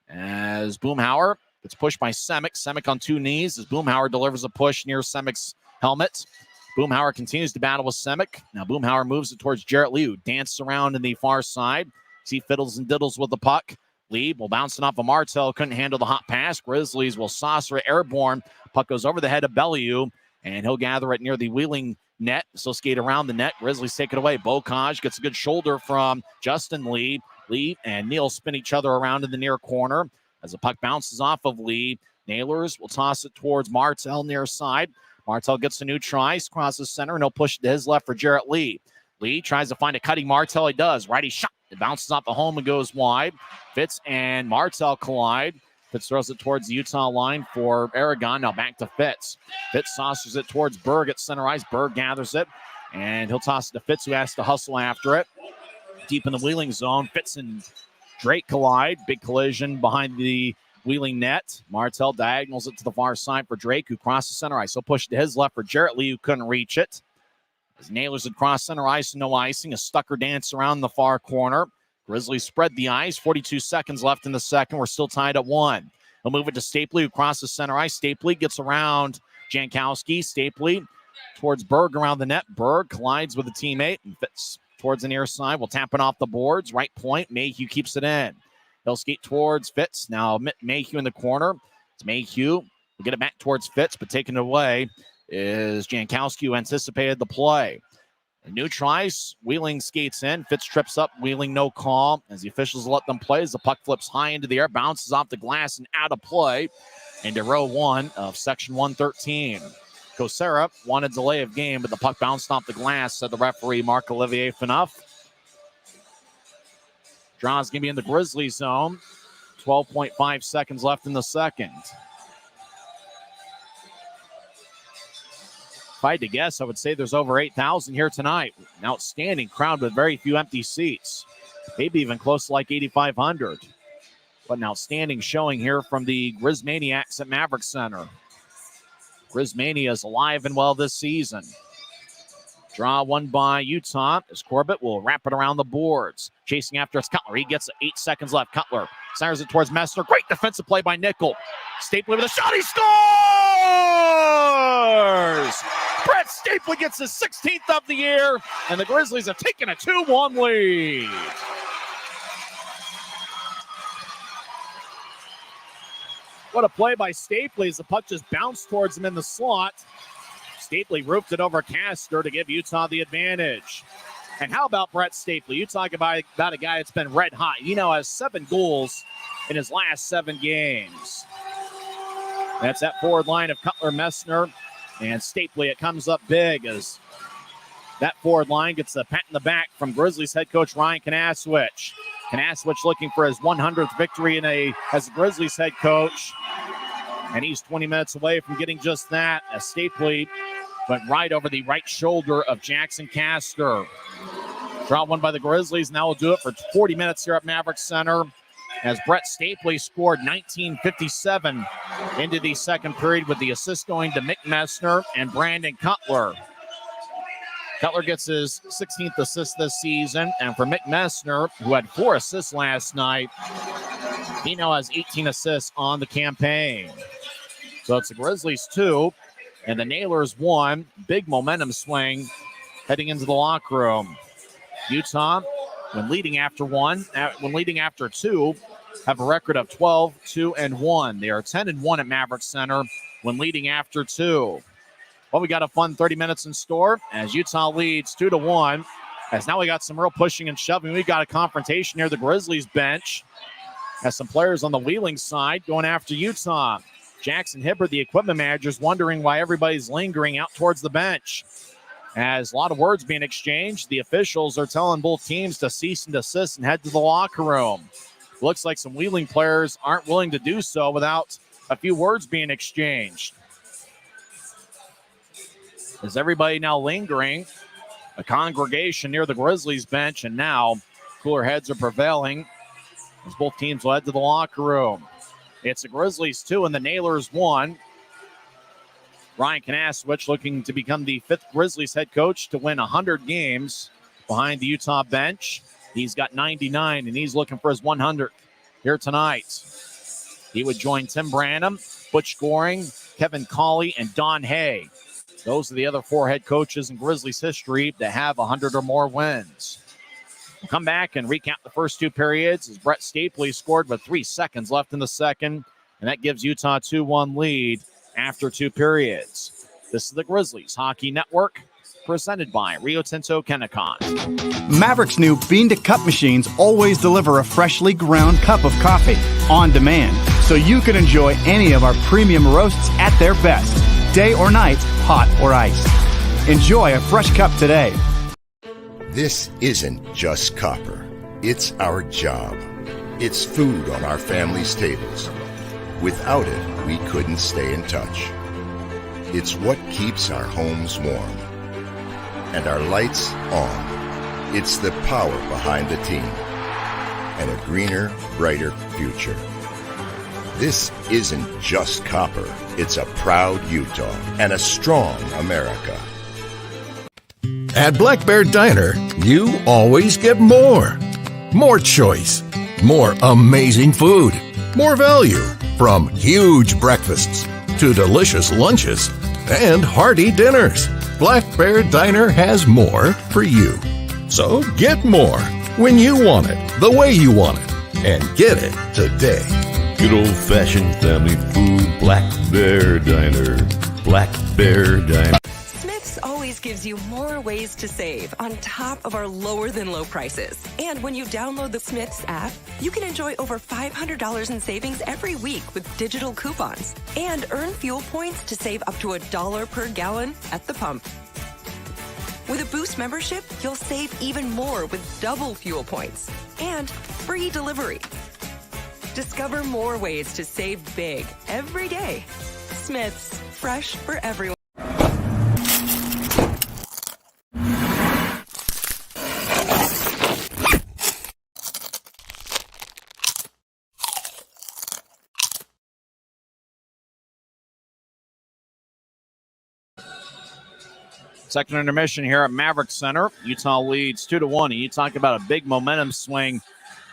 S1: As Boomhauer gets pushed by Semick. Semick on two knees as Boomhauer delivers a push near Semick's helmet. Boomhauer continues to battle with Semick. Now Boomhauer moves it towards Jarrett Lee, who dances around in the far side. He fiddles and diddles with the puck. Lee will bounce it off of Martell. Couldn't handle the hot pass. Grizzlies will saucer it airborne. Puck goes over the head of Bellew, and he'll gather it near the Wheeling net. So skate around the net. Grizzlies take it away. Bocage gets a good shoulder from Justin Lee. Lee and Neal spin each other around in the near corner. As the puck bounces off of Lee, Nailers will toss it towards Martell near side. Martell gets a new try, crosses center, and he'll push it to his left for Jarrett Lee. Lee tries to find a cutting Martell. He does. Righty shot. It bounces off the home and goes wide. Fitz and Martell collide. Fitz throws it towards the Utah line for Aragon. Now back to Fitz. Fitz saucers it towards Berg at center ice. Berg gathers it. And he'll toss it to Fitz, who has to hustle after it. Deep in the Wheeling zone, Fitz and Drake collide. Big collision behind the Wheeling net. Martell diagonals it to the far side for Drake, who crosses center ice. He'll push to his left for Jarrett Lee, who couldn't reach it. As Nailers had crossed center ice, no icing. A stucker dance around the far corner. Grizzlies spread the ice. 42 seconds left in the second. We're still tied at 1. He'll move it to Stapley, who crosses center ice. Stapley gets around Jankowski. Stapley towards Berg around the net. Berg collides with a teammate and Fitz towards the near side. We'll tap it off the boards. Right point. Mayhew keeps it in. He'll skate towards Fitz. Now Mayhew in the corner. It's Mayhew. We'll get it back towards Fitz, but taken away is Jankowski, who anticipated the play. A new tries. Wheeling skates in. Fitz trips up. Wheeling no call as the officials let them play as the puck flips high into the air, bounces off the glass and out of play into row 1 of section 113. Kosera wanted delay of game, but the puck bounced off the glass, said the referee, Marc-Olivier Faneuf. Draw's going to be in the Grizzlies zone. 12.5 seconds left in the second. If I had to guess, I would say there's over 8,000 here tonight. An outstanding crowd with very few empty seats. Maybe even close to like 8,500. But an outstanding showing here from the Grizzmaniacs at Maverik Center. Grizzmania is alive and well this season. Draw won by Utah as Corbett will wrap it around the boards. Chasing after it's Cutler. He gets 8 seconds left. Cutler fires it towards Messner. Great defensive play by Nickel. Stapley with a shot. He scores! Brett Stapley gets his 16th of the year, and the Grizzlies have taken a 2-1 lead. What a play by Stapley as the puck just bounced towards him in the slot. Stapley roofed it over Castor to give Utah the advantage. And how about Brett Stapley? You talk about a guy that's been red hot. He now has 7 goals in his last 7 games. That's that forward line of Cutler, Messner, and Stapley. It comes up big as that forward line gets a pat in the back from Grizzlies head coach Ryan Kanaswich. Kanaswich looking for his 100th victory as a Grizzlies head coach. And he's 20 minutes away from getting just that as Stapley went right over the right shoulder of Jackson Castor. Draw one by the Grizzlies. Now we'll do it for 40 minutes here at Maverik Center as Brett Stapley scored 19:57 into the second period with the assist going to Mick Messner and Brandon Cutler. Cutler gets his 16th assist this season, and for Mick Messner, who had 4 assists last night, he now has 18 assists on the campaign. So it's the Grizzlies 2 and the Nailers 1. Big momentum swing heading into the locker room. Utah, when leading after 2, have a record of 12-2-1. They are 10-1 at Maverik Center when leading after 2. Well, we got a fun 30 minutes in store as Utah leads 2-1. As now we got some real pushing and shoving. We got a confrontation near the Grizzlies bench. Has some players on the Wheeling side going after Utah. Jackson Hibbert, the equipment manager, is wondering why everybody's lingering out towards the bench. As a lot of words being exchanged, the officials are telling both teams to cease and desist and head to the locker room. Looks like some Wheeling players aren't willing to do so without a few words being exchanged. Is everybody now lingering? A congregation near the Grizzlies bench, and now cooler heads are prevailing as both teams will head to the locker room. It's the Grizzlies 2 and the Nailers 1. Ryan Kanaswich looking to become the 5th Grizzlies head coach to win 100 games behind the Utah bench. He's got 99, and he's looking for his 100th here tonight. He would join Tim Branham, Butch Goring, Kevin Colley, and Don Hay. Those are the other 4 head coaches in Grizzlies history that have 100 or more wins. We'll come back and recap the first 2 periods as Brett Stapley scored with 3 seconds left in the second, and that gives Utah a 2-1 lead after 2 periods. This is the Grizzlies Hockey Network, presented by Rio Tinto Kennecott.
S4: Maverik's new bean-to-cup machines always deliver a freshly ground cup of coffee on demand, so you can enjoy any of our premium roasts at their best, day or night, hot or iced. Enjoy a fresh cup today.
S2: This isn't just copper. It's our job. It's food on our family's tables. Without it, we couldn't stay in touch. It's what keeps our homes warm. and our lights on. It's the power behind the team and a greener, brighter future. This isn't just copper. It's a proud Utah and a strong America.
S6: At Black Bear Diner, you always get more. More choice. More amazing food. More value. From huge breakfasts to delicious lunches and hearty dinners. Black Bear Diner has more for you. So get more when you want it, the way you want it, and get it today.
S13: Good old-fashioned family food, Black Bear Diner. Black Bear Diner.
S3: Smith's always gives you more ways to save on top of our lower than low prices. And when you download the Smith's app, you can enjoy over $500 in savings every week with digital coupons and earn fuel points to save up to $1 per gallon at the pump. With a Boost membership, you'll save even more with double fuel points and free delivery. Discover more ways to save big every day. Smith's, fresh for everyone.
S1: Second intermission here at Maverik Center. Utah leads 2-1. And you talk about a big momentum swing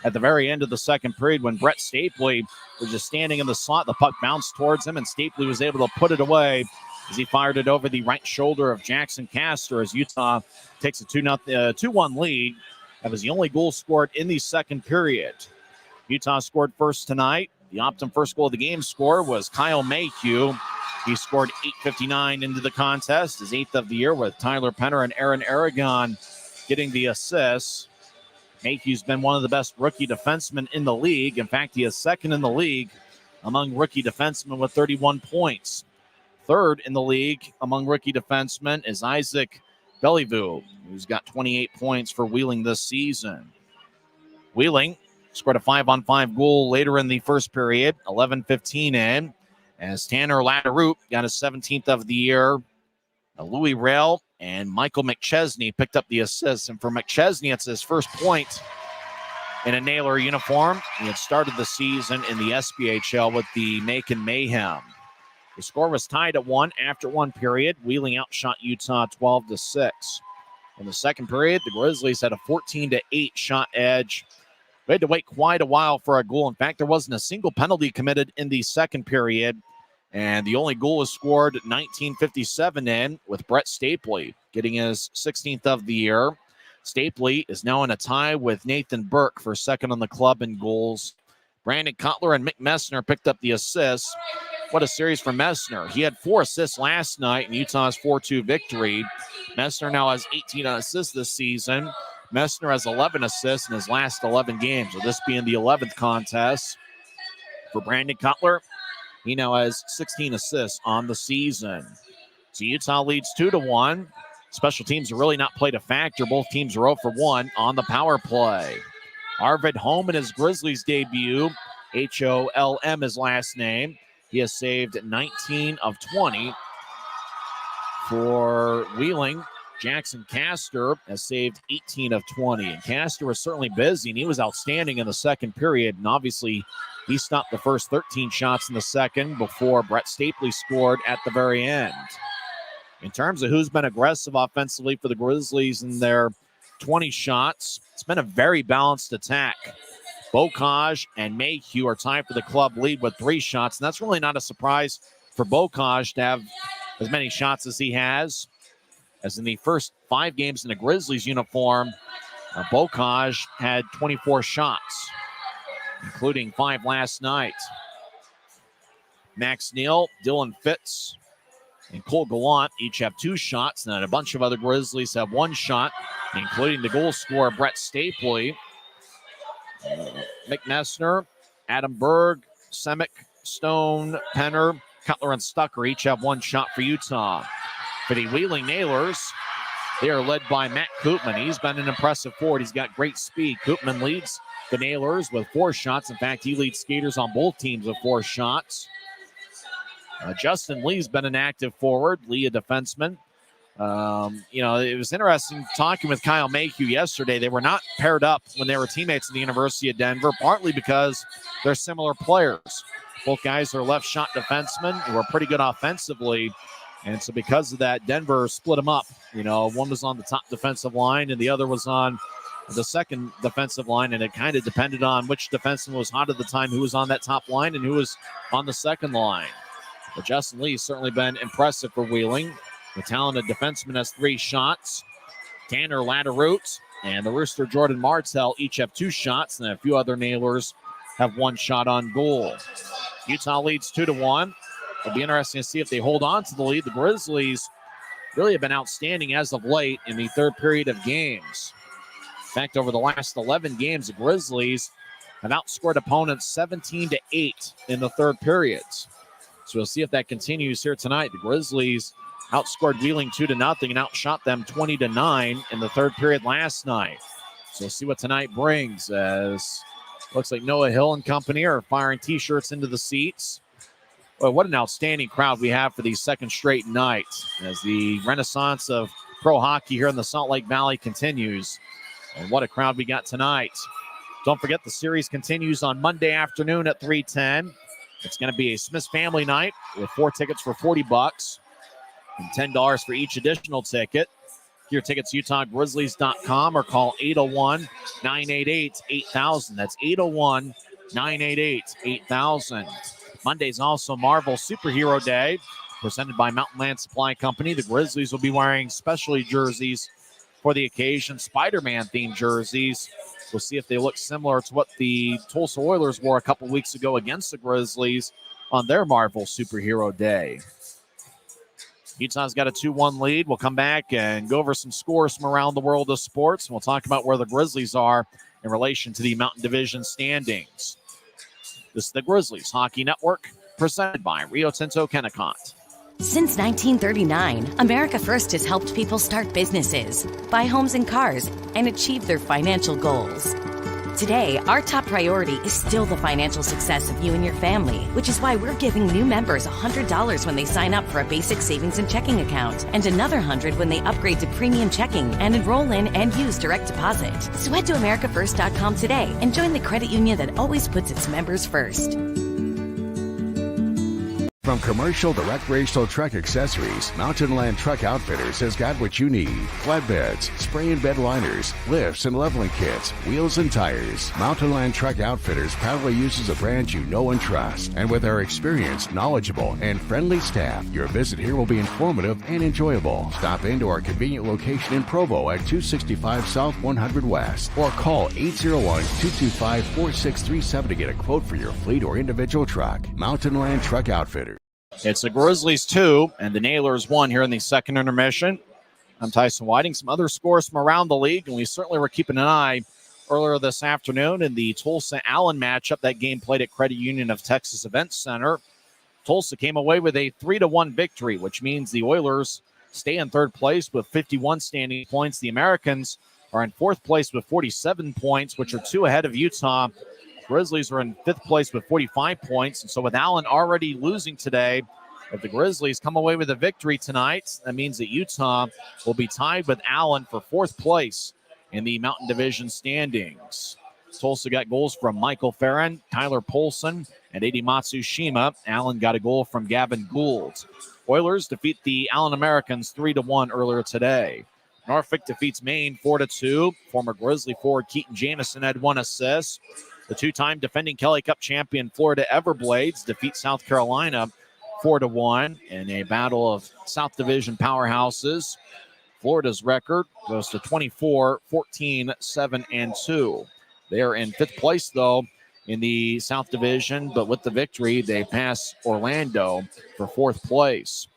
S1: at the very end of the second period when Brett Stapley was just standing in the slot. The puck bounced towards him, and Stapley was able to put it away as he fired it over the right shoulder of Jackson Castor as Utah takes a 2-1 lead. That was the only goal scored in the second period. Utah scored first tonight. The Optum first goal of the game score was Kyle Mayhew. He scored 8:59 into the contest, his 8th of the year, with Tyler Penner and Aaron Aragon getting the assists. Mayhew's been one of the best rookie defensemen in the league. In fact, he is second in the league among rookie defensemen with 31 points. Third in the league among rookie defensemen is Isaac Bellevue, who's got 28 points for Wheeling this season. Wheeling scored a 5-on-5 goal later in the first period, 11:15 in, as Tanner Latteroute got his 17th of the year. Louis Rail and Michael McChesney picked up the assists. And for McChesney, it's his first point in a Naylor uniform. He had started the season in the SPHL with the Macon Mayhem. The score was tied at 1 after one period. Wheeling outshot Utah 12-6. In the second period, the Grizzlies had a 14-8 shot edge. We had to wait quite a while for a goal. In fact, there wasn't a single penalty committed in the second period. And the only goal was scored at 19:57 in with Brett Stapley getting his 16th of the year. Stapley is now in a tie with Nathan Burke for second on the club in goals. Brandon Cutler and Mick Messner picked up the assists. What a series for Messner. He had 4 assists last night in Utah's 4-2 victory. Messner now has 18 assists this season. Messner has 11 assists in his last 11 games, with this being the 11th contest. For Brandon Cutler, he now has 16 assists on the season. So Utah leads 2-1. Special teams have really not played a factor. Both teams are 0 for 1 on the power play. Arvid Holm in his Grizzlies debut. Holm his last name. He has saved 19 of 20. For Wheeling, Jackson Castor has saved 18 of 20. And Castor was certainly busy, and he was outstanding in the second period. And obviously, he stopped the first 13 shots in the second before Brett Stapley scored at the very end. In terms of who's been aggressive offensively for the Grizzlies in their 20 shots, it's been a very balanced attack. Bocage and Mayhew are tied for the club lead with 3 shots, and that's really not a surprise for Bocage to have as many shots as he has. As in the first 5 games in the Grizzlies uniform, Bocage had 24 shots, including 5 last night. Max Neal, Dylan Fitz, and Cole Gallant each have 2 shots, and then a bunch of other Grizzlies have 1 shot, including the goal scorer Brett Stapley. Mick Messner, Adam Berg, Semick, Stone, Penner, Cutler, and Stucker each have 1 shot for Utah. For the Wheeling Nailers, they are led by Matt Koopman. He's been an impressive forward. He's got great speed. Koopman leads the Nailers with 4 shots. In fact, he leads skaters on both teams with 4 shots. Justin Lee's been an active forward. Lee, a defenseman. It was interesting talking with Kyle Mayhew yesterday. They were not paired up when they were teammates at the University of Denver, partly because they're similar players. Both guys are left shot defensemen who are pretty good offensively. And so because of that, Denver split them up. One was on the top defensive line and the other was on the second defensive line. And it kind of depended on which defenseman was hot at the time, who was on that top line and who was on the second line. But Justin Lee's certainly been impressive for Wheeling. The talented defenseman has 3 shots. Tanner Latteroot and the Rooster Jordan Martell each have 2 shots, and a few other Nailers have 1 shot on goal. Utah leads 2-1. It'll be interesting to see if they hold on to the lead. The Grizzlies really have been outstanding as of late in the third period of games. In fact, over the last 11 games, the Grizzlies have outscored opponents 17-8 in the third periods. So we'll see if that continues here tonight. The Grizzlies outscored Wheeling 2-0 and outshot them 20-9 in the third period last night. So we'll see what tonight brings, as looks like Noah Hill and company are firing T-shirts into the seats. Well, what an outstanding crowd we have for the second straight night as the renaissance of pro hockey here in the Salt Lake Valley continues. And what a crowd we got tonight. Don't forget the series continues on Monday afternoon at 3:10. It's going to be a Smith's Family Night with 4 tickets for $40 and $10 for each additional ticket. Get your tickets UtahGrizzlies.com or call 801-988-8000. That's 801-988-8000. Monday's also Marvel Superhero Day, presented by Mountain Land Supply Company. The Grizzlies will be wearing specialty jerseys for the occasion, Spider-Man themed jerseys. We'll see if they look similar to what the Tulsa Oilers wore a couple weeks ago against the Grizzlies on their Marvel Superhero Day. Utah's got a 2-1 lead. We'll come back and go over some scores from around the world of sports, and we'll talk about where the Grizzlies are in relation to the Mountain Division standings. This is the Grizzlies Hockey Network, presented by Rio Tinto Kennecott.
S5: Since 1939, America First has helped people start businesses, buy homes and cars, and achieve their financial goals. Today, our top priority is still the financial success of you and your family, which is why we're giving new members $100 when they sign up for a basic savings and checking account, and another $100 when they upgrade to premium checking and enroll in and use direct deposit. So head to AmericaFirst.com today and join the credit union that always puts its members first.
S7: From commercial to recreational truck accessories, Mountain Land Truck Outfitters has got what you need. Flatbeds, spray and bed liners, lifts and leveling kits, wheels and tires. Mountain Land Truck Outfitters proudly uses a brand you know and trust. And with our experienced, knowledgeable, and friendly staff, your visit here will be informative and enjoyable. Stop into our convenient location in Provo at 265 South 100 West or call 801-225-4637 to get a quote for your fleet or individual truck. Mountain Land Truck Outfitters.
S1: It's the Grizzlies 2 and the Nailers 1 here in the second intermission. I'm Tyson Whiting. Some other scores from around the league, and we certainly were keeping an eye earlier this afternoon in the Tulsa-Allen matchup. That game played at Credit Union of Texas Event Center. Tulsa came away with a 3-1 victory, which means the Oilers stay in third place with 51 standing points. The Americans are in fourth place with 47 points, which are 2 ahead of Utah. Grizzlies are in fifth place with 45 points. And so with Allen already losing today, if the Grizzlies come away with a victory tonight, that means that Utah will be tied with Allen for fourth place in the Mountain Division standings. Tulsa got goals from Michael Farron, Tyler Polson, and Eddie Matsushima. Allen got a goal from Gavin Gould. Oilers defeat the Allen Americans 3-1 earlier today. Norfolk defeats Maine 4-2. Former Grizzly forward Keaton Jamison had 1 assist. The 2-time defending Kelly Cup champion Florida Everblades defeat South Carolina 4-1 in a battle of South Division powerhouses. Florida's record goes to 24-14-7-2. They're in fifth place, though, in the South Division, but with the victory, they pass Orlando for fourth place.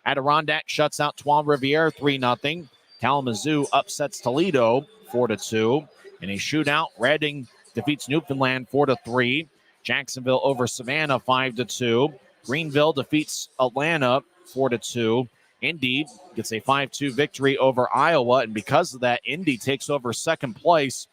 S1: Adirondack shuts out Trois-Rivières 3-0. Kalamazoo upsets Toledo 4-2. In a shootout, Reading defeats Newfoundland 4-3. Jacksonville over Savannah 5-2. Greenville defeats Atlanta 4-2. Indy gets a 5-2 victory over Iowa, and because of that, Indy takes over second place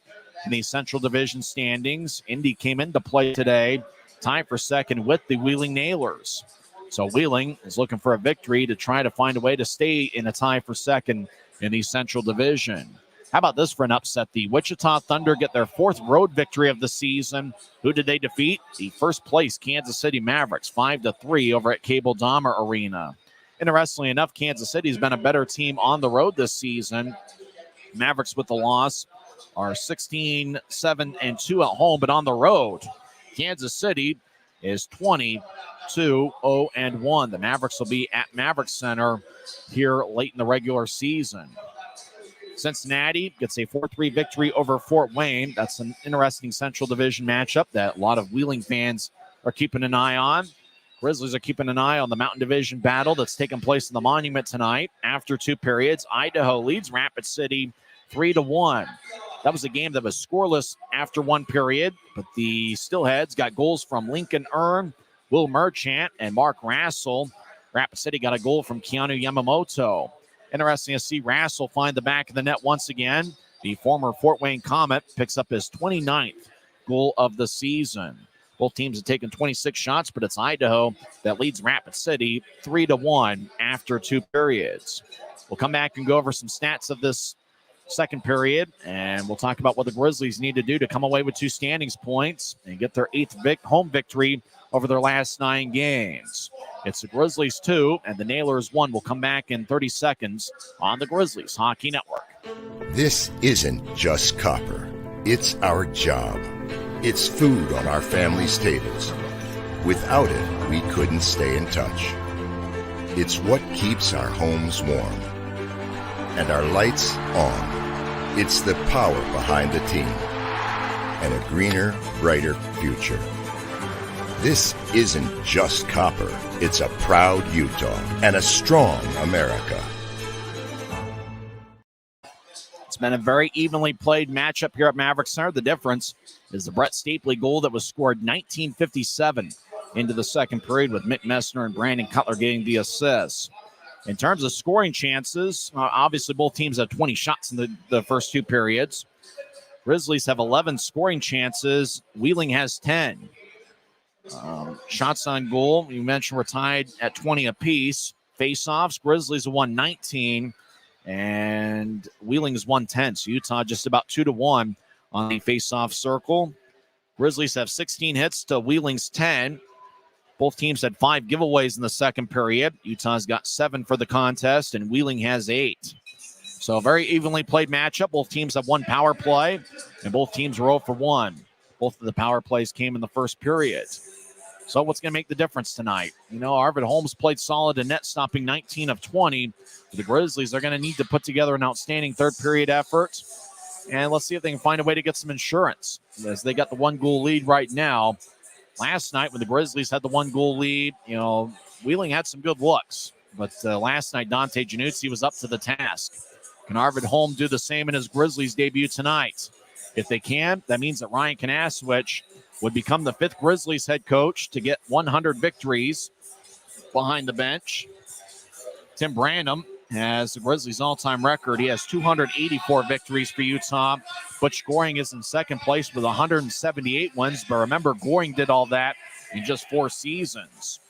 S1: in the Central Division standings. Indy came into play today, tied for second with the Wheeling Nailers. So Wheeling is looking for a victory to try to find a way to stay in a tie for second in the Central Division. How about this for an upset? The Wichita Thunder get their 4th road victory of the season. Who did they defeat? The first place Kansas City Mavericks, 5-3 over at Cable Dahmer Arena. Interestingly enough, Kansas City's been a better team on the road this season. Mavericks with the loss are 16-7-2 at home, but on the road, Kansas City is 20-0-1. The Mavericks will be at Maverik Center here late in the regular season. Cincinnati gets a 4-3 victory over Fort Wayne. That's an interesting Central Division matchup that a lot of Wheeling fans are keeping an eye on. Grizzlies are keeping an eye on the Mountain Division battle that's taking place in the Monument tonight. After 2 periods, Idaho leads Rapid City 3-1. That was a game that was scoreless after 1 period, but the Steelheads got goals from Lincoln Earn, Will Merchant, and Mark Rassel. Rapid City got a goal from Keanu Yamamoto. Interesting to see Rassel find the back of the net once again. The former Fort Wayne Comet picks up his 29th goal of the season. Both teams have taken 26 shots, but it's Idaho that leads Rapid City 3-1 after 2 periods. We'll come back and go over some stats of this second period, and we'll talk about what the Grizzlies need to do to come away with 2 standings points and get their 8th home victory over their last 9 games. It's the Grizzlies 2 and the Nailers 1. We'll come back in 30 seconds on the Grizzlies Hockey Network.
S2: This isn't just copper. It's our job. It's food on our family's tables. Without it, we couldn't stay in touch. It's what keeps our homes warm and our lights on. It's the power behind the team and a greener, brighter future. This isn't just copper. It's a proud Utah and a strong America.
S1: It's been a very evenly played matchup here at Maverik Center. The difference is the Brett Stapley goal that was scored 1957 into the second period, with Mick Messner and Brandon Cutler getting the assists. In terms of scoring chances, obviously both teams have 20 shots in the first 2 periods. Grizzlies have 11 scoring chances. Wheeling has 10. Shots on goal, you mentioned, we're tied at 20 apiece. Face-offs, Grizzlies have won 19, and Wheeling's won 10. So Utah just about 2-1 on the face-off circle. Grizzlies have 16 hits to Wheeling's 10. Both teams had 5 giveaways in the second period. Utah's got 7 for the contest, and Wheeling has 8. So a very evenly played matchup. Both teams have 1 power play, and both teams are 0 for 1. Both of the power plays came in the first period. So what's going to make the difference tonight? You know, Arvid Holmes played solid in net, stopping 19 of 20. The Grizzlies are going to need to put together an outstanding third period effort. And let's see if they can find a way to get some insurance, as they got the 1-goal lead right now. Last night, when the Grizzlies had the 1-goal lead, you know, Wheeling had some good looks. But last night, Dante Januzzi was up to the task. Can Arvid Holm do the same in his Grizzlies debut tonight? If they can, that means that Ryan Kanaswich would become the 5th Grizzlies head coach to get 100 victories behind the bench. Tim Branham has the Grizzlies' all-time record. He has 284 victories for Utah. Butch Goring is in second place with 178 wins. But remember, Goring did all that in just 4 seasons.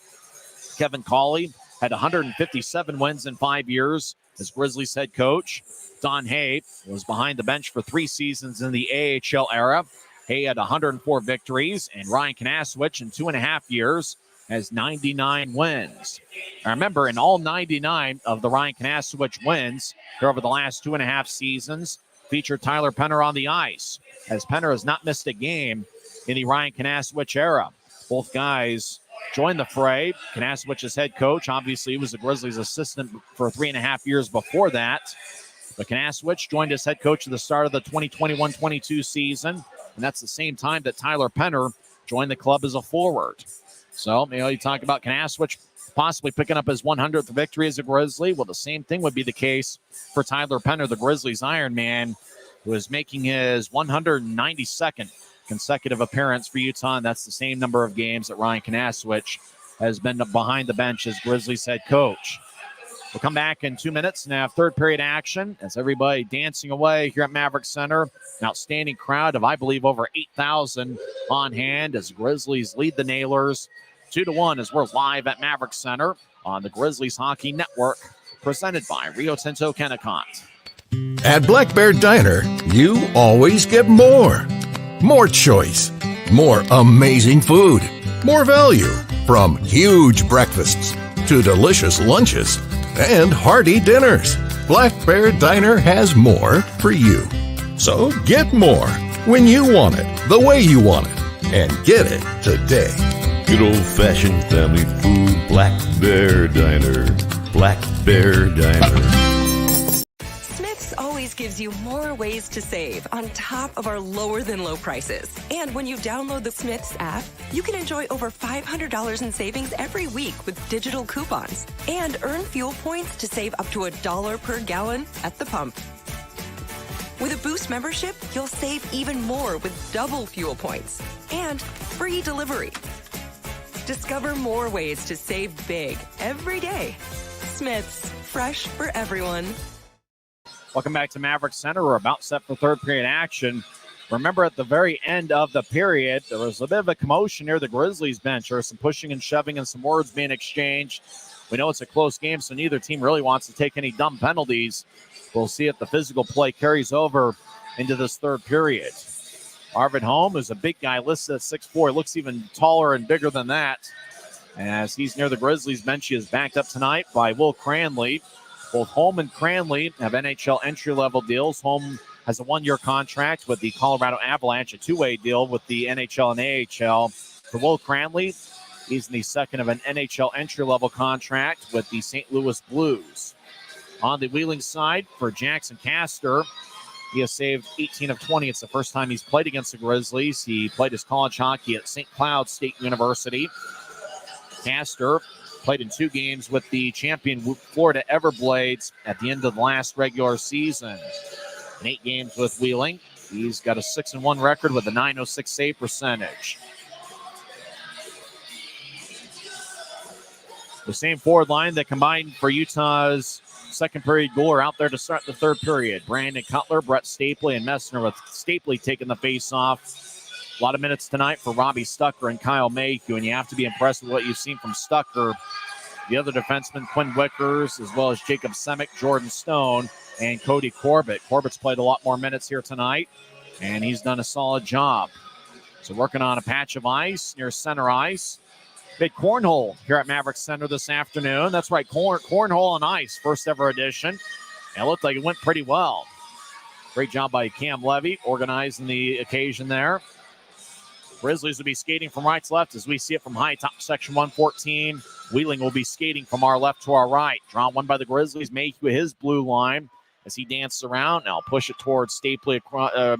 S1: Kevin Cawley had 157 wins in 5 years as Grizzlies head coach. Don Hay was behind the bench for 3 seasons in the AHL era. Hay had 104 victories, and Ryan Kanaswich in 2.5 years has 99 wins. I remember, in all 99 of the Ryan Kanaswich wins here over the last 2.5 seasons featured Tyler Penner on the ice, as Penner has not missed a game in the Ryan Kanaswich era. Both guys joined the fray. Kanaswich is head coach. Obviously, he was the Grizzlies' assistant for 3.5 years before that. But Kanaswich joined as head coach at the start of the 2021-22 season, and that's the same time that Tyler Penner joined the club as a forward. So, you know, you talk about Kanaswich possibly picking up his 100th victory as a Grizzly. Well, the same thing would be the case for Tyler Penner, the Grizzlies Iron Man, who is making his 192nd consecutive appearance for Utah, and that's the same number of games that Ryan Kanaswich has been behind the bench as Grizzlies head coach. We'll come back in 2 minutes and have third period action as everybody dancing away here at Maverik Center. An outstanding crowd of, I believe, over 8,000 on hand as Grizzlies lead the Nailers 2-1 as we're live at Maverik Center on the Grizzlies Hockey Network, presented by Rio Tinto Kennecott.
S6: At Black Bear Diner, you always get more. More choice, more amazing food, more value, from huge breakfasts to delicious lunches and hearty dinners. Black Bear Diner has more for you. So get more when you want it, the way you want it, and get it today.
S13: Good old-fashioned family food, Black Bear Diner. Black Bear Diner.
S3: Smith's always gives you more ways to save on top of our lower-than-low prices. And when you download the Smith's app, you can enjoy over $500 in savings every week with digital coupons and earn fuel points to save up to $1 per gallon at the pump. With a Boost membership, you'll save even more with double fuel points and free delivery. Discover more ways to save big every day. Smith's, fresh for everyone.
S1: Welcome back to Maverik Center. We're about set for third period action. Remember, at the very end of the period, there was a bit of a commotion near the Grizzlies bench. There was some pushing and shoving and some words being exchanged. We know it's a close game, so neither team really wants to take any dumb penalties. We'll see if the physical play carries over into this third period. Arvid Holm is a big guy listed at 6'4". Looks even taller and bigger than that. As he's near the Grizzlies bench, he is backed up tonight by Will Cranley. Both Holm and Cranley have NHL entry-level deals. Holm has a one-year contract with the Colorado Avalanche, a two-way deal with the NHL and AHL. For Will Cranley, he's in the second of an NHL entry-level contract with the St. Louis Blues. On the Wheeling side, for Jackson Castor, he has saved 18 of 20. It's the first time he's played against the Grizzlies. He played his college hockey at St. Cloud State University. Castor played in 2 games with the champion Florida Everblades at the end of the last regular season. In 8 games with Wheeling, he's got a 6-1 record with a .906 save percentage. The same forward line that combined for Utah's second period goal are out there to start the third period. Brandon Cutler, Brett Stapley, and Messner, with Stapley taking the face-off. A lot of minutes tonight for Robbie Stucker and Kyle Mayhew, and you have to be impressed with what you've seen from Stucker. The other defensemen, Quinn Wickers, as well as Jacob Semick, Jordan Stone, and Cody Corbett. Corbett's played a lot more minutes here tonight, and he's done a solid job. So working on a patch of ice near center ice. Big cornhole here at Maverik Center this afternoon. That's right, cornhole on ice, first ever edition. And it looked like it went pretty well. Great job by Cam Levy organizing the occasion there. Grizzlies will be skating from right to left as we see it from high top section 114. Wheeling will be skating from our left to our right. Drawn one by the Grizzlies, Mayhew his blue line as he dances around. Now push it towards Stapley,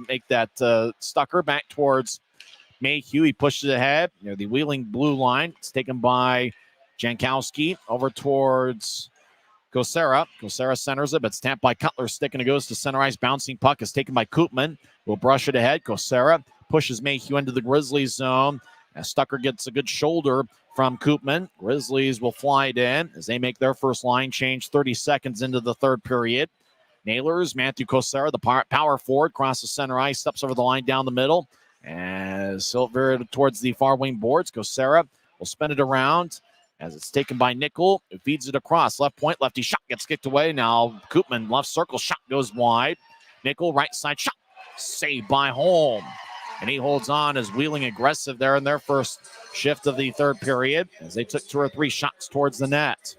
S1: make that Stucker back towards Mayhew. He pushes ahead near the Wheeling blue line. It's taken by Jankowski over towards Kosera. Kosera centers it, but it's tapped by Cutler. Stick and it goes to center ice. Bouncing puck is taken by Koopman. Will brush it ahead. Kosera pushes Mayhew into the Grizzlies zone. As Stucker gets a good shoulder from Koopman. Grizzlies will fly it in as they make their first line change 30 seconds into the third period. Nailers, Matthew Kosera, the power forward, crosses center ice, steps over the line down the middle. As Silver towards the far wing boards, Kosera will spin it around as it's taken by Nickel, who feeds it across. Left point, lefty shot gets kicked away. Now Koopman, left circle, shot goes wide. Nickel, right side shot, saved by Holm. And he holds on as Wheeling aggressive there in their first shift of the third period as they took 2 or 3 shots towards the net.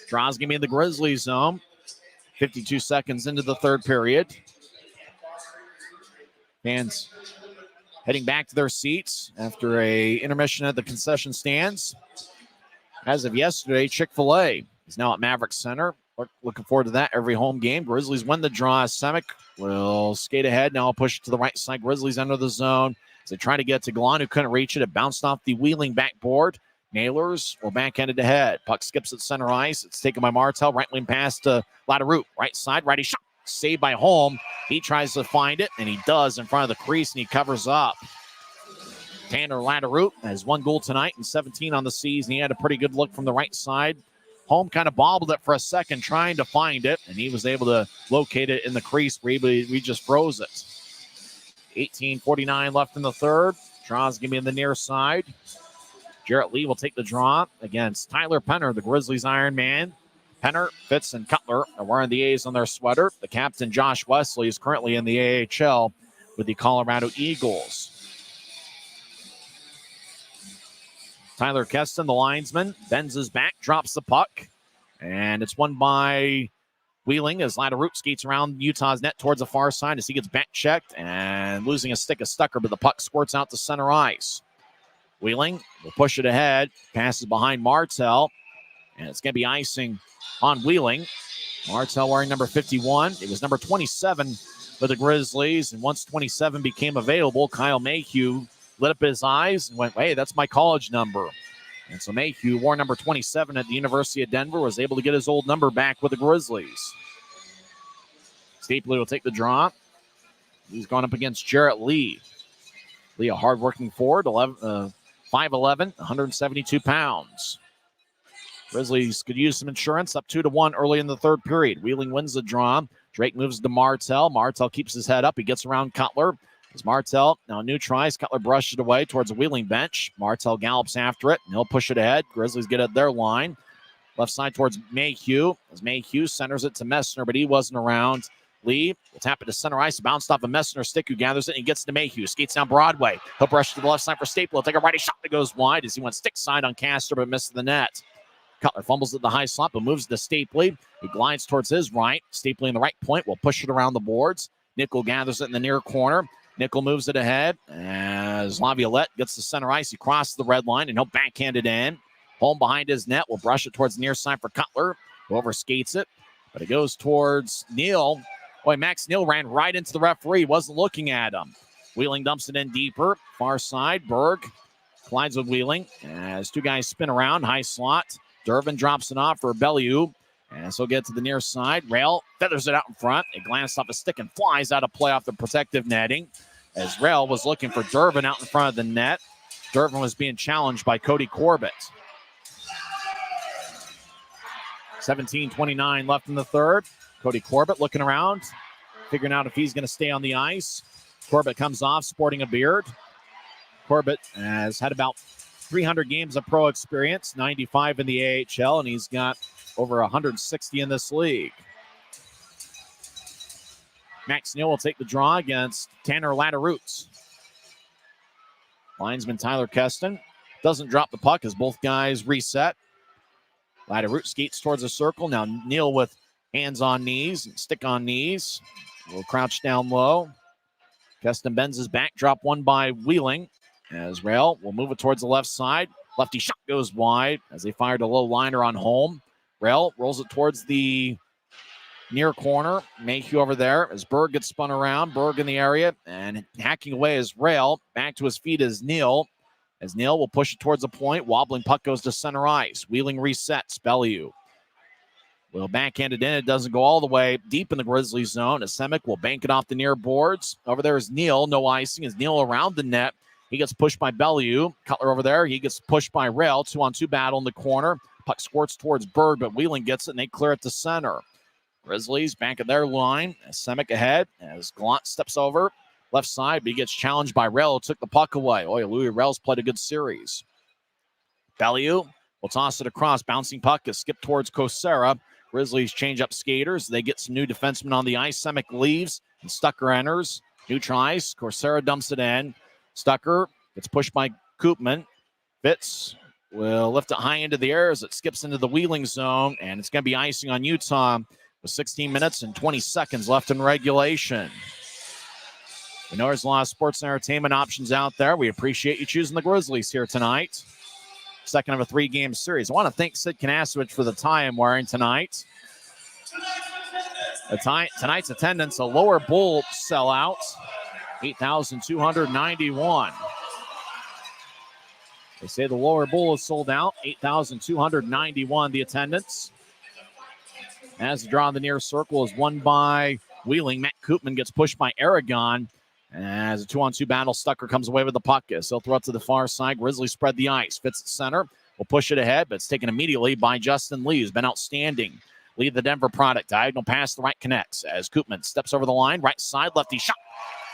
S1: Draws going to be in the Grizzlies zone. 52 seconds into the third period. Fans heading back to their seats after a intermission at the concession stands. As of yesterday, Chick-fil-A is now at Maverik Center. Looking forward to that every home game. Grizzlies win the draw. Semick will skate ahead. Now push it to the right side. Grizzlies under the zone. As they try to get to Glon, who couldn't reach it. It bounced off the Wheeling backboard. Nailers will backhanded ahead. Puck skips at center ice. It's taken by Martel. Right wing pass to Laderoute. Right side, righty shot. Saved by Holm. He tries to find it, and he does in front of the crease, and he covers up. Tanner Laderoute has 1 goal tonight and 17 on the season. He had a pretty good look from the right side. Holm kind of bobbled it for a second trying to find it, and he was able to locate it in the crease where we just froze it. 18:49 left in the third. Draws going to be in the near side. Jarrett Lee will take the draw against Tyler Penner, the Grizzlies Iron Man. Penner, Fitz, and Cutler are wearing the A's on their sweater. The captain, Josh Wesley, is currently in the AHL with the Colorado Eagles. Tyler Keston, the linesman, bends his back, drops the puck, and it's won by Wheeling as Laderoute skates around Utah's net towards the far side as he gets back checked and losing a stick of Stucker, but the puck squirts out to center ice. Wheeling will push it ahead, passes behind Martell, and it's going to be icing on Wheeling. Martell wearing number 51. It was number 27 for the Grizzlies, and once 27 became available, Kyle Mayhew lit up his eyes and went, hey, that's my college number. And so Mayhew wore number 27 at the University of Denver, was able to get his old number back with the Grizzlies. Stapley will take the draw. He's gone up against Jarrett Lee. Lee, a hard-working forward, 5'11", 172 pounds. Grizzlies could use some insurance, up 2-1 early in the third period. Wheeling wins the draw. Drake moves to Martell. Martell keeps his head up. He gets around Cutler. As Martell now neutralized, Cutler brushes it away towards the Wheeling bench. Martell gallops after it, and he'll push it ahead. Grizzlies get at their line. Left side towards Mayhew. As Mayhew centers it to Messner, but he wasn't around. Lee will tap it to center ice. Bounced off a Messner stick who gathers it and gets to Mayhew. Skates down Broadway. He'll brush to the left side for Staple. He'll take a righty shot that goes wide as he went stick side on Castor, but missed the net. Cutler fumbles at the high slot, but moves to Stapley. He glides towards his right. Stapley in the right point will push it around the boards. Nickel gathers it in the near corner. Nickel moves it ahead as Laviolette gets to center ice. He crosses the red line, and he'll backhand it in. Home behind his net will brush it towards the near side for Cutler, who overskates it, but it goes towards Neal. Boy, Max Neal ran right into the referee. Wasn't looking at him. Wheeling dumps it in deeper. Far side, Berg collides with Wheeling as two guys spin around. High slot. Durbin drops it off for Bellew. And so get to the near side. Rail feathers it out in front. It glances off a stick and flies out of play off the protective netting. As Rail was looking for Durbin out in front of the net. Durbin was being challenged by Cody Corbett. 17:29 left in the third. Cody Corbett looking around, figuring out if he's going to stay on the ice. Corbett comes off sporting a beard. Corbett has had about 300 games of pro experience, 95 in the AHL, and he's got over 160 in this league. Max Neal will take the draw against Tanner Laderoute. Linesman Tyler Keston doesn't drop the puck as both guys reset. Laderoute skates towards the circle. Now Neal with hands on knees and stick on knees. Will crouch down low. Keston bends his back, drop one by Wheeling. As Rail will move it towards the left side. Lefty shot goes wide as they fired a low liner on home. Rail rolls it towards the near corner. Mayhew over there as Berg gets spun around. Berg in the area and hacking away as Rail. Back to his feet as Neal. As Neal will push it towards the point. Wobbling puck goes to center ice. Wheeling resets. Bellew will backhand it in. It doesn't go all the way deep in the Grizzlies zone. As Semick will bank it off the near boards. Over there is Neal. No icing as Neal around the net. He gets pushed by Bellew. Cutler over there. He gets pushed by Rail. 2-on-2 battle in the corner. Puck squirts towards Berg, but Wheeling gets it, and they clear it to center. Grizzlies back at their line. As Semick ahead. As Gallant steps over. Left side, but he gets challenged by Rail, who took the puck away. Louis Rail's played a good series. Bellew will toss it across. Bouncing puck is skipped towards Kosera. Grizzlies change up skaters. They get some new defensemen on the ice. Semick leaves, and Stucker enters. New tries. Kosera dumps it in. Stucker gets pushed by Koopman. Fitz will lift it high into the air as it skips into the Wheeling zone, and it's going to be icing on Utah with 16 minutes and 20 seconds left in regulation. We know there's a lot of sports and entertainment options out there. We appreciate you choosing the Grizzlies here tonight. Second of a 3-game series. I want to thank Sid Kanasowicz for the tie I'm wearing tonight. Tonight's attendance, a Lower Bowl sellout. 8,291. They say the Lower Bowl is sold out. 8,291 the attendance. As the draw in the near circle is won by Wheeling. Matt Koopman gets pushed by Aragon. As a 2-on-2 battle, Stucker comes away with the puck. He'll throw it to the far side. Grizzlies spread the ice. Fitz at center. Will push it ahead, but it's taken immediately by Justin Lee, who's been outstanding. Lead the Denver product. Diagonal pass, the right connects. As Koopman steps over the line. Right side, lefty shot.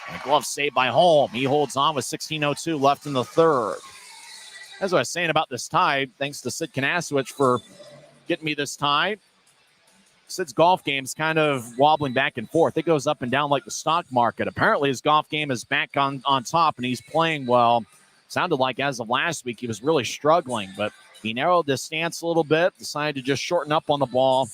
S1: And a glove saved by Holm. He holds on with 16:02 left in the third. As I was saying about this tie, thanks to Sid Kanasowicz for getting me this tie. Sid's golf game is kind of wobbling back and forth. It goes up and down like the stock market. Apparently his golf game is back on top, and he's playing well. Sounded like as of last week he was really struggling, but he narrowed his stance a little bit, decided to just shorten up on the ball.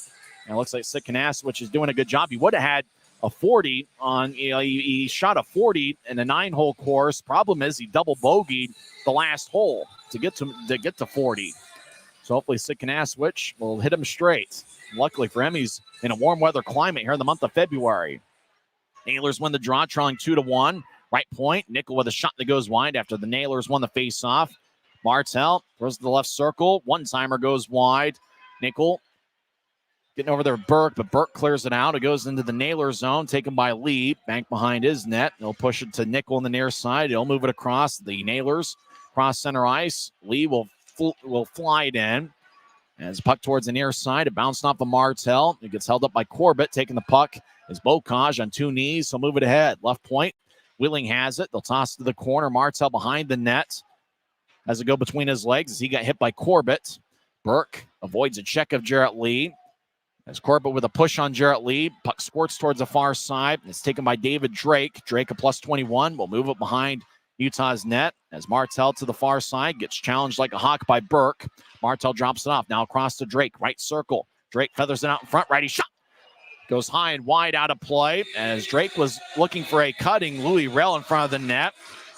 S1: And it looks like Sid Kanasowicz is doing a good job. He would have had a 40 on, he shot a 40 in a 9-hole course. Problem is he double bogeyed the last hole to get to 40. So hopefully Sid Kanasowicz will hit him straight. Luckily for him, he's in a warm weather climate here in the month of February. Nailers win the draw, trailing 2-1. Right point, Nickel with a shot that goes wide after the Nailers won the face-off. Martell throws to the left circle. One-timer goes wide. Nickel getting over there, Burke, but Burke clears it out. It goes into the Nailer zone, taken by Lee. Bank behind his net. He'll push it to Nickel on the near side. He'll move it across the Nailers. Cross center ice. Lee will fly it in. As puck towards the near side, it bounced off the Martell. It gets held up by Corbett. Taking the puck is Bocage on 2 knees. He'll move it ahead. Left point. Wheeling has it. They'll toss it to the corner. Martell behind the net. As it go between his legs as he got hit by Corbett. Burke avoids a check of Jarrett Lee. As Corbett with a push on Jarrett Lee. Puck squirts towards the far side. It's taken by David Drake. Drake a +21 will move it behind Utah's net. As Martell to the far side gets challenged like a hawk by Burke. Martell drops it off. Now across to Drake. Right circle. Drake feathers it out in front. Righty shot. Goes high and wide out of play. As Drake was looking for a cutting Louis Rell in front of the net.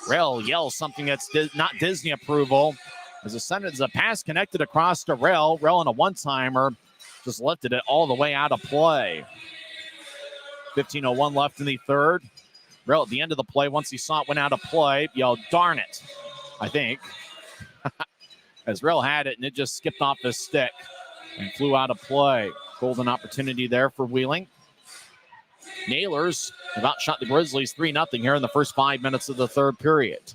S1: Rell yells something that's not Disney approval. As a pass connected across to Rell. Rell in a one-timer. Just lifted it all the way out of play. 15:01 left in the third. Rell at the end of the play, once he saw it went out of play, yelled, "Darn it," I think. As Rell had it, and it just skipped off his stick and flew out of play. Golden opportunity there for Wheeling. Nailers have outshot the Grizzlies 3-0 here in the first 5 minutes of the third period.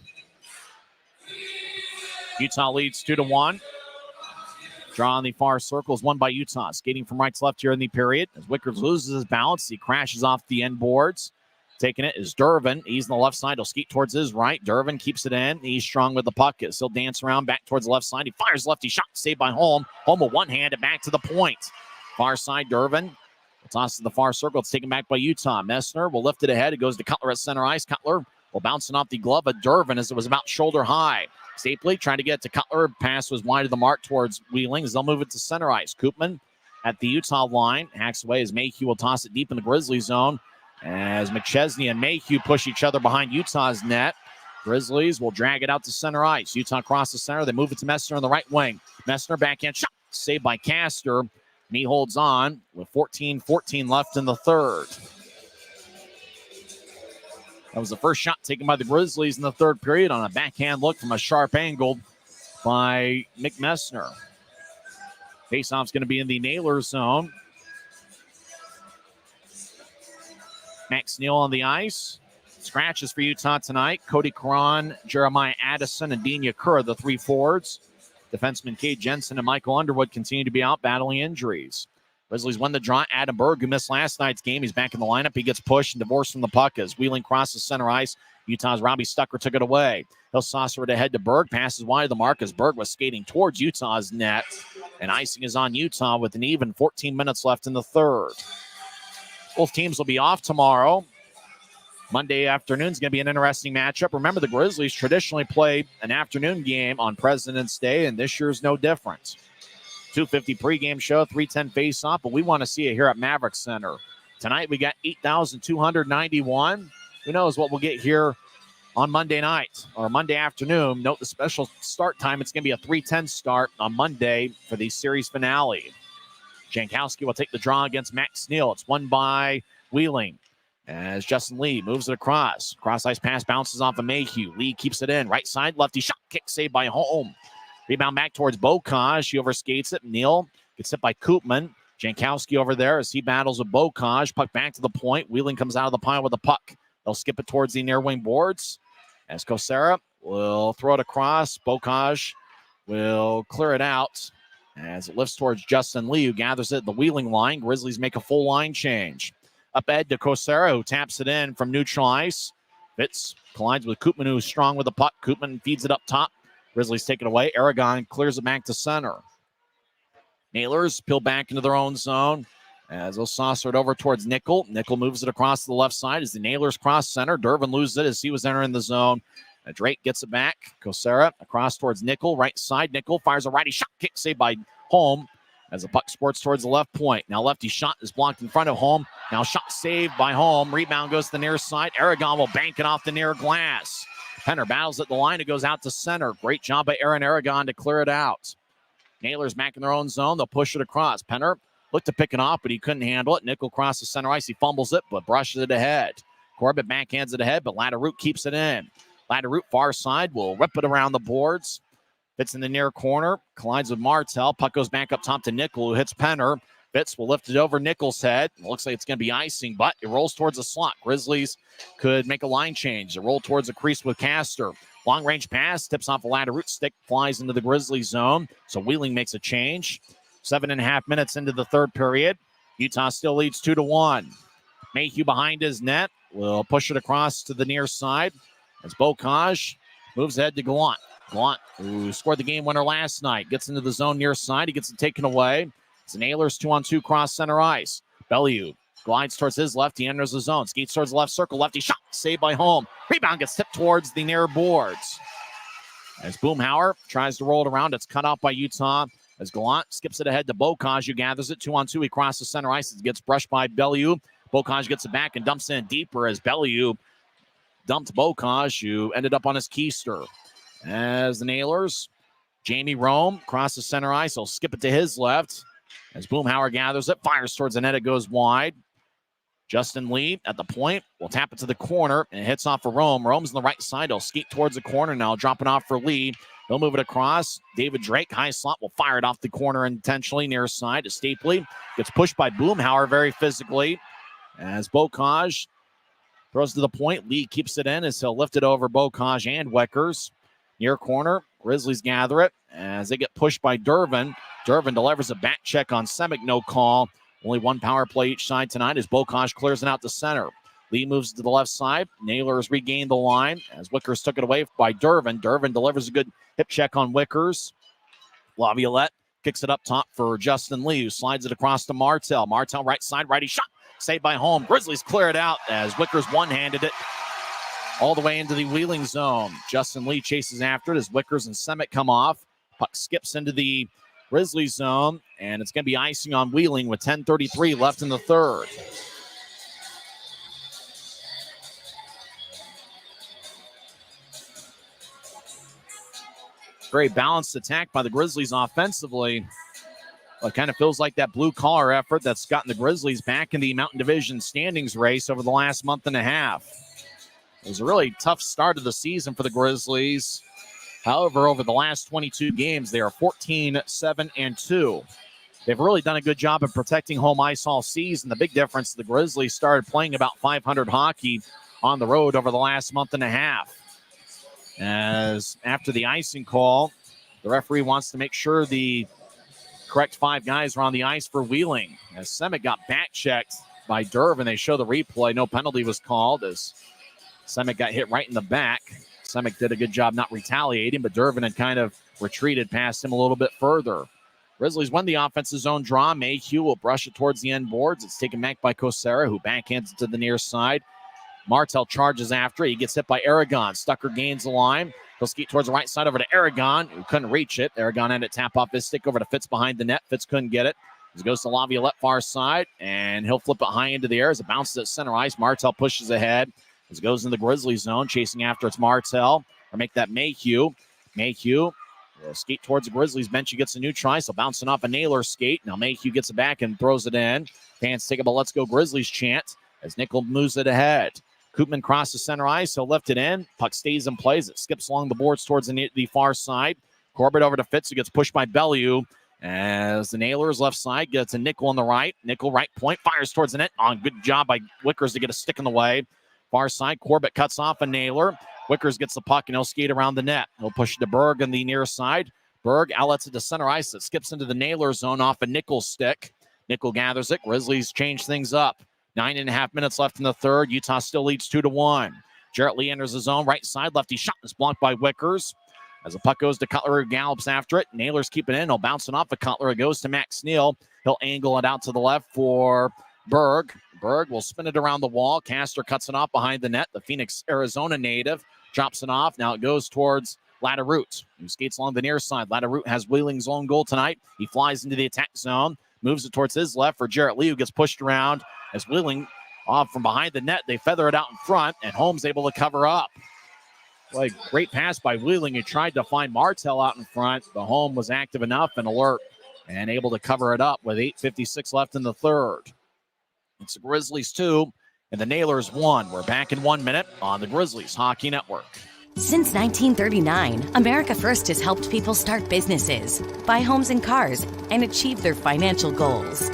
S1: Utah leads 2-1. Draw on the far circle is won by Utah. Skating from right to left here in the period. As Wickers loses his balance, he crashes off the end boards. Taking it is Durbin. He's on the left side. He'll skate towards his right. Durbin keeps it in. He's strong with the puck. He'll dance around back towards the left side. He fires lefty shot. Saved by Holm. Holm will one-hand it back to the point. Far side, Durbin. Toss to the far circle. It's taken back by Utah. Messner will lift it ahead. It goes to Cutler at center ice. Cutler will bounce it off the glove of Durbin as it was about shoulder high. Stapley trying to get it to Cutler. Pass was wide of the mark towards Wheeling as they'll move it to center ice. Koopman at the Utah line. Hacks away as Mayhew will toss it deep in the Grizzly zone. As McChesney and Mayhew push each other behind Utah's net. Grizzlies will drag it out to center ice. Utah across the center. They move it to Messner on the right wing. Messner backhand shot. Saved by Castor. And he holds on with 14-14 left in the third. That was the first shot taken by the Grizzlies in the third period on a backhand look from a sharp angle by Mick Messner. Faceoff's going to be in the Nailers zone. Max Neal on the ice. Scratches for Utah tonight. Cody Cron, Jeremiah Addison, and Dean Yakura, the three forwards. Defenseman Cade Jensen and Michael Underwood continue to be out battling injuries. Grizzlies won the draw. Adam Berg, who missed last night's game, he's back in the lineup. He gets pushed and divorced from the puck as Wheeling crosses center ice. Utah's Robbie Stucker took it away. He'll saucer it ahead to Berg. Passes wide of the mark as Berg was skating towards Utah's net. And icing is on Utah with an even 14 minutes left in the third. Both teams will be off tomorrow. Monday afternoon is going to be an interesting matchup. Remember, the Grizzlies traditionally play an afternoon game on President's Day, and this year's no different. 2:50 pregame show, 3:10 face-off, but we want to see it here at Maverik Center. Tonight we got 8,291. Who knows what we'll get here on Monday night or Monday afternoon. Note the special start time. It's going to be a 3:10 start on Monday for the series finale. Jankowski will take the draw against Max Neal. It's won by Wheeling. As Justin Lee moves it across. Cross-ice pass bounces off of Mayhew. Lee keeps it in. Right side, lefty shot. Kick saved by Holm. Rebound back towards Bocage. She overskates it. Neal gets hit by Koopman. Jankowski over there as he battles with Bocage. Puck back to the point. Wheeling comes out of the pile with the puck. They'll skip it towards the near wing boards. As Kosera will throw it across. Bocage will clear it out as it lifts towards Justin Lee, who gathers it at the Wheeling line. Grizzlies make a full line change. Up ahead to Kosera, who taps it in from neutral ice. Fitz collides with Koopman, who's strong with the puck. Koopman feeds it up top. Grizzlies take it away. Aragon clears it back to center. Nailers peel back into their own zone as they'll saucer it over towards Nickel. Nickel moves it across to the left side as the Nailers cross center. Durbin loses it as he was entering the zone. Drake gets it back. Kosera across towards Nickel. Right side. Nickel fires a righty shot. Kick saved by Holm as the puck sports towards the left point. Now lefty shot is blocked in front of Holm. Now shot saved by Holm. Rebound goes to the near side. Aragon will bank it off the near glass. Penner battles at the line. It goes out to center. Great job by Aaron Aragon to clear it out. Nailers back in their own zone. They'll push it across. Penner looked to pick it off, but he couldn't handle it. Nickel crosses center ice. He fumbles it, but brushes it ahead. Corbett backhands it ahead, but Latteroute keeps it in. Latteroute far side will rip it around the boards. Fits in the near corner. Collides with Martel. Puck goes back up top to Nickel, who hits Penner. Fitz will lift it over Nickel's head. It looks like it's going to be icing, but it rolls towards the slot. Grizzlies could make a line change. They roll towards the crease with Castor. Long-range pass, tips off a Latteroute stick, flies into the Grizzlies zone. So Wheeling makes a change. 7.5 minutes into the third period. Utah still leads 2-1. Mayhew behind his net will push it across to the near side as Bocage moves ahead to Gallant. Gallant, who scored the game winner last night, gets into the zone near side. He gets it taken away. It's the Nailers 2-on-2 cross center ice. Bellew glides towards his left. He enters the zone. Skates towards the left circle. Lefty shot. Saved by Holm. Rebound gets tipped towards the near boards. As Boomhauer tries to roll it around, it's cut off by Utah. As Gallant skips it ahead to Bocage, who gathers it 2-on-2. He crosses center ice. It gets brushed by Bellew. Bocage gets it back and dumps in deeper as Bellew dumped Bocage, who ended up on his keister. As the Nailers, Jamie Rome crosses center ice. He'll skip it to his left. As Boomhauer gathers it, fires towards the net. It goes wide. Justin Lee at the point will tap it to the corner and it hits off for Rome. Rome's on the right side. He'll skate towards the corner now, dropping off for Lee. He'll move it across. David Drake, high slot, will fire it off the corner intentionally near side to Stapley. Gets pushed by Boomhauer very physically. As Bocage throws to the point, Lee keeps it in as he'll lift it over Bocage and Weckers. Near corner, Grizzlies gather it as they get pushed by Durbin. Durbin delivers a back check on Semick, no call. Only one power play each side tonight as Bocage clears it out to center. Lee moves to the left side. Nailers regain the line as Wickers took it away by Durbin. Durbin delivers a good hip check on Wickers. Laviolette kicks it up top for Justin Lee, who slides it across to Martel. Martel right side, righty shot. Saved by Holm. Grizzlies clear it out as Wickers one-handed it all the way into the Wheeling zone. Justin Lee chases after it as Wickers and Semick come off. Puck skips into the Grizzlies zone, and it's going to be icing on Wheeling with 10:33 left in the third. Very balanced attack by the Grizzlies offensively. It kind of feels like that blue-collar effort that's gotten the Grizzlies back in the Mountain Division standings race over the last month and a half. It was a really tough start of the season for the Grizzlies. However, over the last 22 games, they are 14-7-2. They've really done a good job of protecting home ice all season. The big difference, the Grizzlies started playing about 500 hockey on the road over the last month and a half. As after the icing call, the referee wants to make sure the correct 5 guys are on the ice for Wheeling. As Semick got back-checked by Durbin, they show the replay. No penalty was called as Semick got hit right in the back. Semick did a good job not retaliating, but Durbin had kind of retreated past him a little bit further. Grizzlies win the offensive zone draw. Mayhew will brush it towards the end boards. It's taken back by Kosera, who backhands it to the near side. Martel charges after it. He gets hit by Aragon. Stucker gains the line. He'll skate towards the right side over to Aragon, who couldn't reach it. Aragon had it tap off his stick over to Fitz behind the net. Fitz couldn't get it. As it goes to Laviolette far side, and he'll flip it high into the air as it bounces at center ice. Martel pushes ahead as it goes in the Grizzlies zone, chasing after it's Martel. Or make that Mayhew. Mayhew will skate towards the Grizzlies bench. He gets a new try, so bouncing off a Naylor skate. Now Mayhew gets it back and throws it in. Fans take up a Let's Go Grizzlies chant as Nickel moves it ahead. Koopman crosses center ice. He'll lift it in. Puck stays in place. It skips along the boards towards the far side. Corbett over to Fitz, who gets pushed by Bellew. As the Nailers left side gets a Nickel on the right. Nickel right point. Fires towards the net. Good job by Wickers to get a stick in the way. Far side. Corbett cuts off a Nailor. Wickers gets the puck and he'll skate around the net. He'll push to Berg on the near side. Berg outlets it to center ice. It skips into the Nailor zone off a Nickel stick. Nickel gathers it. Grizzlies change things up. 9.5 minutes left in the third. Utah still leads 2-1. Jarrett Lee enters the zone. Right side. Lefty shot is blocked by Wickers. As the puck goes to Cutler, who gallops after it. Nailers keep it in. He'll bounce it off of Cutler. It goes to Max Neal. He'll angle it out to the left for Berg. Berg will spin it around the wall. Castor cuts it off behind the net. The Phoenix, Arizona native drops it off. Now it goes towards Latterroot, who skates along the near side. Latterroot has Wheeling's own goal tonight. He flies into the attack zone, moves it towards his left for Jarrett Lee, who gets pushed around as Wheeling off from behind the net. They feather it out in front, and Holmes able to cover up. Like, great pass by Wheeling, who tried to find Martell out in front, but Holmes was active enough and alert and able to cover it up with 8:56 left in the third. It's the Grizzlies 2 and the Nailers 1. We're back in 1 minute on the Grizzlies Hockey Network.
S5: Since 1939, America First has helped people start businesses, buy homes and cars, and achieve their financial goals.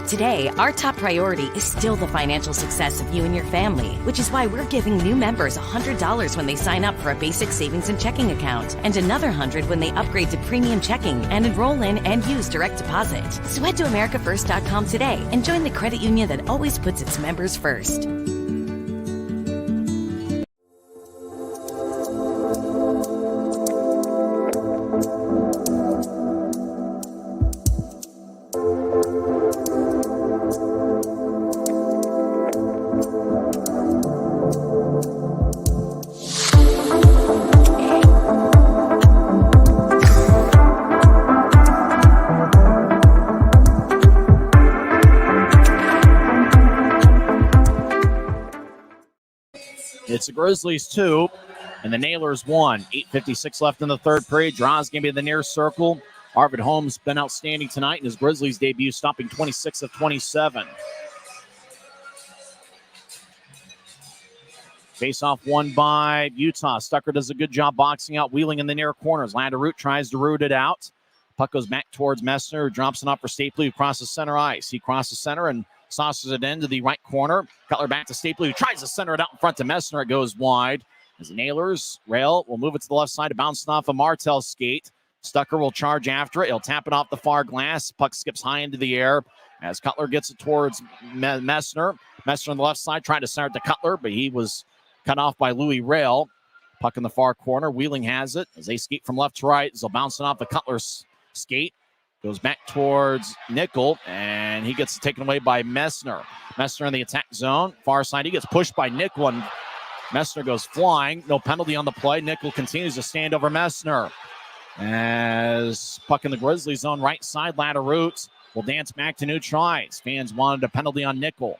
S5: Today, our top priority is still the financial success of you and your family, which is why we're giving new members $100 when they sign up for a basic savings and checking account, and another $100 when they upgrade to premium checking and enroll in and use direct deposit. So head to AmericaFirst.com today and join the credit union that always puts its members first.
S1: It's the Grizzlies 2 and the Nailers 1. 8:56 left in the third period. Draws going to be in the near circle. Arvid Holmes been outstanding tonight in his Grizzlies debut, stopping 26 of 27. Face-off won by Utah. Stucker does a good job boxing out, Wheeling in the near corners. Latterroot tries to root it out. Puck goes back towards Messner, who drops it off for Stapley, who crosses center ice. He crosses center and saucers it into the right corner. Cutler back to Stapley, who tries to center it out in front to Messner. It goes wide. As the Nailers, Rail will move it to the left side to bounce off a Martell skate. Stucker will charge after it. He'll tap it off the far glass. Puck skips high into the air as Cutler gets it towards Messner. Messner on the left side trying to center it to Cutler, but he was cut off by Louis Rail. Puck in the far corner. Wheeling has it as they skate from left to right. They'll bounce it off the Cutler's skate. Goes back towards Nickel, and he gets taken away by Messner. Messner in the attack zone. Far side, he gets pushed by Nickel, and Messner goes flying. No penalty on the play. Nickel continues to stand over Messner. As puck in the Grizzlies zone, right side, Latterroot will dance back to neutral ice. Fans wanted a penalty on Nickel.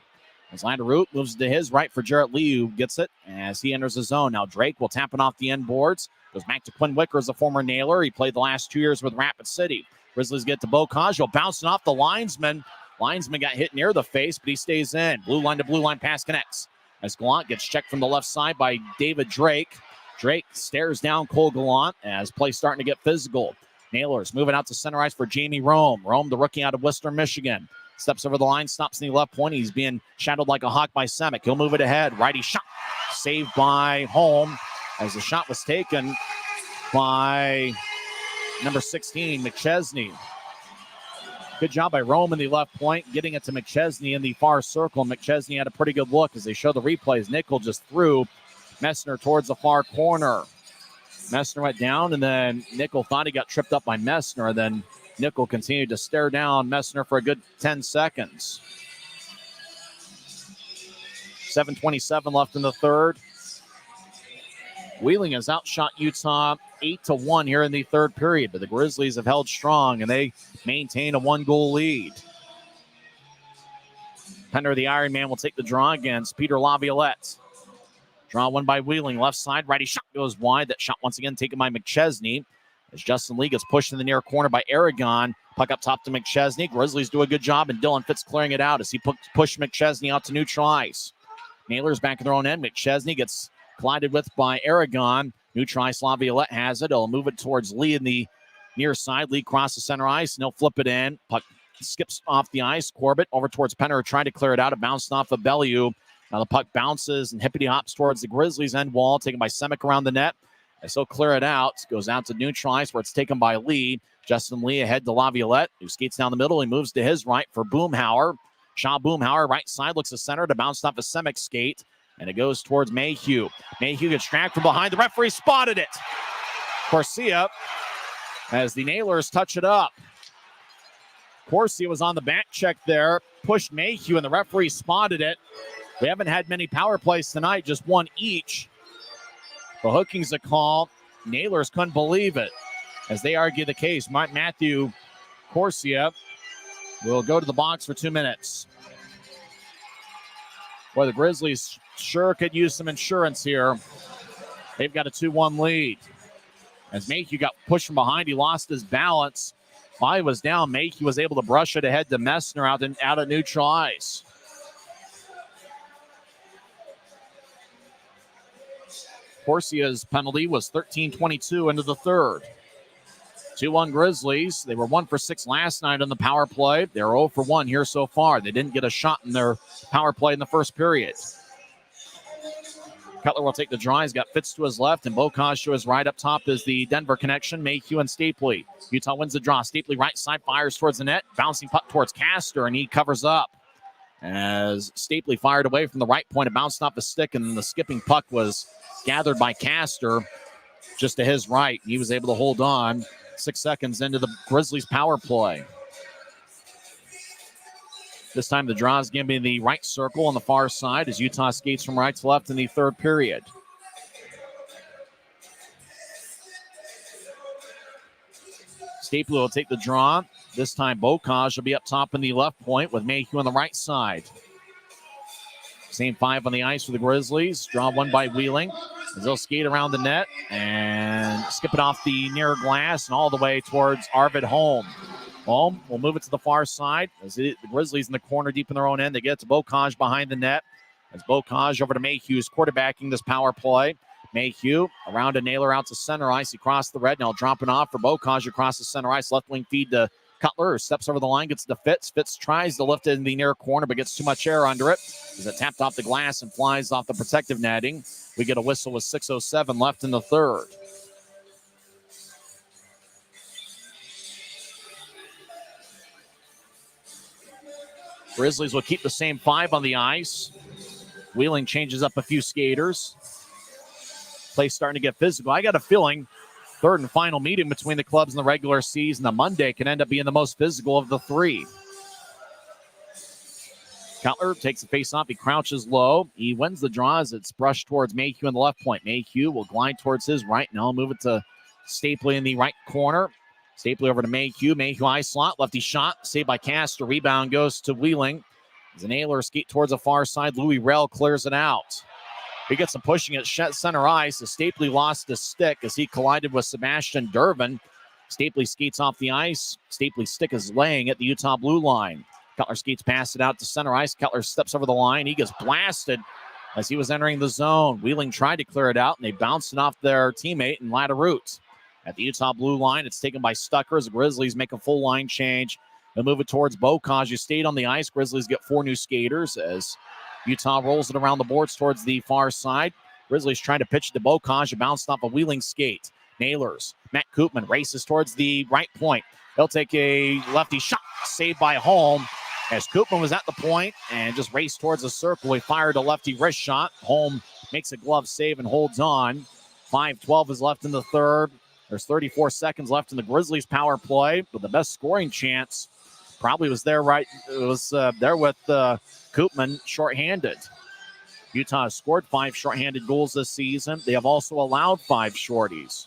S1: As Latterroot moves to his right for Jarrett Lee, who gets it as he enters the zone. Now Drake will tap it off the end boards. Goes back to Quinn Wicker as a former Nailer. He played the last 2 years with Rapid City. Grizzlies get to Bocage. He'll bounce it off the linesman. Linesman got hit near the face, but he stays in. Blue line to blue line pass connects. As Gallant gets checked from the left side by David Drake. Drake stares down Cole Gallant as play starting to get physical. Nailers moving out to center ice for Jamie Rome. Rome, the rookie out of Western Michigan. Steps over the line, stops in the left point. He's being shadowed like a hawk by Semick. He'll move it ahead. Righty shot. Saved by Holm as the shot was taken by number 16, McChesney. Good job by Rome in the left point, getting it to McChesney in the far circle. McChesney had a pretty good look as they show the replays. Nickel just threw Messner towards the far corner. Messner went down, and then Nickel thought he got tripped up by Messner. Then Nickel continued to stare down Messner for a good 10 seconds. 7:27 left in the third. Wheeling has outshot Utah 8-1 here in the third period, but the Grizzlies have held strong, and they maintain a one-goal lead. Pender, the Iron Man, will take the draw against Peter Laviolette. Draw one by Wheeling, left side, righty shot goes wide. That shot once again taken by McChesney. As Justin Lee gets pushed in the near corner by Aragon. Puck up top to McChesney. Grizzlies do a good job, and Dylan Fitz clearing it out as he pushed McChesney out to neutral ice. Nailers back in their own end. McChesney gets collided with by Aragon. Neutral ice, Laviolette has it. He'll move it towards Lee in the near side. Lee crosses center ice, and he'll flip it in. Puck skips off the ice. Corbett over towards Penner, trying to clear it out. It bounced off of Bellew. Now the puck bounces and hippity hops towards the Grizzlies end wall, taken by Semick around the net. And so clear it out. Goes out to neutral ice where it's taken by Lee. Justin Lee ahead to Laviolette, who skates down the middle. He moves to his right for Boomhauer. Shaw Boomhauer, right side, looks to center to bounce off a Semick skate. And it goes towards Mayhew. Mayhew gets tracked from behind. The referee spotted it. Corsia as the Nailers touch it up. Corsia was on the back check there, pushed Mayhew, and the referee spotted it. We haven't had many power plays tonight, just one each. The hooking's a call. Nailers couldn't believe it as they argue the case. Matthew Corsia will go to the box for 2 minutes. Boy, the Grizzlies sure could use some insurance here. They've got a 2-1 lead. As Mayhew got pushed from behind, he lost his balance. While he was down, Mayhew was able to brush it ahead to Messner out of neutral ice. Corsia's penalty was 13:22 into the third. 2-1 Grizzlies. They were 1 for 6 last night on the power play. They're 0 for 1 here so far. They didn't get a shot in their power play in the first period. Cutler will take the draw. He's got Fitz to his left and Bocage to his right. Up top is the Denver connection, Mayhew and Stapley. Utah wins the draw. Stapley right side fires towards the net. Bouncing puck towards Castor, and he covers up. As Stapley fired away from the right point, it bounced off the stick, and the skipping puck was gathered by Castor just to his right. He was able to hold on. 6 seconds into the Grizzlies power play. This time the draw is going to be in the right circle on the far side as Utah skates from right to left in the third period. Stapley will take the draw. This time Bocage will be up top in the left point with Mayhew on the right side. Same 5 on the ice for the Grizzlies. Draw one by Wheeling. As they'll skate around the net and skip it off the near glass and all the way towards Arvid Holm. Holm will move it to the far side. As the Grizzlies in the corner deep in their own end. They get to Bocage behind the net. As Bocage over to Mayhew, who's quarterbacking this power play. Mayhew around a Naylor out to center ice. He crossed the red. Now dropping off for Bocage across the center ice. Left wing feed to Cutler. Steps over the line, gets to Fitz. Fitz tries to lift it in the near corner, but gets too much air under it. As it tapped off the glass and flies off the protective netting. We get a whistle with 6:07 left in the third. Grizzlies will keep the same 5 on the ice. Wheeling changes up a few skaters. Play starting to get physical. I got a feeling third and final meeting between the clubs in the regular season, the Monday, can end up being the most physical of the 3. Cutler takes the face off. He crouches low. He wins the draw as it's brushed towards Mayhew in the left point. Mayhew will glide towards his right. Now move it to Stapley in the right corner. Stapley over to Mayhew. Mayhew eye slot. Lefty shot. Saved by Castor. Rebound goes to Wheeling. As the Nailers skate towards the far side, Louis Rell clears it out. He gets some pushing at center ice. As Stapley lost his stick as he collided with Sebastian Durbin. Stapley skates off the ice. Stapley's stick is laying at the Utah blue line. Cutler skates past it out to center ice. Cutler steps over the line. He gets blasted as he was entering the zone. Wheeling tried to clear it out, and they bounced it off their teammate in Laderoute. At the Utah blue line, it's taken by Stucker as the Grizzlies make a full line change. They'll move it towards Bocage, who stayed on the ice. Grizzlies get 4 new skaters as Utah rolls it around the boards towards the far side. Grizzlies trying to pitch to Bocage. It bounced off a Wheeling skate. Nailers. Matt Koopman races towards the right point. He'll take a lefty shot. Saved by Holm. As Koopman was at the point and just raced towards the circle, he fired a lefty wrist shot. Holm makes a glove save and holds on. 5:12 is left in the third. There's 34 seconds left in the Grizzlies power play, but the best scoring chance probably was there there with Koopman shorthanded. Utah has scored 5 shorthanded goals this season. They have also allowed 5 shorties.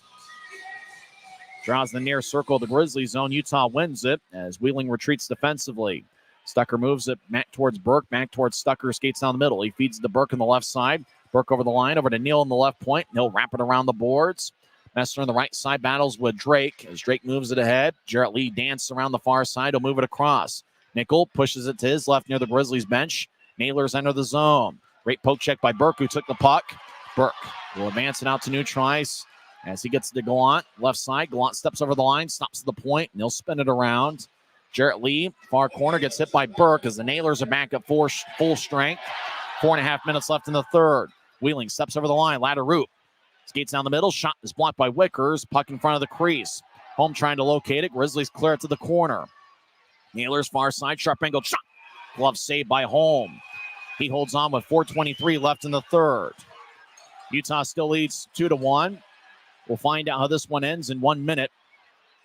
S1: Draws the near circle of the Grizzlies zone. Utah wins it as Wheeling retreats defensively. Stucker moves it back towards Burke, back towards Stucker, skates down the middle. He feeds to Burke on the left side. Burke over the line, over to Neal on the left point. He'll wrap it around the boards. Messner on the right side battles with Drake. As Drake moves it ahead, Jarrett Lee dances around the far side. He'll move it across. Nickel pushes it to his left near the Grizzlies bench. Nailers enter the zone. Great poke check by Burke, who took the puck. Burke will advance it out to neutral ice as he gets to Gallant. Left side, Gallant steps over the line, stops at the point, and he'll spin it around. Jarrett Lee, far corner, gets hit by Burke as the Nailers are back at full strength. 4.5 minutes left in the third. Wheeling steps over the line. Laderoute skates down the middle. Shot is blocked by Wickers. Puck in front of the crease. Holm trying to locate it. Grizzlies clear it to the corner. Nailers far side. Sharp angled shot. Glove saved by Holm. He holds on with 4:23 left in the third. Utah still leads 2-1. We'll find out how this one ends in 1 minute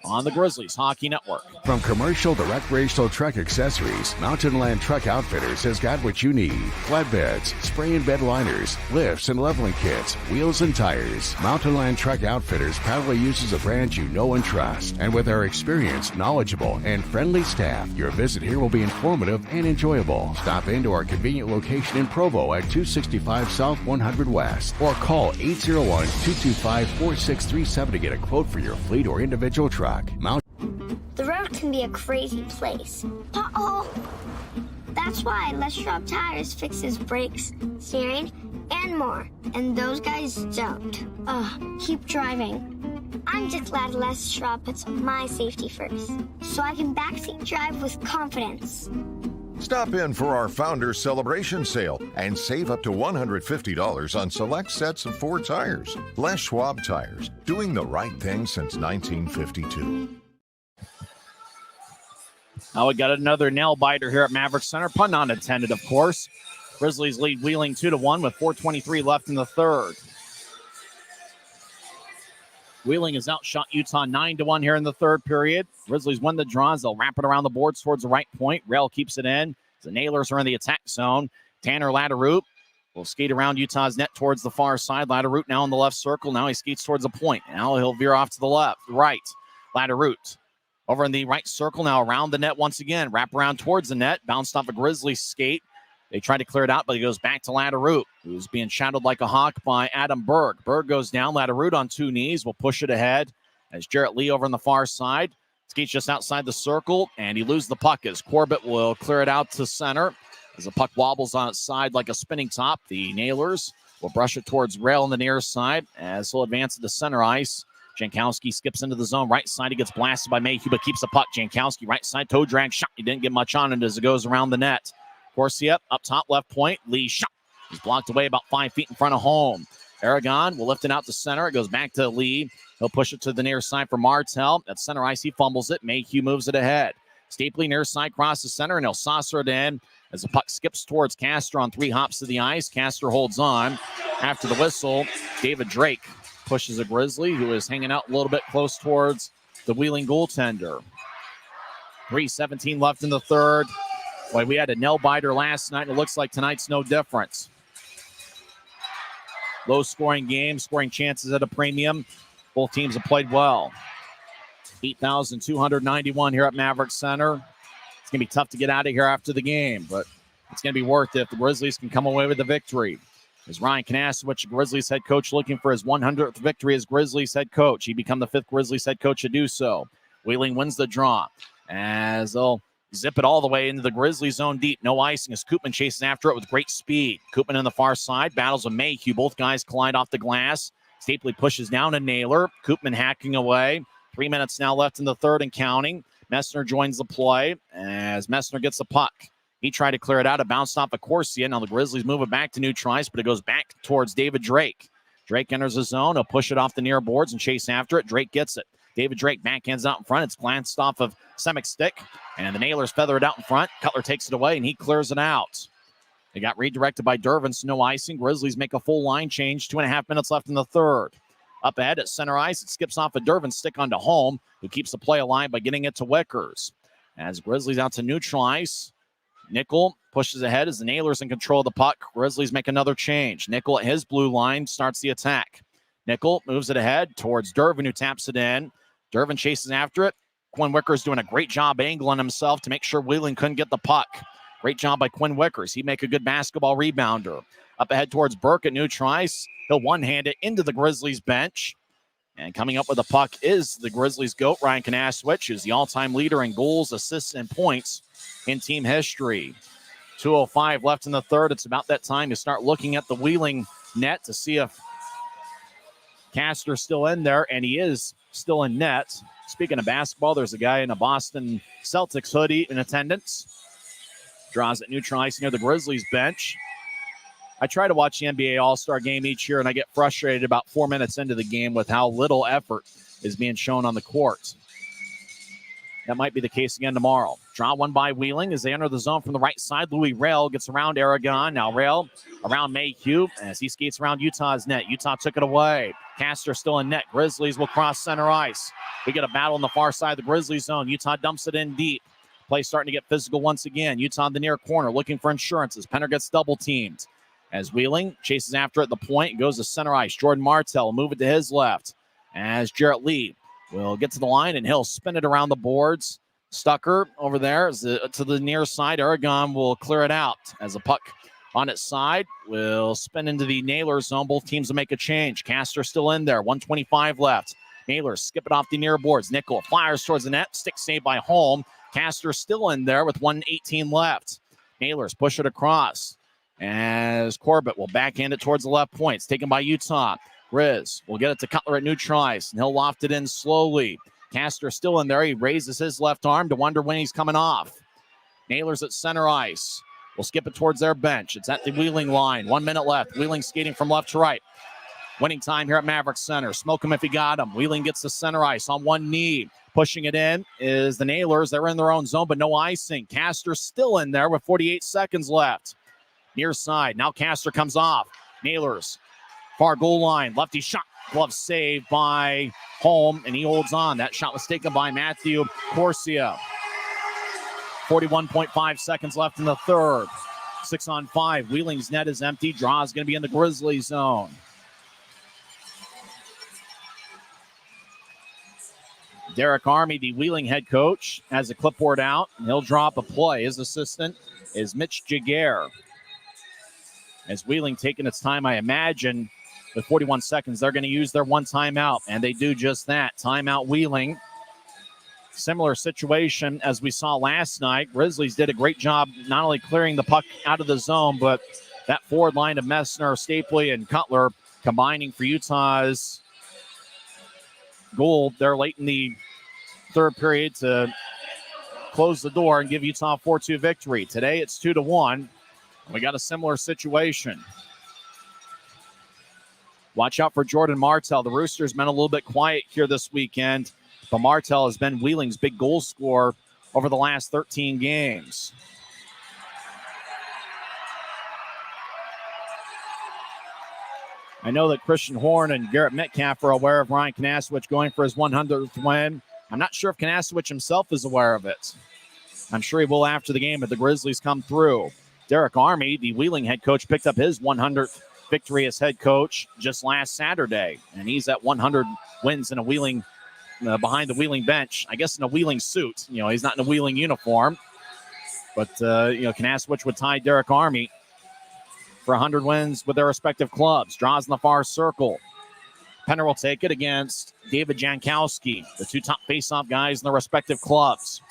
S1: on the Grizzlies Hockey Network.
S7: From commercial to recreational truck accessories, Mountain Land Truck Outfitters has got what you need. Flatbeds, spray and bed liners, lifts and leveling kits, wheels and tires. Mountain Land Truck Outfitters proudly uses a brand you know and trust. And with our experienced, knowledgeable, and friendly staff, your visit here will be informative and enjoyable. Stop into our convenient location in Provo at 265 South 100 West or call 801-225-4637 to get a quote for your fleet or individual truck.
S8: The road can be a crazy place. Uh-oh! That's why Les Schwab Tires fixes brakes, steering, and more. And those guys don't. Keep driving. I'm just glad Les Schwab puts my safety first, so I can backseat drive with confidence.
S9: Stop in for our Founders Celebration Sale and save up to $150 on select sets of 4 tires. Les Schwab Tires, doing the right thing since 1952.
S1: Now we got another nail biter here at Maverik Center. Pun not intended, of course. Grizzlies lead Wheeling 2-1 with 4:23 left in the third. Wheeling has outshot Utah 9-1 here in the third period. Grizzlies win the draws. They'll wrap it around the boards towards the right point. Rail keeps it in. The Nailers are in the attack zone. Tanner Latteroot will skate around Utah's net towards the far side. Latteroot now in the left circle. Now he skates towards the point. Now he'll veer off to the right. Latteroot over in the right circle now around the net once again. Wrap around towards the net. Bounced off a Grizzlies skate. They try to clear it out, but he goes back to Latteroot, who's being shadowed like a hawk by Adam Berg. Berg goes down. Latteroot on 2 knees will push it ahead as Jarrett Lee over on the far side. Skates just outside the circle, and he loses the puck as Corbett will clear it out to center. As the puck wobbles on its side like a spinning top, the Nailers will brush it towards Rail on the near side as he'll advance to the center ice. Jankowski skips into the zone. Right side, he gets blasted by Mayhew, but keeps the puck. Jankowski, right side, toe drag shot. He didn't get much on it as it goes around the net. Corsia up top left point. Lee shot. He's blocked away about 5 feet in front of home. Aragon will lift it out to center. It goes back to Lee. He'll push it to the near side for Martell. At center ice, he fumbles it. Mayhew moves it ahead. Stapley near side crosses center, and he'll saucer it in as the puck skips towards Castor on 3 hops to the ice. Castor holds on. After the whistle, David Drake pushes a Grizzly who is hanging out a little bit close towards the Wheeling goaltender. 3:17 left in the third. Boy, we had a nail biter last night. It looks like tonight's no difference. Low scoring game, scoring chances at a premium. Both teams have played well. 8,291 here at Maverik Center. It's going to be tough to get out of here after the game, but it's going to be worth it if the Grizzlies can come away with the victory. As Ryan Kanasowicz, Grizzlies head coach, looking for his 100th victory as Grizzlies head coach. He become the 5th Grizzlies head coach to do so. Wheeling wins the draw as they'll zip it all the way into the Grizzlies zone deep. No icing as Koopman chases after it with great speed. Koopman on the far side battles with Mayhew. Both guys collide off the glass. Stapley pushes down a Naylor. Koopman hacking away. 3 minutes now left in the third and counting. Messner joins the play as Messner gets the puck. He tried to clear it out. It bounced off a Corsia. Now the Grizzlies move it back to neutral ice, but it goes back towards David Drake. Drake enters the zone. He'll push it off the near boards and chase after it. Drake gets it. David Drake backhands out in front. It's glanced off of Semek's stick, and the Nailers feather it out in front. Cutler takes it away, and he clears it out. They got redirected by Dervin, so no icing. Grizzlies make a full line change. 2.5 minutes left in the third. Up ahead at center ice, it skips off a Dervin stick onto Holm, who keeps the play alive by getting it to Wickers. As Grizzlies out to neutral ice, Nickel pushes ahead as the Nailers in control of the puck. Grizzlies make another change. Nickel at his blue line starts the attack. Nickel moves it ahead towards Dervin, who taps it in. Dervin chases after it. Quinn Wickers doing a great job angling himself to make sure Wheeling couldn't get the puck. Great job by Quinn Wickers. He'd make a good basketball rebounder. Up ahead towards Burke at neutral ice. He'll one-hand it into the Grizzlies bench. And coming up with the puck is the Grizzlies GOAT, Ryan Kanasowicz, who's the all-time leader in goals, assists, and points in team history. 2:05 left in the third. It's about that time to start looking at the Wheeling net to see if Castor's still in there, and he is still in net. Speaking of basketball, there's a guy in a Boston Celtics hoodie in attendance. Draws at neutral ice near the Grizzlies bench. I try to watch the NBA All-Star game each year, and I get frustrated about 4 minutes into the game with how little effort is being shown on the court. That might be the case again tomorrow. Draw one by Wheeling as they enter the zone from the right side. Louis Rail gets around Aragon. Now Rail around Mayhew as he skates around Utah's net. Utah took it away. Castor still in net. Grizzlies will cross center ice. We get a battle on the far side of the Grizzlies zone. Utah dumps it in deep. Play starting to get physical once again. Utah in the near corner looking for insurance as Penner gets double teamed. As Wheeling chases after at the point, goes to center ice. Jordan Martell will move it to his left. As Jarrett Lee will get to the line and he'll spin it around the boards. Stucker over there to the near side. Aragon will clear it out as a puck on its side will spin into the Naylor zone. Both teams will make a change. Castor still in there. 125 left. Naylor skip it off the near boards. Nickel fires towards the net. Stick saved by Holm. Castor still in there with 1:18 left. Naylor's push it across as Corbett will backhand it towards the left point. It's taken by Utah. Grizz will get it to Cutler at neutral ice, and he'll loft it in slowly. Castor still in there. He raises his left arm to wonder when he's coming off. Naylor's at center ice. We'll skip it towards their bench. It's at the Wheeling line. 1 minute left. Wheeling skating from left to right. Winning time here at Maverik Center. Smoke him if he got him. Wheeling gets to center ice on one knee. Pushing it in is the Naylors. They're in their own zone, but no icing. Castor still in there with 48 seconds left. Near side. Now Castor comes off. Naylors. Far goal line. Lefty shot. Glove saved by Holm, and he holds on. That shot was taken by Matthew Corsia. 41.5 seconds left in the third. 6-on-5. Wheeling's net is empty. Draw is going to be in the Grizzlies zone. Derek Army, the Wheeling head coach, has a clipboard out, and he'll drop a play. His assistant is Mitch Jaguar. As Wheeling taking its time, I imagine, with 41 seconds, they're going to use their one timeout, and they do just that. Timeout Wheeling. Similar situation as we saw last night. Grizzlies did a great job not only clearing the puck out of the zone, but that forward line of Messner, Stapley, and Cutler combining for Utah's goal there late in the third period to close the door and give Utah a 4-2 victory. Today it's 2-1. We got a similar situation. Watch out for Jordan Martell. The Roosters been a little bit quiet here this weekend, but Martell has been Wheeling's big goal scorer over the last 13 games. I know that Christian Horn and Garrett Metcalf are aware of Ryan Kanasowicz going for his 100th win. I'm not sure if Kanasowicz himself is aware of it. I'm sure he will after the game if the Grizzlies come through. Derek Army, the Wheeling head coach, picked up his 100th victory as head coach just last Saturday, and he's at 100 wins in a Wheeling, behind the Wheeling bench. I guess in a Wheeling suit. You know, he's not in a Wheeling uniform, but Kanasowicz would tie Derek Army for 100 wins with their respective clubs. Draws in the far circle. Penner will take it against David Jankowski, the two top faceoff guys in their respective clubs.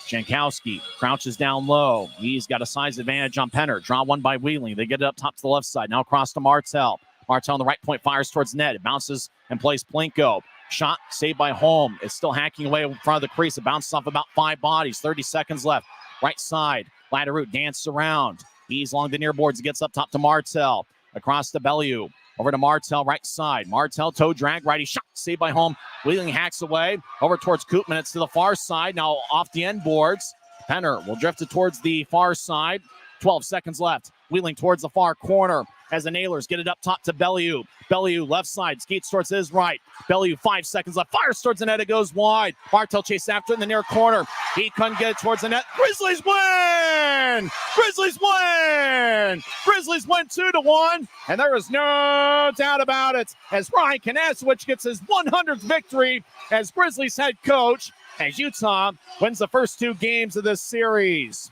S1: Jankowski crouches down low. He's got a size advantage on Penner. Draw one by Wheeling. They get it up top to the left side. Now across to Martell. Martell on the right point fires towards net. It bounces and plays Plinko. Shot saved by Holm. It's still hacking away in front of the crease. It bounces off about 5 bodies. 30 seconds left. Right side. Latterroot dances around. He's along the near boards. Gets up top to Martell. Across to Bellew. Over to Martell, right side. Martell, toe drag, righty shot, saved by Holm. Wheeling hacks away. Over towards Koopman. It's to the far side. Now off the end boards. Penner will drift it towards the far side. 12 seconds left. Wheeling towards the far corner as the Nailers get it up top to Bellew. Bellew left side, skates towards his right. Bellew 5 seconds left, fires towards the net, it goes wide. Martell chased after it in the near corner. He couldn't get it towards the net. Grizzlies win! Grizzlies win! Grizzlies win 2-1, and there is no doubt about it as Ryan Kanasowicz gets his 100th victory as Grizzlies head coach as Utah wins the first 2 games of this series.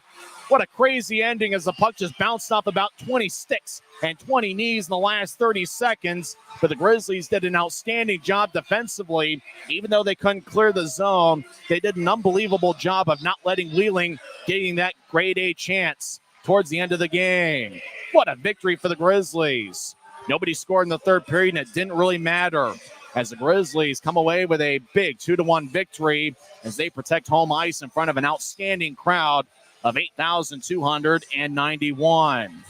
S1: What a crazy ending as the puck just bounced off about 20 sticks and 20 knees in the last 30 seconds. But the Grizzlies did an outstanding job defensively. Even though they couldn't clear the zone, they did an unbelievable job of not letting Wheeling getting that grade A chance towards the end of the game. What a victory for the Grizzlies. Nobody scored in the third period, and it didn't really matter as the Grizzlies come away with a big 2-1 victory as they protect home ice in front of an outstanding crowd of 8,291.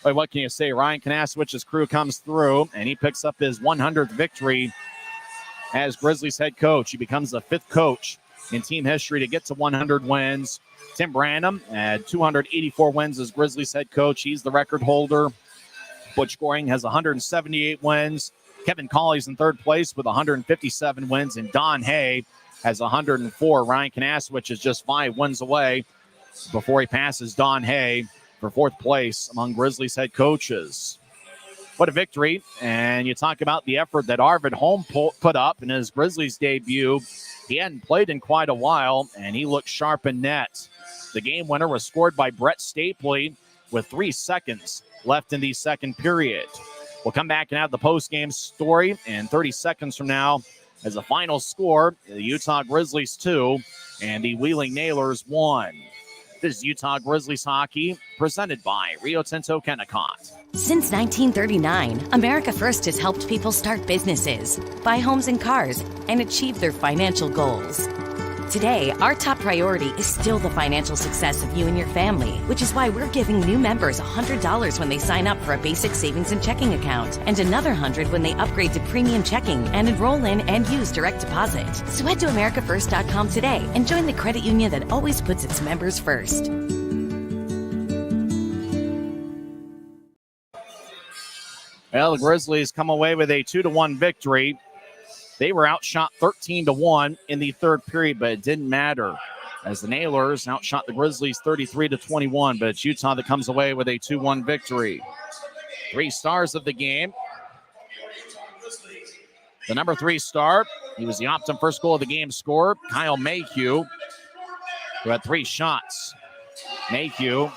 S1: But what can you say? Ryan Kanasowicz's crew comes through, and he picks up his 100th victory as Grizzlies head coach. He becomes the 5th coach in team history to get to 100 wins. Tim Branham had 284 wins as Grizzlies head coach. He's the record holder. Butch Goring has 178 wins. Kevin Colley's in third place with 157 wins. And Don Hay has 104. Ryan Kanasowicz is just 5 wins away before he passes Don Hay for fourth place among Grizzlies head coaches. What a victory. And you talk about the effort that Arvid Holm put up in his Grizzlies debut. He hadn't played in quite a while, and he looked sharp in net. The game winner was scored by Brett Stapley with 3 seconds left in the second period. We'll come back and have the post-game story, and 30 seconds from now, as the final score, the Utah Grizzlies 2 and the Wheeling Nailers 1. This is Utah Grizzlies Hockey, presented by Rio Tinto Kennecott.
S5: Since 1939, America First has helped people start businesses, buy homes and cars, and achieve their financial goals. Today, our top priority is still the financial success of you and your family, which is why we're giving new members $100 when they sign up for a basic savings and checking account, and another $100 when they upgrade to premium checking and enroll in and use direct deposit. So head to AmericaFirst.com today and join the credit union that always puts its members first.
S1: Well, the Grizzlies come away with a 2-1 victory. They were outshot 13-1 in the third period, but it didn't matter as the Nailers outshot the Grizzlies 33-21. But it's Utah that comes away with a 2-1 victory. 3 stars of the game. The number 3 star, he was the Optum first goal of the game scorer, Kyle Mayhew, who had 3 shots. Mayhew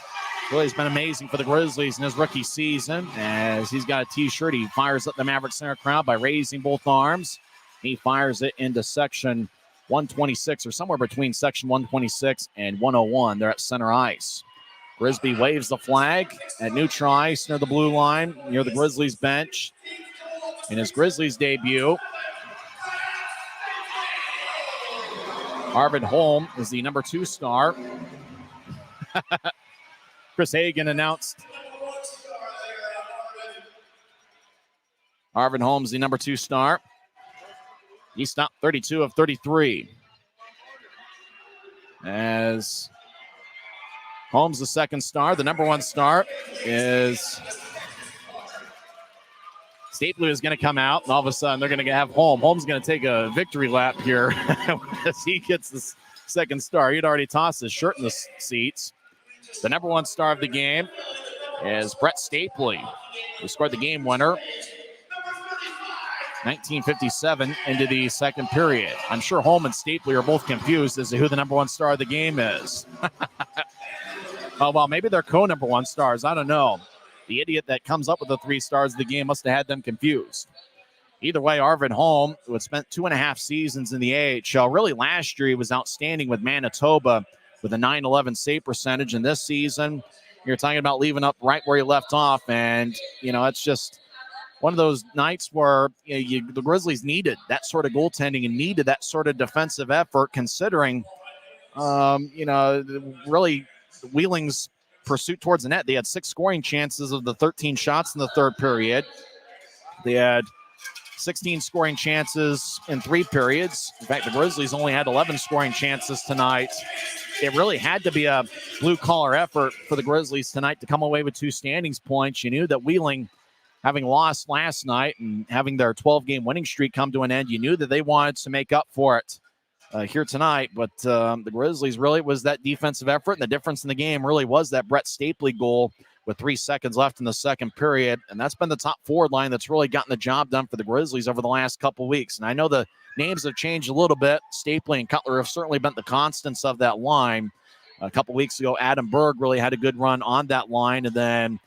S1: really has been amazing for the Grizzlies in his rookie season as he's got a T-shirt. He fires up the Maverik Center crowd by raising both arms. He fires it into section 126 or somewhere between section 126 and 101. They're at center ice. Grisby waves the flag at neutral ice near the blue line, near the Grizzlies bench. In his Grizzlies debut, Arvid Holm is the number 2 star. Chris Hagan announced Arvid Holm's the number 2 star. He stopped 32 of 33. As Holmes the second star, the number 1 star is Stapley is going to come out, and all of a sudden they're going to have Holm. Holmes going to take a victory lap here as he gets the second star. He'd already tossed his shirt in the seats. The number 1 star of the game is Brett Stapley, who scored the game winner. 1957 into the second period. I'm sure Holm and Stapley are both confused as to who the number 1 star of the game is. Oh, well, maybe they're co-number 1 stars. I don't know. The idiot that comes up with the 3 stars of the game must have had them confused. Either way, Arvid Holm, who had spent 2.5 seasons in the AHL, really last year he was outstanding with Manitoba with a .911 save percentage. And this season, you're talking about leaving up right where he left off. And, it's just one of those nights where the Grizzlies needed that sort of goaltending and needed that sort of defensive effort, considering, really Wheeling's pursuit towards the net. They had 6 scoring chances of the 13 shots in the third period. They had 16 scoring chances in 3 periods. In fact, the Grizzlies only had 11 scoring chances tonight. It really had to be a blue-collar effort for the Grizzlies tonight to come away with 2 standings points. You knew that Wheeling, having lost last night and having their 12-game winning streak come to an end, you knew that they wanted to make up for it here tonight. But the Grizzlies really was that defensive effort, and the difference in the game really was that Brett Stapley goal with 3 seconds left in the second period. And that's been the top forward line that's really gotten the job done for the Grizzlies over the last couple weeks. And I know the names have changed a little bit. Stapley and Cutler have certainly been the constants of that line. A couple weeks ago, Adam Berg really had a good run on that line. And then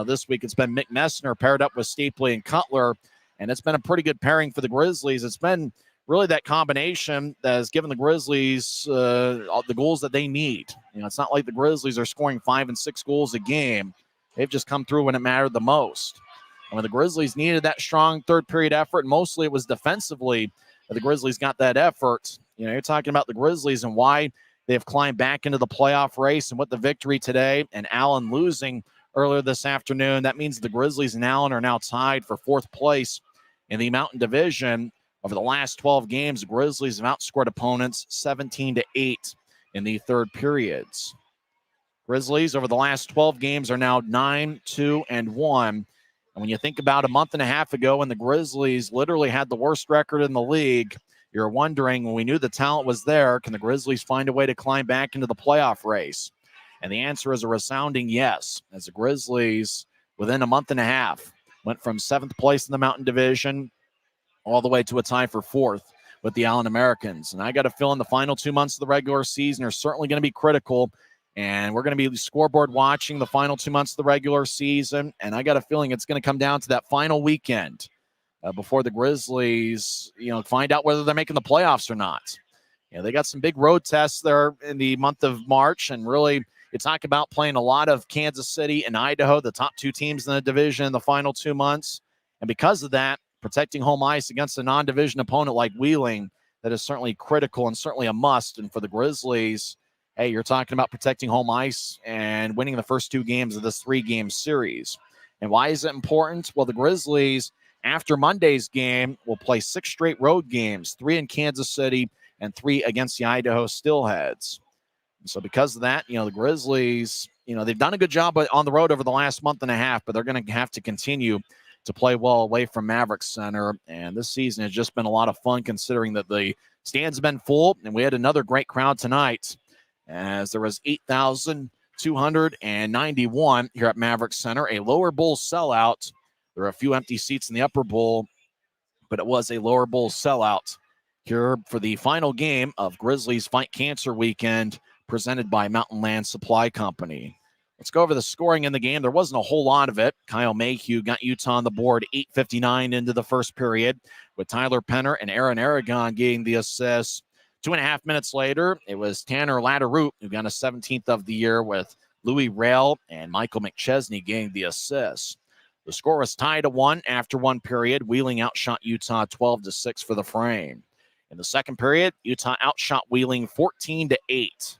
S1: this week it's been Mick Messner paired up with Stapley and Cutler, and it's been a pretty good pairing for the Grizzlies. It's been really that combination that has given the Grizzlies the goals that they need. It's not like the Grizzlies are scoring 5 and 6 goals a game. They've just come through when it mattered the most. And when the Grizzlies needed that strong third period effort, mostly it was defensively that the Grizzlies got that effort. You're talking about the Grizzlies and why they have climbed back into the playoff race, and with the victory today and Allen losing earlier this afternoon, that means the Grizzlies and Allen are now tied for 4th place in the Mountain Division. Over the last 12 games, the Grizzlies have outscored opponents 17-8 in the third periods. Grizzlies over the last 12 games are now 9-2-1. And when you think about a month and a half ago when the Grizzlies literally had the worst record in the league, you're wondering, when we knew the talent was there, can the Grizzlies find a way to climb back into the playoff race? And the answer is a resounding yes, as the Grizzlies, within a month and a half, went from 7th place in the Mountain Division all the way to a tie for 4th with the Allen Americans. And I got a feeling the final 2 months of the regular season are certainly going to be critical. And we're going to be scoreboard watching the final 2 months of the regular season. And I got a feeling it's going to come down to that final weekend before the Grizzlies, find out whether they're making the playoffs or not. They got some big road tests there in the month of March. And really, you talk about playing a lot of Kansas City and Idaho, the top 2 teams in the division in the final 2 months. And because of that, protecting home ice against a non-division opponent like Wheeling, that is certainly critical and certainly a must. And for the Grizzlies, hey, you're talking about protecting home ice and winning the first 2 games of this 3-game series. And why is it important? Well, the Grizzlies, after Monday's game, will play 6 straight road games, 3 in Kansas City and 3 against the Idaho Steelheads. And so because of that, the Grizzlies, they've done a good job on the road over the last month and a half, but they're going to have to continue to play well away from Maverik Center. And this season has just been a lot of fun, considering that the stands have been full, and we had another great crowd tonight, as there was 8,291 here at Maverik Center, a lower bowl sellout. There are a few empty seats in the upper bowl, but it was a lower bowl sellout here for the final game of Grizzlies Fight Cancer Weekend, presented by Mountain Land Supply Company. Let's go over the scoring in the game. There wasn't a whole lot of it. Kyle Mayhew got Utah on the board 8:59 into the first period, with Tyler Penner and Aaron Aragon getting the assists. 2.5 minutes later, it was Tanner Latteroot who got a 17th of the year, with Louis Rail and Michael McChesney getting the assists. The score was tied at 1 after 1 period. Wheeling outshot Utah 12-6 for the frame. In the second period, Utah outshot Wheeling 14-8.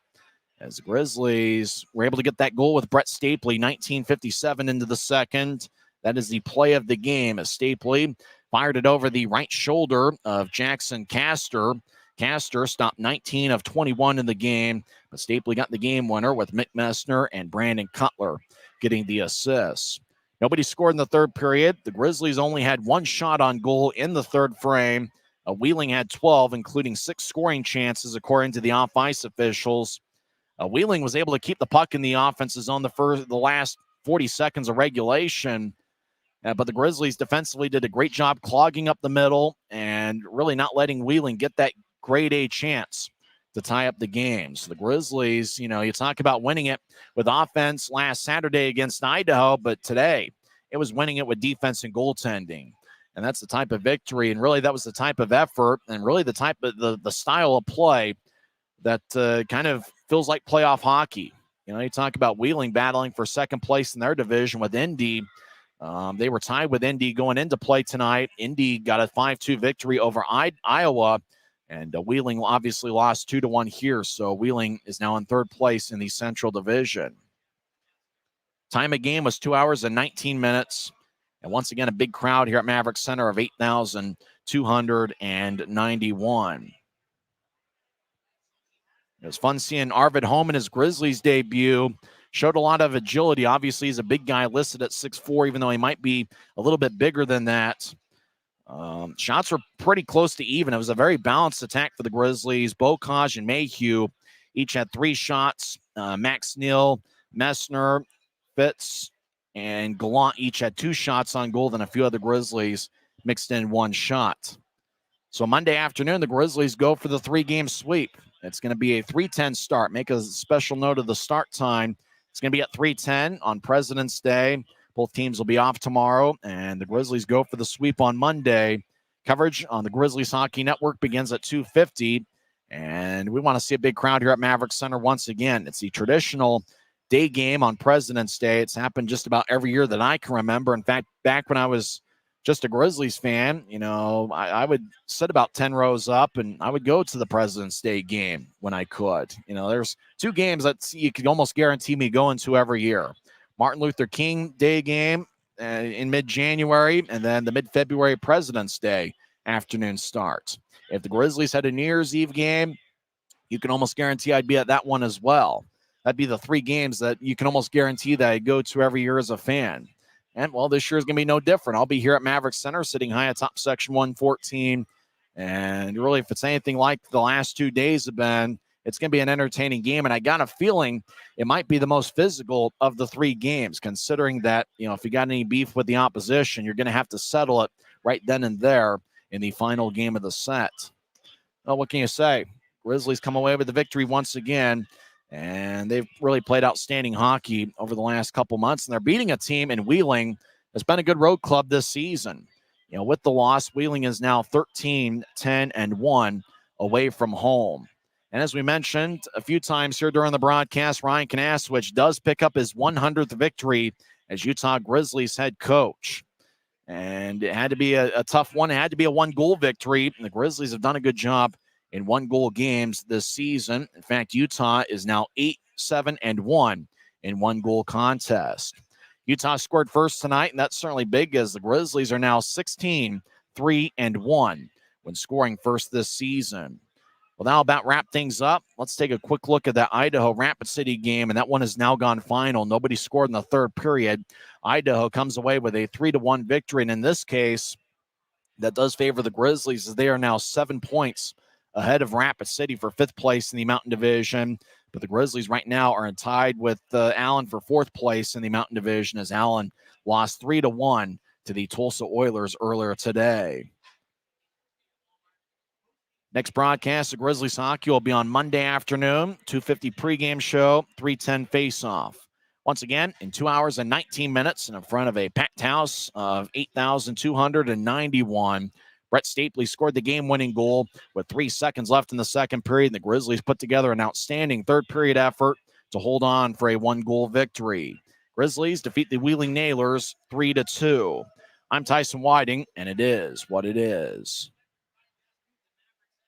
S1: As the Grizzlies were able to get that goal with Brett Stapley, 19:57 into the second. That is the play of the game, as Stapley fired it over the right shoulder of Jackson Castor. Castor stopped 19 of 21 in the game, but Stapley got the game winner, with Mick Messner and Brandon Cutler getting the assists. Nobody scored in the third period. The Grizzlies only had 1 shot on goal in the third frame. Wheeling had 12, including 6 scoring chances, according to the off-ice officials. Wheeling was able to keep the puck in the offensive zone the last 40 seconds of regulation, but the Grizzlies defensively did a great job clogging up the middle and really not letting Wheeling get that grade A chance to tie up the game. So the Grizzlies, you talk about winning it with offense last Saturday against Idaho, but today it was winning it with defense and goaltending. And that's the type of victory, and really that was the type of effort, and really the type of the style of play that kind of feels like playoff hockey. You talk about Wheeling battling for second place in their division with Indy. They were tied with Indy going into play tonight. Indy got a 5-2 victory over Iowa, and Wheeling obviously lost 2-1 here. So Wheeling is now in third place in the Central Division. Time of game was 2 hours and 19 minutes. And once again, a big crowd here at Maverik Center of 8,291. It was fun seeing Arvid Holm in his Grizzlies debut. Showed a lot of agility. Obviously, he's a big guy listed at 6'4", even though he might be a little bit bigger than that. Shots were pretty close to even. It was a very balanced attack for the Grizzlies. Bocage and Mayhew each had 3 shots. Max Neal, Messner, Fitz, and Gallant each had 2 shots on goal. Then a few other Grizzlies mixed in 1 shot. So Monday afternoon, the Grizzlies go for the 3-game sweep. It's going to be a 3:10 start. Make a special note of the start time. It's going to be at 3:10 on President's Day. Both teams will be off tomorrow, and the Grizzlies go for the sweep on Monday. Coverage on the Grizzlies Hockey Network begins at 2:50, and we want to see a big crowd here at Maverik Center once again. It's the traditional day game on President's Day. It's happened just about every year that I can remember. In fact, back when I was just a Grizzlies fan, I would sit about 10 rows up, and I would go to the President's Day game when I could. There's 2 games that you could almost guarantee me going to every year. Martin Luther King Day game in mid-January, and then the mid-February President's Day afternoon start. If the Grizzlies had a New Year's Eve game, you can almost guarantee I'd be at that one as well. that'd be the 3 games that you can almost guarantee that I go to every year as a fan. And, well, this year is going to be no different. I'll be here at Maverik Center sitting high atop Section 114. And really, if it's anything like the last 2 days have been, it's going to be an entertaining game. And I got a feeling it might be the most physical of the 3 games, considering that, if you got any beef with the opposition, you're going to have to settle it right then and there in the final game of the set. Well, what can you say? Grizzlies come away with the victory once again, and they've really played outstanding hockey over the last couple months, and they're beating a team in Wheeling that's been a good road club this season. With the loss, Wheeling is now 13-10-1 away from home. And as we mentioned a few times here during the broadcast, Ryan Kanaswich does pick up his 100th victory as Utah Grizzlies head coach. And it had to be a tough one. It had to be a 1-goal victory. And the Grizzlies have done a good job in 1-goal games this season. In fact, Utah is now 8-7-1 in 1-goal contest. Utah scored first tonight, and that's certainly big as the Grizzlies are now 16-3-1 when scoring first this season. Well, now about wrap things up. Let's take a quick look at that Idaho Rapid City game, and that one has now gone final. Nobody scored in the third period. Idaho comes away with a 3-1 victory, and in this case, that does favor the Grizzlies as they are now 7 points ahead of Rapid City for 5th place in the Mountain Division. But the Grizzlies right now are tied with Allen for 4th place in the Mountain Division as Allen lost 3-1 to the Tulsa Oilers earlier today. Next broadcast of Grizzlies hockey will be on Monday afternoon, 2:50 pregame show, 3:10 face-off. Once again, in 2 hours and 19 minutes and in front of a packed house of 8,291. Brett Stapley scored the game-winning goal with 3 seconds left in the second period, and the Grizzlies put together an outstanding third-period effort to hold on for a 1-goal victory. Grizzlies defeat the Wheeling Nailers 3-2. I'm Tyson Whiting, and it is what it is.